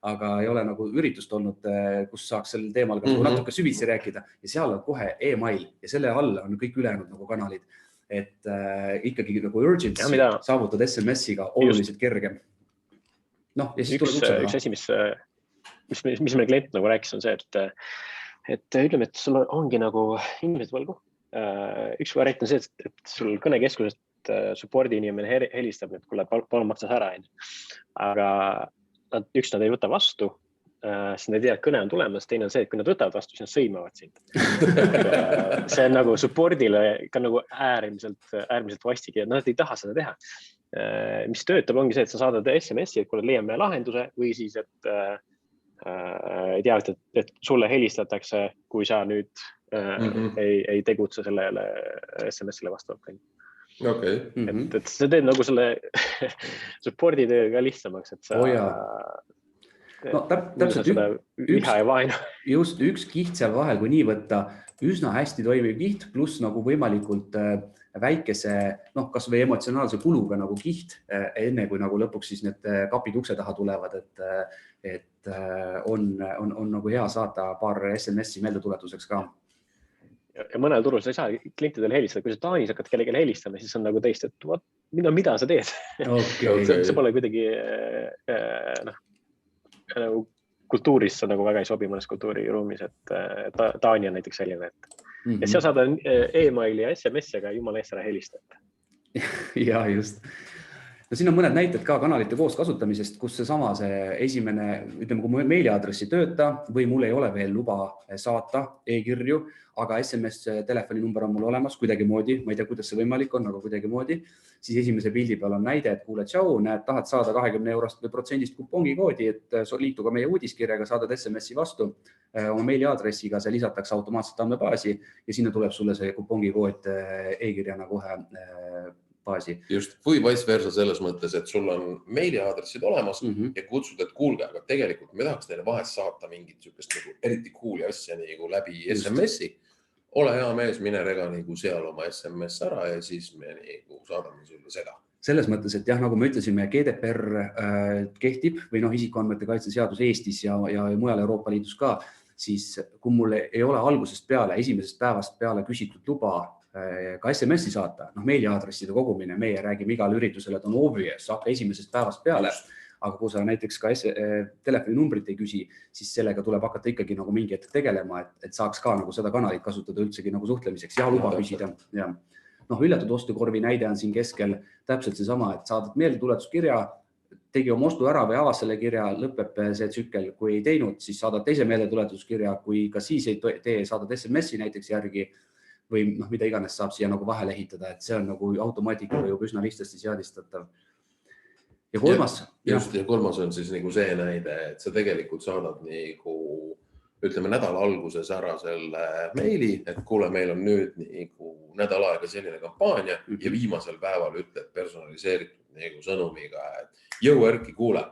aga ei ole nagu üritust olnud, kus saaks sellel teemal ka natuke süvitsi rääkida ja seal on kohe e-mail ja selle all on kõik ülejäänud nagu kanalid, et ikkagi nagu urgency saavutad SMS-iga oluliselt kergem. Üks asi, mis meil klient nagu rääkis, on see, et ütleme, et sul ongi nagu inimesed võlgu. Üks variant on see, et sul kõnekeskusest supporti inimene helistab, et kuule, palun maksas ära. Aga nad ei võta vastu, siis nad ei tea, et kõne on tulemas. Teine on see, et kui nad võtavad vastu, siis nad sõimavad sind. See on nagu supportile ka nagu äärmiselt vastik ja nad ei taha seda teha. Mis töötab, ongi see, et sa saadad SMS-i, et kuule, leiame lahenduse või siis, et ei tea, et sulle helistatakse, kui sa nüüd ei tegutse sellele SMS-ile vastavalt. Okay. Et see teeb nagu selle supporti töö ka lihtsamaks, et sa täpselt viha ja vaenu. Just üks kiht seal vahel, kui nii võtta, üsna hästi toimiv kiht, pluss nagu võimalikult väikese, kas või emotsionaalse kuluga nagu kiht, enne kui nagu lõpuks siis need kapid ukse taha tulevad, et on nagu hea saata paar SMS-i meeldetuletuseks ka. Ja mõnel turul sa ei saa klientidele helistada, kui sa Taanis hakkad kellelegi helistama, siis on nagu teist, et mida sa teed. See pole kuidagi nagu kultuuris sa nagu väga ei sobi mõnes kultuuriruumis, et Taani on näiteks selline, et seal saada e-maili ja SMS-iga jumala eest ära helistada. Ja just. No siin on mõned näited ka kanalite koos kasutamisest, kus see esimene, ütleme, kui mu meiliaadressi tööta või mul ei ole veel luba saata e-kirju, aga SMS telefoninumber on mul olemas kuidagimoodi, ma ei tea, kuidas see võimalik on, aga kuidagimoodi, siis esimese pildi peal on näide, et kuule, tšau, tahad saada 20 eurost või protsendist kupongikoodi, et liitu ka meie uudiskirjaga, saadad SMS-i vastu oma meiliaadressiga, see lisatakse automaatselt andmebaasi ja sinna tuleb sulle see kupongikood e-kirjana kohe baasi. Just, või vice versa selles mõttes, et sul on meiliaadressid olemas ja kutsud, et kuulge, aga tegelikult me tahaks teile vahest saata mingit sükest nagu eriti cooli asja nagu läbi SMS-i. Ole hea mees, mine rega nagu seal oma SMS ära ja siis me nagu saadame sulle seda. Selles mõttes, et jah, nagu me ütlesime, GDPR kehtib või isikuandmete kaitse seadus Eestis ja mujal Euroopa Liidus ka, siis kui mul ei ole algusest peale, esimesest päevast peale küsitud luba ka SMS-i saata, meiliaadresside kogumine, meie räägime igal üritusel, et on obvious, hakka esimesest päevast peale, aga kui sa näiteks ka telefoninumbrit ei küsi, siis sellega tuleb hakata ikkagi nagu mingi hetk tegelema, et saaks ka nagu seda kanalit kasutada üldsegi nagu suhtlemiseks ja luba küsida. Ületatud ostukorvi näide on siin keskel täpselt see sama, et saadad meeldetuletuskirja, tegi oma ostu ära või avas selle kirja, lõpeb see tsükkel, kui ei teinud, siis saadad teise meeldetuletuskirja, kui ka siis ei tee, saadad SMS-i näiteks järgi või mida iganes saab siia nagu vahele ehitada, et see on nagu automaatikaga juba üsna lihtsasti seadistatav. ja kolmas. Just, ja kolmas on siis nagu see näide, et sa tegelikult saadad nagu, ütleme nädala alguses ära selle meili, et kuule, meil on nüüd nagu nädal aega selline kampaania ja viimasel päeval ütled personaliseeritud nagu sõnumiga, et jõu Erki, kuule,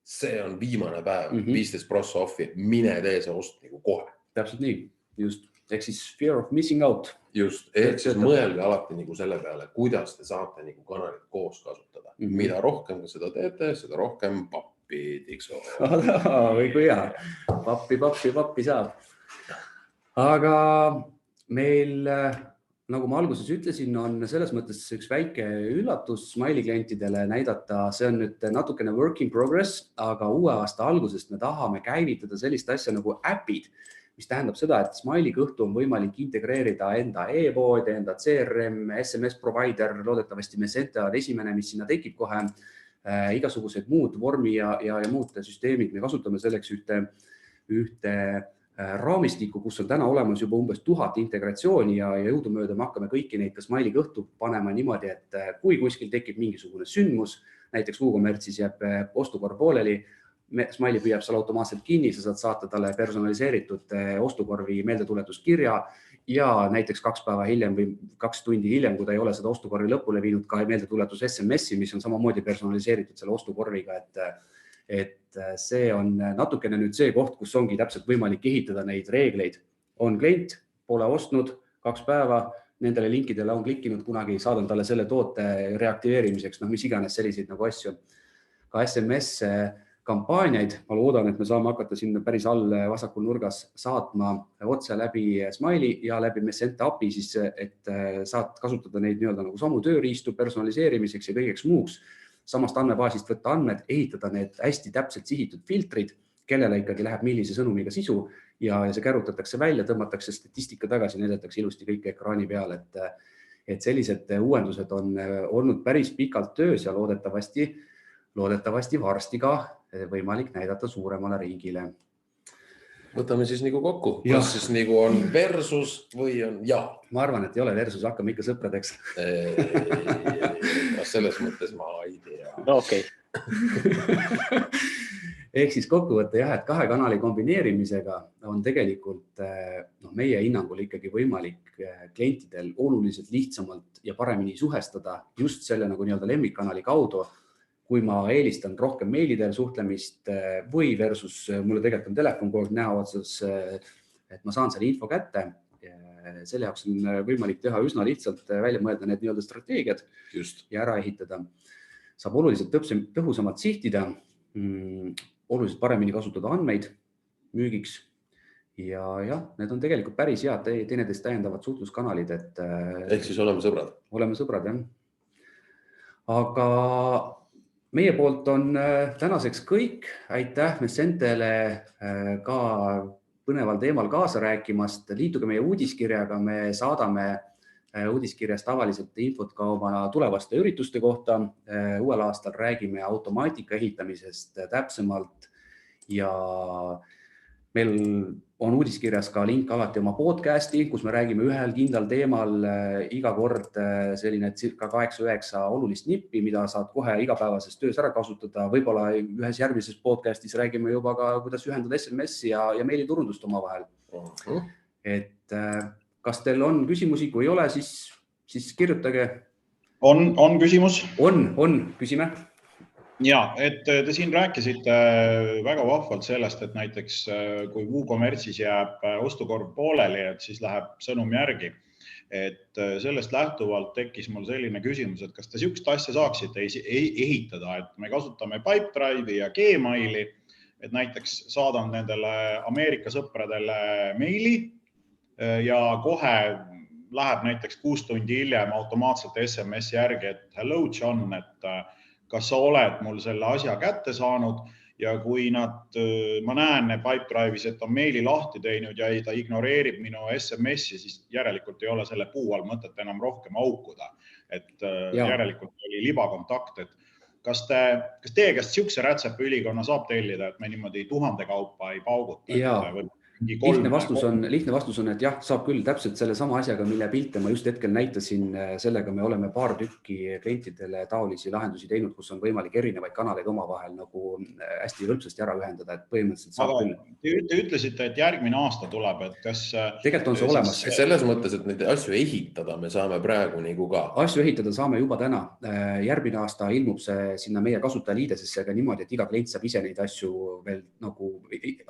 see on viimane päev, 15% offi, mine tee see ost nagu kohe. Täpselt nii, just. Ehk siis fear of missing out. Just, ehk siis mõelge alati nagu selle peale, kuidas te saate nagu kanalit koos kasutada. Mida rohkem seda teete, seda rohkem pappi tiksu. Või kui hea. Pappi saab. Aga meil, nagu ma alguses ütlesin, on selles mõttes üks väike üllatus Smiley klientidele näidata. See on nüüd natukene work in progress, aga uue aasta algusest me tahame käivitada sellist asja nagu äpid, mis tähendab seda, et Smiley kõhtu on võimalik integreerida enda e-pood, enda CRM, SMS provider, loodetavasti Messenger on esimene, mis sinna tekib kohe, igasugused muud vormi ja muud süsteemid. Me kasutame selleks ühte raamistikku, kus on täna olemas juba umbes 1000 integratsiooni ja jõudumööda me hakkame kõiki neid ka Smiley kõhtu panema niimoodi, et kui kuskil tekib mingisugune sündmus, näiteks WooCommerce'is jääb ostukorv pooleli, Smiley püüab seal automaatselt kinni, sa saad saata talle personaliseeritud ostukorvi meeldetuletuskirja ja näiteks 2 päeva hiljem või 2 tundi hiljem, kui ta ei ole seda ostukorvi lõpule viinud, ka meeldetuletus SMS-i, mis on samamoodi personaliseeritud selle ostukorviga, et see on natukene nüüd see koht, kus ongi täpselt võimalik ehitada neid reegleid. On klient, pole ostnud 2 päeva, nendele linkidele on klikkinud kunagi, saadan talle selle toote reaktiveerimiseks, mis iganes selliseid nagu asju. Ka SMS kampaaniaid, ma loodan, et me saame hakata sinna päris all vasakul nurgas saatma otse läbi Smiley ja läbi Messenger API, siis, et saad kasutada neid nii-öelda nagu samu tööriistu personaliseerimiseks ja kõigeks muuks. Samast andmebaasist võtta andmed, ehitada need hästi täpselt sihitud filtrid, kellele ikkagi läheb millise sõnumiga sisu ja see kärutatakse välja, tõmmatakse statistika tagasi, näidatakse ilusti kõike ekraani peal, et sellised uuendused on olnud päris pikalt töös ja loodetavasti varsti ka võimalik näidata suuremale riigile. Võtame siis nagu kokku, kas siis nagu on versus või on ja? Ma arvan, et ei ole versus, hakkame ikka sõpradeks. Selles mõttes ma ei tea. No okei. Ehk siis kokkuvõte jah, et 2 kanali kombineerimisega on tegelikult meie hinnangul ikkagi võimalik klientidel oluliselt lihtsamalt ja paremini suhestada just selle nagu nii-öelda lemmikkanali kaudu, kui ma eelistan rohkem meilidel suhtlemist või versus mulle tegelikult on telefon kogu aeg näo otsas, et ma saan selle info kätte. Selle jaoks on võimalik teha üsna lihtsalt välja mõelda need nii-öelda strateegiad ja ära ehitada. Saab oluliselt tõhusamalt sihtida, oluliselt paremini kasutada andmeid müügiks ja need on tegelikult päris head teineteist täiendavad suhtluskanalid. Ehk siis oleme sõbrad. Oleme sõbrad, jah. Aga meie poolt on tänaseks kõik. Aitäh Messentele ka põneval teemal kaasa rääkimast. Liituge meie uudiskirjaga, me saadame uudiskirjas tavaliselt infot ka oma tulevaste ürituste kohta. Uuel aastal räägime automaatika ehitamisest täpsemalt ja meil on uudiskirjas ka link alati oma podcasti, kus me räägime ühel kindlal teemal iga kord selline circa 8-9 olulist nippi, mida saad kohe igapäevases töös ära kasutada. Võib-olla ühes järgmises podcastis räägime juba ka, kuidas ühendada SMS-i ja meiliturundust oma vahel. Et kas teil on küsimusi, kui ei ole, siis kirjutage. On küsimus? On, küsime. Ja, et te siin rääkisite väga vahvalt sellest, et näiteks kui WooCommerce'is jääb ostukorv pooleli, et siis läheb sõnum järgi. Et sellest lähtuvalt tekkis mul selline küsimus, et kas te sihukest asja saaksite ehitada, et me kasutame Pipedrive'i ja Gmaili, et näiteks saadan nendele Ameerika sõpradele meili ja kohe läheb näiteks 6 tundi hiljem automaatselt SMS järgi, et hello John, et kas sa oled mul selle asja kätte saanud ja kui ma näen Pipedrive'is, et on meili lahti teinud ja ta ignoreerib minu SMS-i, siis järelikult ei ole selle puu all mõtet enam rohkem aukuda. Et järelikult oli libakontakt. Et kas teie käest sihukese rätsepa ülikonna saab tellida, et me niimoodi 1000 kaupa ei pauguta? lihtne vastus on, et jah, saab küll täpselt selle sama asjaga, mille pilte ma just hetkel näitasin, sellega me oleme paar tükki klientidele taolisi lahendusi teinud, kus on võimalik erinevaid kanaleid omavahel nagu hästi hõlpsasti ära ühendada, et põhimõtteliselt saab küll. Te ütlesite, et järgmine aasta tuleb, et kas... Tegelikult on see olemas. Selles mõttes, et neid asju ehitada me saame praegu nagu ka. Asju ehitada saame juba täna. Järgmine aasta ilmub see sinna meie kasutajaliidesesse ka niimoodi, et iga klient saab ise neid asju veel nagu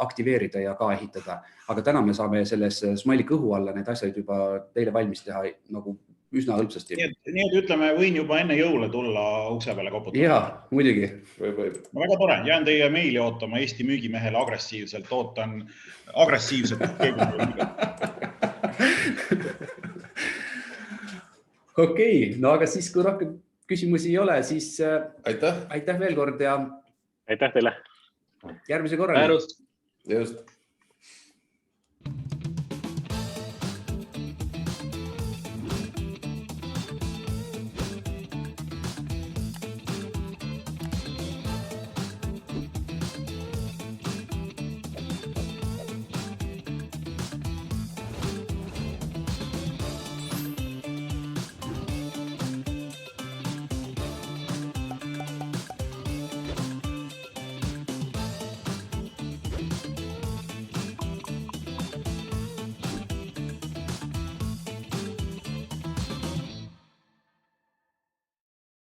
aktiveerida ja ka ehitada. Aga täna me saame selles Smiley kõhu alla need asjad juba teile valmis teha nagu üsna hõlpsasti. Nii et ütleme, võin juba enne jõule tulla ukse peale koputada. Jaa, muidugi. No väga tore, jään teie meili ootama Eesti müügimehele agressiivselt, ootan agressiivselt. Okei, no aga siis, kui rohkem küsimusi ei ole, siis aitäh veel kord ja aitäh teile. Järgmise korrani. Just.